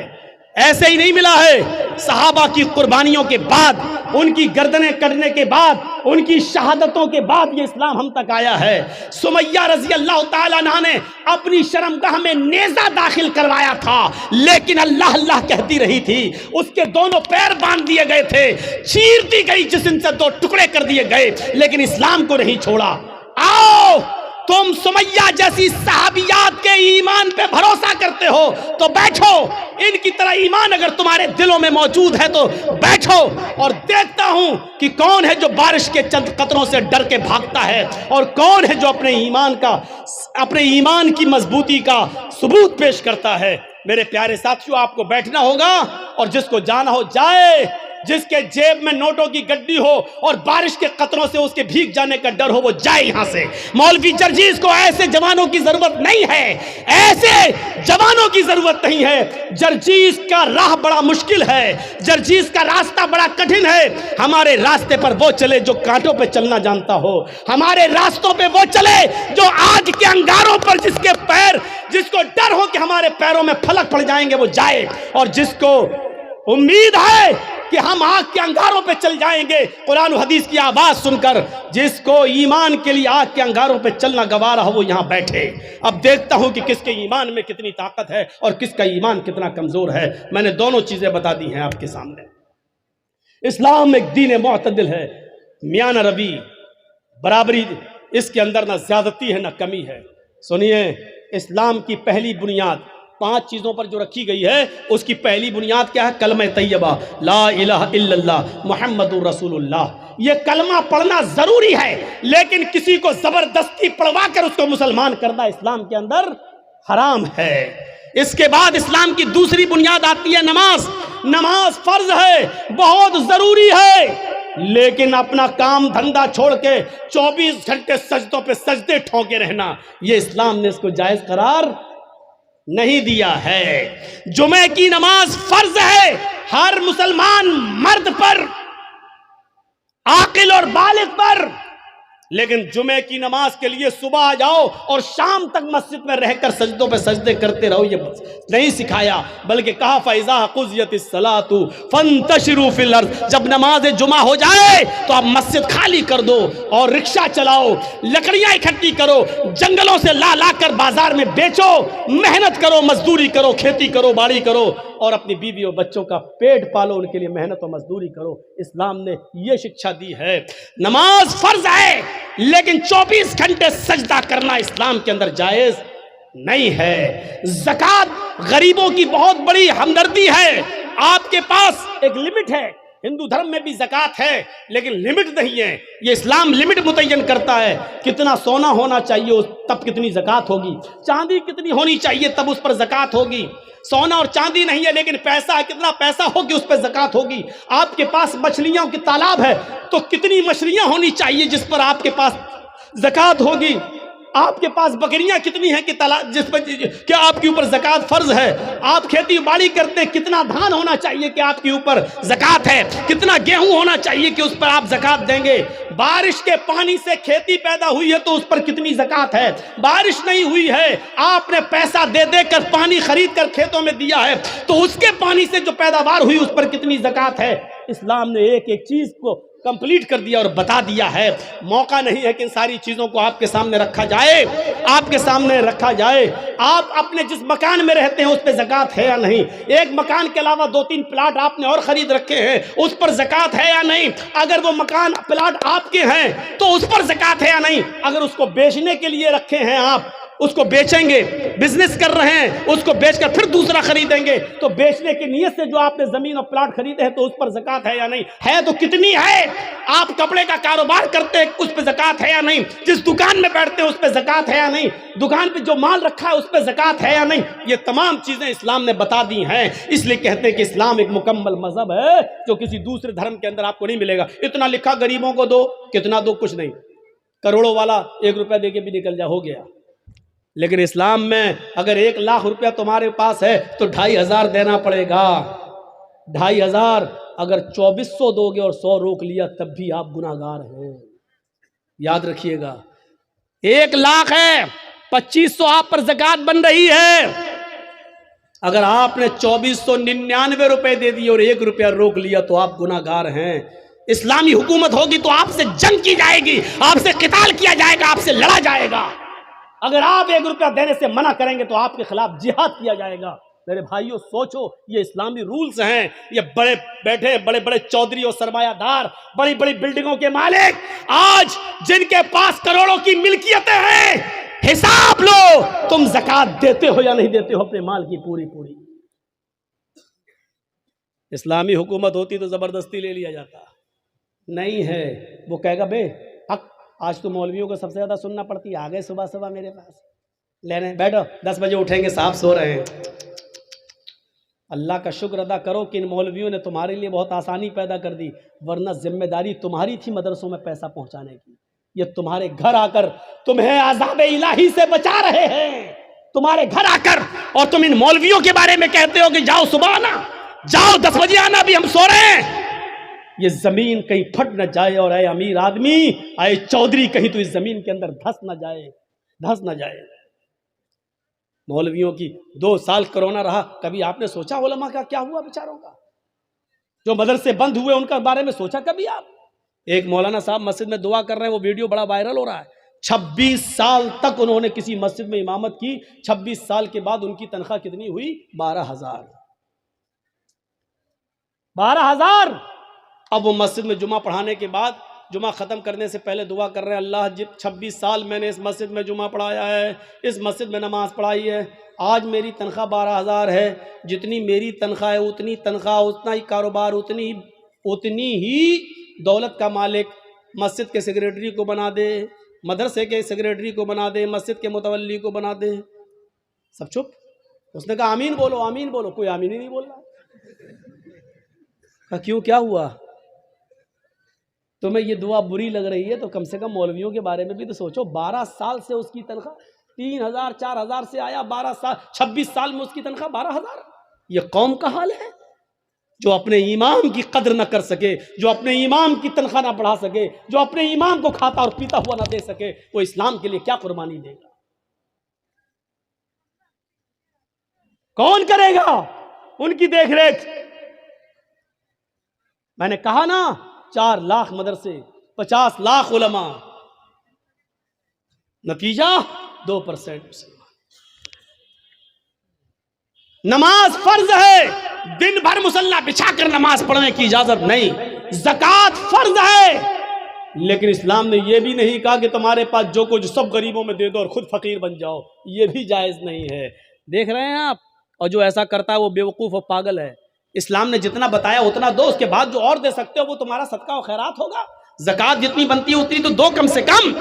ایسے ہی نہیں ملا ہے۔ صحابہ کی قربانیوں کے بعد، ان کی گردنیں کٹنے کے بعد، ان کی شہادتوں کے بعد یہ اسلام ہم تک آیا ہے۔ سمیہ رضی اللہ تعالیٰ عنہ نے اپنی شرمگاہ میں نیزہ داخل کروایا تھا، لیکن اللہ اللہ کہتی رہی تھی، اس کے دونوں پیر باندھ دیے گئے تھے، چیر دی گئی، جسم سے 2 ٹکڑے کر دیے گئے، لیکن اسلام کو نہیں چھوڑا۔ آؤ، تم سمیہ جیسی صحابیات کے ایمان پہ بھروسہ کرتے ہو تو بیٹھو، ان کی طرح ایمان اگر تمہارے دلوں میں موجود ہے تو بیٹھو، اور دیکھتا ہوں کہ کون ہے جو بارش کے چند قطروں سے ڈر کے بھاگتا ہے، اور کون ہے جو اپنے ایمان کی مضبوطی کا ثبوت پیش کرتا ہے۔ میرے پیارے ساتھیوں، آپ کو بیٹھنا ہوگا، اور جس کو جانا ہو جائے، جس کے جیب میں نوٹوں کی گڈی ہو اور بارش کے قطروں سے اس کے بھیگ جانے کا ڈر ہو، وہ جائے یہاں سے۔ مولوی جرجیز کو ایسے جوانوں کی ضرورت نہیں ہے، ایسے جوانوں کی ضرورت نہیں ہے۔ جرجیز کا راہ بڑا مشکل ہے، جرجیز کا راستہ بڑا کٹھن ہے۔ ہمارے راستے پر وہ چلے جو کانٹوں پہ چلنا جانتا ہو، ہمارے راستوں پہ وہ چلے جو آگ کے انگاروں پر جس کو ڈر ہو کہ ہمارے پیروں میں پھلک پڑ جائیں گے وہ جائے، اور جس کو امید ہے کہ ہم آگ کے انگاروں پہ چل جائیں گے قرآن و حدیث کی آواز سن کر، جس کو ایمان کے لیے آگ کے انگاروں پہ چلنا گوارا ہو وہ یہاں بیٹھے۔ اب دیکھتا ہوں کہ کس کے ایمان میں کتنی طاقت ہے اور کس کا ایمان کتنا کمزور ہے۔ میں نے دونوں چیزیں بتا دی ہیں آپ کے سامنے۔ اسلام ایک دین معتدل ہے، میاں نہ روی، برابری، اس کے اندر نہ زیادتی ہے نہ کمی ہے۔ سنیے، اسلام کی پہلی بنیاد 5 چیزوں پر جو رکھی گئی ہے، اس کی پہلی بنیاد کیا ہے؟ کلمہ طیبہ، لا الہ الا اللہ محمد رسول اللہ۔ یہ کلمہ پڑھنا ضروری ہے، لیکن کسی کو زبردستی پڑھوا کر اس کو مسلمان کرنا اسلام کے اندر حرام ہے۔ اس کے بعد اسلام کی دوسری بنیاد آتی ہے نماز۔ نماز فرض ہے، بہت ضروری ہے، لیکن اپنا کام دھندا چھوڑ کے 24 گھنٹے سجدوں پہ سجدے ٹھونکے رہنا، یہ اسلام نے اس کو جائز قرار نہیں دیا ہے۔ جمعے کی نماز فرض ہے ہر مسلمان مرد پر، عاقل اور بالغ پر، لیکن جمعے کی نماز کے لیے صبح آ جاؤ اور شام تک مسجد میں رہ کر سجدوں پہ سجدے کرتے رہو، یہ نہیں سکھایا، بلکہ کہا فَإِذَا قُضِيَتِ الصَّلَاةُ فَانتَشِرُوا فِي الْأَرْضِ، جب نماز جمعہ ہو جائے تو آپ مسجد خالی کر دو اور رکشہ چلاؤ، لکڑیاں اکٹھی کرو، جنگلوں سے لا لا کر بازار میں بیچو، محنت کرو، مزدوری کرو، کھیتی کرو، باڑی کرو، اور اپنی بیوی اور بچوں کا پیٹ پالو، ان کے لیے محنت و مزدوری کرو۔ اسلام نے یہ شکشا دی ہے۔ نماز فرض ہے لیکن 24 گھنٹے سجدہ کرنا اسلام کے اندر جائز نہیں ہے۔ زکوٰۃ غریبوں کی بہت بڑی ہمدردی ہے، آپ کے پاس ایک لمٹ ہے، ہندو دھرم میں بھی زکوٰۃ ہے لیکن لمٹ نہیں ہے، یہ اسلام لمٹ متعین کرتا ہے، کتنا سونا ہونا چاہیے تب کتنی زکوٰۃ ہوگی، چاندی کتنی ہونی چاہیے تب اس پر زکوٰۃ ہوگی، سونا اور چاندی نہیں ہے لیکن پیسہ ہے، کتنا پیسہ ہوگی اس پہ زکوٰۃ ہوگی، آپ کے پاس مچھلیوں کی تالاب ہے تو کتنی مچھلیاں ہونی چاہیے جس پر آپ کے پاس زکوٰۃ ہوگی، آپ کے پاس بکریاں کتنی ہیں کہ جس پر کہ آپ کے اوپر زکوٰۃ فرض ہے، آپ کھیتی باڑی کرتے کتنا دھان ہونا چاہیے کہ آپ کے اوپر زکوٰۃ ہے، کتنا گیہوں ہونا چاہیے کہ اس پر آپ زکوٰۃ دیں گے، بارش کے پانی سے کھیتی پیدا ہوئی ہے تو اس پر کتنی زکوٰۃ ہے، بارش نہیں ہوئی ہے آپ نے پیسہ دے دے کر پانی خرید کر کھیتوں میں دیا ہے تو اس کے پانی سے جو پیداوار ہوئی اس پر کتنی زکوٰۃ ہے۔ اسلام نے ایک ایک چیز کو کمپلیٹ کر دیا اور بتا دیا ہے۔ موقع نہیں ہے کہ ان ساری چیزوں کو آپ کے سامنے رکھا جائے، آپ کے سامنے رکھا جائے۔ آپ اپنے جس مکان میں رہتے ہیں اس پہ زکوٰۃ ہے یا نہیں، ایک مکان کے علاوہ 2-3 پلاٹ آپ نے اور خرید رکھے ہیں، اس پر زکوٰۃ ہے یا نہیں، اگر وہ مکان پلاٹ آپ کے ہیں تو اس پر زکوٰۃ ہے یا نہیں، اگر اس کو بیچنے کے لیے رکھے ہیں آپ، اس کو بیچیں گے، بزنس کر رہے ہیں، اس کو بیچ کر پھر دوسرا خریدیں گے تو بیچنے کی نیت سے جو آپ نے زمین اور پلاٹ خریدے ہیں تو اس پر زکوٰۃ ہے یا نہیں، ہے تو کتنی ہے، آپ کپڑے کا کاروبار کرتے ہیں اس پہ زکوٰۃ ہے یا نہیں، جس دکان میں بیٹھتے ہیں اس پہ زکوٰۃ ہے یا نہیں، دکان پہ جو مال رکھا ہے اس پہ زکوٰۃ ہے یا نہیں، یہ تمام چیزیں اسلام نے بتا دی ہیں۔ اس لیے کہتے ہیں کہ اسلام ایک مکمل مذہب ہے جو کسی دوسرے دھرم کے اندر آپ کو نہیں ملے گا۔ اتنا لکھا غریبوں کو دو، کتنا دو، کچھ نہیں، کروڑوں والا 1 روپیہ دے کے بھی نکل جا، ہو گیا، لیکن اسلام میں اگر 1 لاکھ روپیہ تمہارے پاس ہے تو 2500 دینا پڑے گا، 2500، اگر 2400 دو گے اور 100 روک لیا تب بھی آپ گناہگار ہیں، یاد رکھیے گا۔ 1 لاکھ ہے، 2500 آپ پر زکوٰۃ بن رہی ہے، اگر آپ نے 2499 روپے دے دیے اور 1 روپیہ روک لیا تو آپ گناہگار ہیں۔ اسلامی حکومت ہوگی تو آپ سے جنگ کی جائے گی، آپ سے قتال کیا جائے گا، آپ سے لڑا جائے گا، اگر آپ 1 روپیہ دینے سے منع کریں گے تو آپ کے خلاف جہاد کیا جائے گا۔ میرے بھائیوں سوچو، یہ اسلامی رولز ہیں، یہ بڑے بیٹھے بڑے بڑے چودھری اور سرمایہ دار، بڑی بڑی بلڈنگوں کے مالک آج جن کے پاس کروڑوں کی ملکیتیں ہیں، حساب لو تم زکوٰۃ دیتے ہو یا نہیں دیتے ہو اپنے مال کی پوری پوری۔ اسلامی حکومت ہوتی تو زبردستی لے لیا جاتا، نہیں ہے، وہ کہے گا بے حق، آج تو مولویوں کو سب سے زیادہ سننا پڑتی ہے، آ گئے صبح صبح میرے پاس لینے، بیٹھو 10 بجے اٹھیں گے، صاحب سو رہے ہیں۔ اللہ کا شکر ادا کرو کہ ان مولویوں نے تمہارے لیے بہت آسانی پیدا کر دی، ورنہ ذمہ داری تمہاری تھی مدرسوں میں پیسہ پہنچانے کی، یہ تمہارے گھر آ کر تمہیں عذاب الہی سے بچا رہے ہیں، تمہارے گھر آ کر، اور تم ان مولویوں کے بارے میں کہتے ہو کہ جاؤ صبح آنا، جاؤ 10 بجے آنا، بھی ہم سو رہے ہیں۔ یہ زمین کہیں پھٹ نہ جائے، اور اے امیر آدمی، اے چودھری، کہیں تو اس زمین کے اندر دھس نہ جائے، دھس نہ جائے۔ مولویوں کی 2 سال کرونا رہا، کبھی آپ نے سوچا علماء کا کیا ہوا بیچاروں کا؟ جو مدرسے بند ہوئے ان کا بارے میں سوچا کبھی آپ؟ ایک مولانا صاحب مسجد میں دعا کر رہے ہیں، وہ ویڈیو بڑا وائرل ہو رہا ہے، 26 سال تک انہوں نے کسی مسجد میں امامت کی، 26 سال کے بعد ان کی تنخواہ کتنی ہوئی؟ 12,000۔ 12,000۔ اب وہ مسجد میں جمعہ پڑھانے کے بعد، جمعہ ختم کرنے سے پہلے دعا کر رہے ہیں، اللہ 26 سال میں نے اس مسجد میں جمعہ پڑھایا ہے، اس مسجد میں نماز پڑھائی ہے، آج میری تنخواہ 12,000 ہے، جتنی میری تنخواہ ہے اتنی تنخواہ، اتنا ہی کاروبار، اتنی ہی دولت کا مالک مسجد کے سیکریٹری کو بنا دے، مدرسے کے سیکریٹری کو بنا دے، مسجد کے متولی کو بنا دے۔ سب چپ۔ اس نے کہا آمین بولو، آمین بولو، کوئی آمین ہی نہیں بول رہا۔ کہا کیوں، کیا ہوا؟ تمہیں یہ دعا بری لگ رہی ہے تو کم سے کم مولویوں کے بارے میں بھی تو سوچو. 12 سال سے اس کی تنخواہ 3,000 4,000 سے آیا, 12 سال 26 سال میں اس کی تنخواہ 12,000. یہ قوم کا حال ہے جو اپنے امام کی قدر نہ کر سکے, جو اپنے امام کی تنخواہ نہ بڑھا سکے, جو اپنے امام کو کھاتا اور پیتا ہوا نہ دے سکے, وہ اسلام کے لیے کیا قربانی دے گا؟ کون کرے گا ان کی دیکھ ریکھ؟ میں نے کہا نا 4 لاکھ مدرسے, 50 لاکھ علماء, نتیجہ 2% مسلمان. نماز فرض ہے, دن بھر مصلی بچھا کر نماز پڑھنے کی اجازت نہیں. زکوٰۃ فرض ہے, لیکن اسلام نے یہ بھی نہیں کہا کہ تمہارے پاس جو کچھ سب غریبوں میں دے دو اور خود فقیر بن جاؤ. یہ بھی جائز نہیں ہے. دیکھ رہے ہیں آپ, اور جو ایسا کرتا ہے وہ بیوقوف اور پاگل ہے. اسلام نے جتنا بتایا اتنا دو, اس کے بعد جو اور دے سکتے ہو وہ تمہارا صدقہ و خیرات ہوگا. زکوٰۃ جتنی بنتی ہے اتنی تو دو کم سے کم,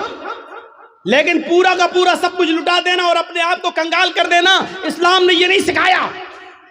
لیکن پورا کا پورا سب کچھ لٹا دینا اور اپنے آپ کو کنگال کر دینا, اسلام نے یہ نہیں سکھایا.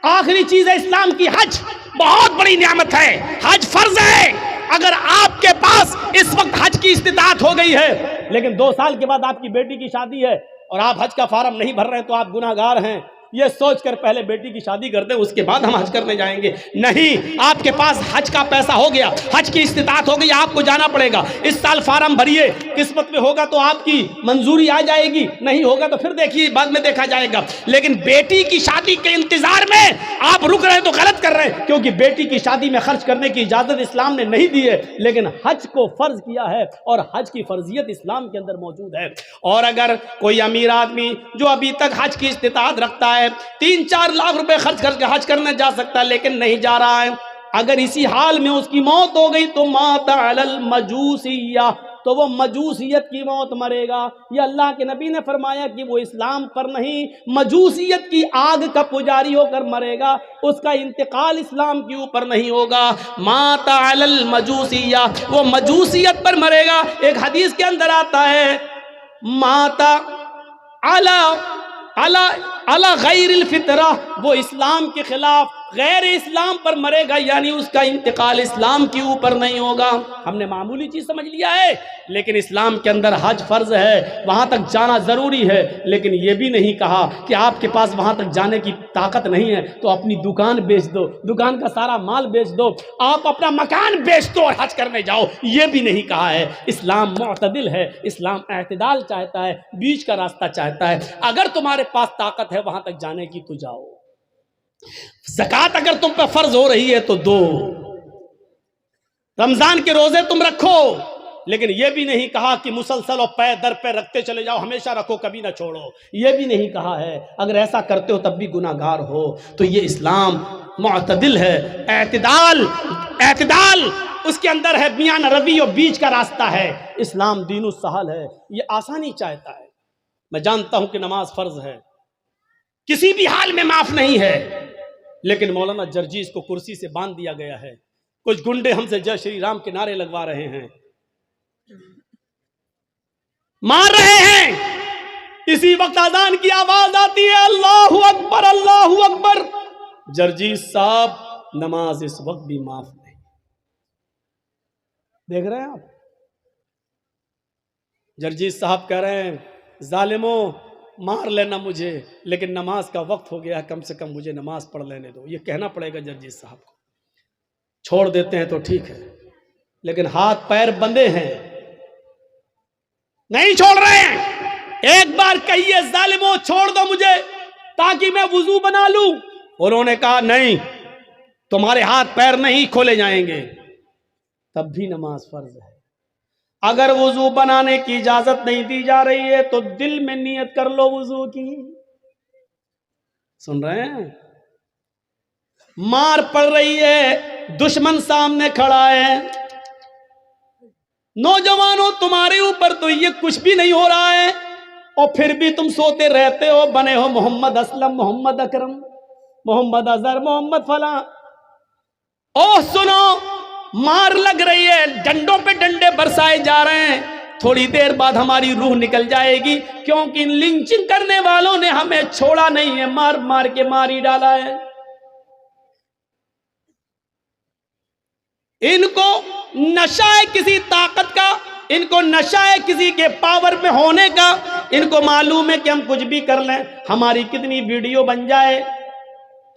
آخری چیز ہے اسلام کی حج, بہت بڑی نعمت ہے. حج فرض ہے. اگر آپ کے پاس اس وقت حج کی استطاعت ہو گئی ہے لیکن 2 سال کے بعد آپ کی بیٹی کی شادی ہے اور آپ حج کا فارم نہیں بھر رہے تو آپ گناہ گار ہیں, یہ سوچ کر پہلے بیٹی کی شادی کر دیں, اس کے بعد ہم حج کرنے جائیں گے. نہیں, آپ کے پاس حج کا پیسہ ہو گیا, حج کی استطاعت ہو گئی, آپ کو جانا پڑے گا. اس سال فارم بھریے, قسمت میں ہوگا تو آپ کی منظوری آ جائے گی, نہیں ہوگا تو پھر دیکھیے بعد میں دیکھا جائے گا. لیکن بیٹی کی شادی کے انتظار میں آپ رک رہے ہیں تو غلط کر رہے ہیں, کیونکہ بیٹی کی شادی میں خرچ کرنے کی اجازت اسلام نے نہیں دی ہے, لیکن حج کو فرض کیا ہے اور حج کی فرضیت اسلام کے اندر موجود ہے. اور اگر کوئی امیر آدمی جو ابھی تک حج کی استطاعت رکھتا ہے 3-4 لاکھ روپے خرچ کر کے حج کرنے جا سکتا ہے لیکن نہیں جا رہا ہے, اگر اسی حال میں اس کی موت ہو گئی تو مات علی المجوسیہ, تو وہ مجوسیت کی موت مرے گا. یہ اللہ کے نبی نے فرمایا کہ وہ اسلام پر نہیں مجوسیت کی آگ کا پجاری ہو کر مرے گا, اس کا انتقال اسلام کے اوپر نہیں ہوگا. مات علی المجوسیہ, وہ مجوسیت پر مرے گا. ایک حدیث کے اندر آتا ہے مات علی غیر الفطرہ, وہ اسلام کے خلاف غیر اسلام پر مرے گا, یعنی اس کا انتقال اسلام کے اوپر نہیں ہوگا. ہم نے معمولی چیز سمجھ لیا ہے, لیکن اسلام کے اندر حج فرض ہے, وہاں تک جانا ضروری ہے. لیکن یہ بھی نہیں کہا کہ آپ کے پاس وہاں تک جانے کی طاقت نہیں ہے تو اپنی دکان بیچ دو, دکان کا سارا مال بیچ دو, آپ اپنا مکان بیچ دو اور حج کرنے جاؤ, یہ بھی نہیں کہا ہے. اسلام معتدل ہے, اسلام اعتدال چاہتا ہے, بیچ کا راستہ چاہتا ہے. اگر تمہارے پاس طاقت ہے وہاں تک جانے کی تو جاؤ. زکوٰۃ اگر تم پہ فرض ہو رہی ہے تو دو, رمضان کے روزے تم رکھو, لیکن یہ بھی نہیں کہا کہ مسلسل اور پے در پہ رکھتے چلے جاؤ, ہمیشہ رکھو کبھی نہ چھوڑو, یہ بھی نہیں کہا ہے. اگر ایسا کرتے ہو تب بھی گناہ گار ہو. تو یہ اسلام معتدل ہے, اعتدال اس کے اندر ہے, میان روی اور بیچ کا راستہ ہے. اسلام دین السہل ہے, یہ آسانی چاہتا ہے. میں جانتا ہوں کہ نماز فرض ہے, کسی بھی حال میں معاف نہیں ہے, لیکن مولانا جرجیز کو کرسی سے باندھ دیا گیا ہے. کچھ گنڈے ہم سے جے شری رام کے نعرے لگوا رہے ہیں, مار رہے ہیں. اسی وقت اذان کی آواز آتی ہے اللہ اکبر اللہ اکبر. جرجیز صاحب نماز اس وقت بھی معاف نہیں. دیکھ رہے ہیں آپ, جرجیز صاحب کہہ رہے ہیں ظالموں مار لینا مجھے, لیکن نماز کا وقت ہو گیا, کم سے کم مجھے نماز پڑھ لینے دو. یہ کہنا پڑے گا جرجیز صاحب کو. چھوڑ دیتے ہیں تو ٹھیک ہے, لیکن ہاتھ پیر بندے ہیں, نہیں چھوڑ رہے ہیں. ایک بار کہیے ظالموں چھوڑ دو مجھے تاکہ میں وضو بنا لوں. انہوں نے کہا نہیں, تمہارے ہاتھ پیر نہیں کھولے جائیں گے. تب بھی نماز فرض ہے. اگر وضو بنانے کی اجازت نہیں دی جا رہی ہے تو دل میں نیت کر لو وضو کی. سن رہے ہیں, مار پڑ رہی ہے, دشمن سامنے کھڑا ہے, نوجوانوں تمہارے اوپر تو یہ کچھ بھی نہیں ہو رہا ہے اور پھر بھی تم سوتے رہتے ہو, بنے ہو محمد اسلم, محمد اکرم, محمد اظہر, محمد فلاں. اوہ سنو, مار لگ رہی ہے, ڈنڈوں پہ ڈنڈے برسائے جا رہے ہیں, تھوڑی دیر بعد ہماری روح نکل جائے گی, کیونکہ لنچنگ کرنے والوں نے ہمیں چھوڑا نہیں ہے, مار مار کے مار ہی ڈالا ہے. ان کو نشہ ہے کسی طاقت کا، ان کو نشہ ہے کسی کے پاور میں ہونے کا، ان کو معلوم ہے کہ ہم کچھ بھی کر لیں، ہماری کتنی ویڈیو بن جائے،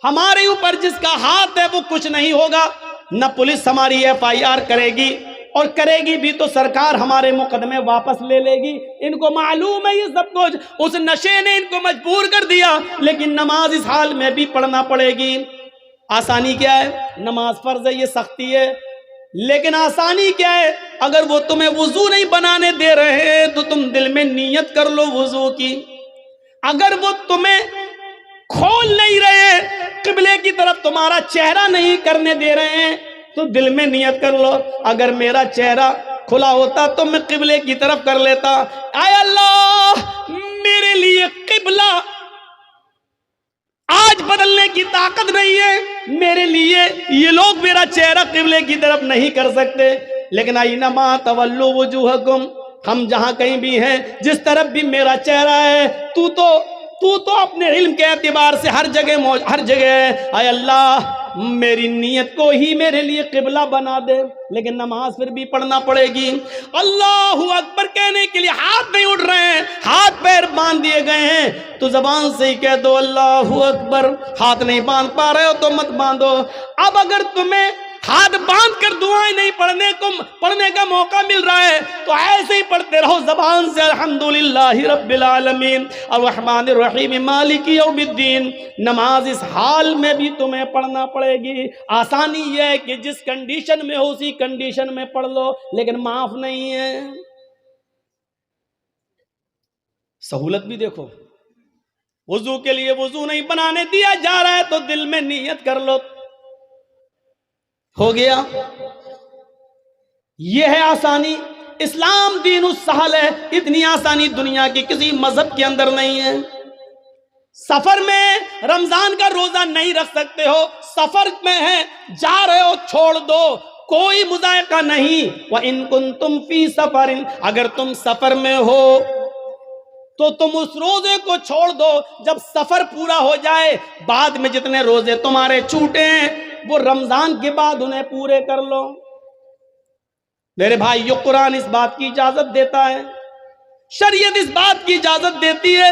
ہمارے اوپر جس کا ہاتھ ہے وہ کچھ نہیں ہوگا، نہ پولیس ہماری FIR کرے گی، اور کرے گی بھی تو سرکار ہمارے مقدمے واپس لے لے گی۔ ان کو معلوم ہے یہ سب کچھ، اس نشے نے ان کو مجبور کر دیا، لیکن نماز اس حال میں بھی پڑھنا پڑے گی۔ آسانی کیا ہے؟ نماز فرض ہے، یہ سختی ہے، لیکن آسانی کیا ہے؟ اگر وہ تمہیں وضو نہیں بنانے دے رہے ہیں تو تم دل میں نیت کر لو وضو کی۔ اگر وہ تمہیں کھول نہیں رہے، قبلے کی طرف تمہارا چہرہ نہیں کرنے دے رہے ہیں، تو دل میں نیت کر لو، اگر میرا چہرہ کھلا ہوتا تو میں قبلے کی طرف کر لیتا۔ اے اللہ، میرے لیے قبلہ آج بدلنے کی طاقت نہیں ہے، میرے لیے یہ لوگ میرا چہرہ قبلے کی طرف نہیں کر سکتے، لیکن اینما تولوا وجوہکم، ہم جہاں کہیں بھی ہیں، جس طرف بھی میرا چہرہ ہے، تو اپنے علم کے اعتبار سے ہر جگہ ہے۔ اے اللہ، میری نیت کو ہی میرے لیے قبلہ بنا دے، لیکن نماز پھر بھی پڑھنا پڑے گی۔ اللہ اکبر کہنے کے لیے ہاتھ نہیں اٹھ رہے ہیں، ہاتھ پیر باندھ دیے گئے ہیں، تو زبان سے ہی کہہ دو اللہ اکبر۔ ہاتھ نہیں باندھ پا رہے ہو تو مت باندھو۔ اب اگر تمہیں ہاتھ باندھ کر دعائیں نہیں پڑھنے کا موقع مل رہا ہے تو ایسے ہی پڑھتے رہو زبان سے، الحمدللہ رب العالمین الرحمن الرحیم مالک یوم الدین۔ نماز اس حال میں بھی تمہیں پڑھنا پڑے گی۔ آسانی یہ ہے کہ جس کنڈیشن میں ہو اسی کنڈیشن میں پڑھ لو، لیکن معاف نہیں ہے۔ سہولت بھی دیکھو، وضو کے لیے وضو نہیں بنانے دیا جا رہا ہے تو دل میں نیت کر لو، ہو گیا۔ یہ ہے آسانی۔ اسلام دین السہل ہے، اتنی آسانی دنیا کی کسی مذہب کے اندر نہیں ہے۔ سفر میں رمضان کا روزہ نہیں رکھ سکتے ہو، سفر میں ہے، جا رہے ہو، چھوڑ دو، کوئی مذائقہ نہیں۔ وَإِن كُنتُمْ فِي سَفَرٍ، اگر تم سفر میں ہو تو تم اس روزے کو چھوڑ دو، جب سفر پورا ہو جائے بعد میں جتنے روزے تمہارے چھوٹے ہیں وہ رمضان کے بعد انہیں پورے کر لو۔ میرے بھائی، یہ قرآن اس بات کی اجازت دیتا ہے، شریعت اس بات کی اجازت دیتی ہے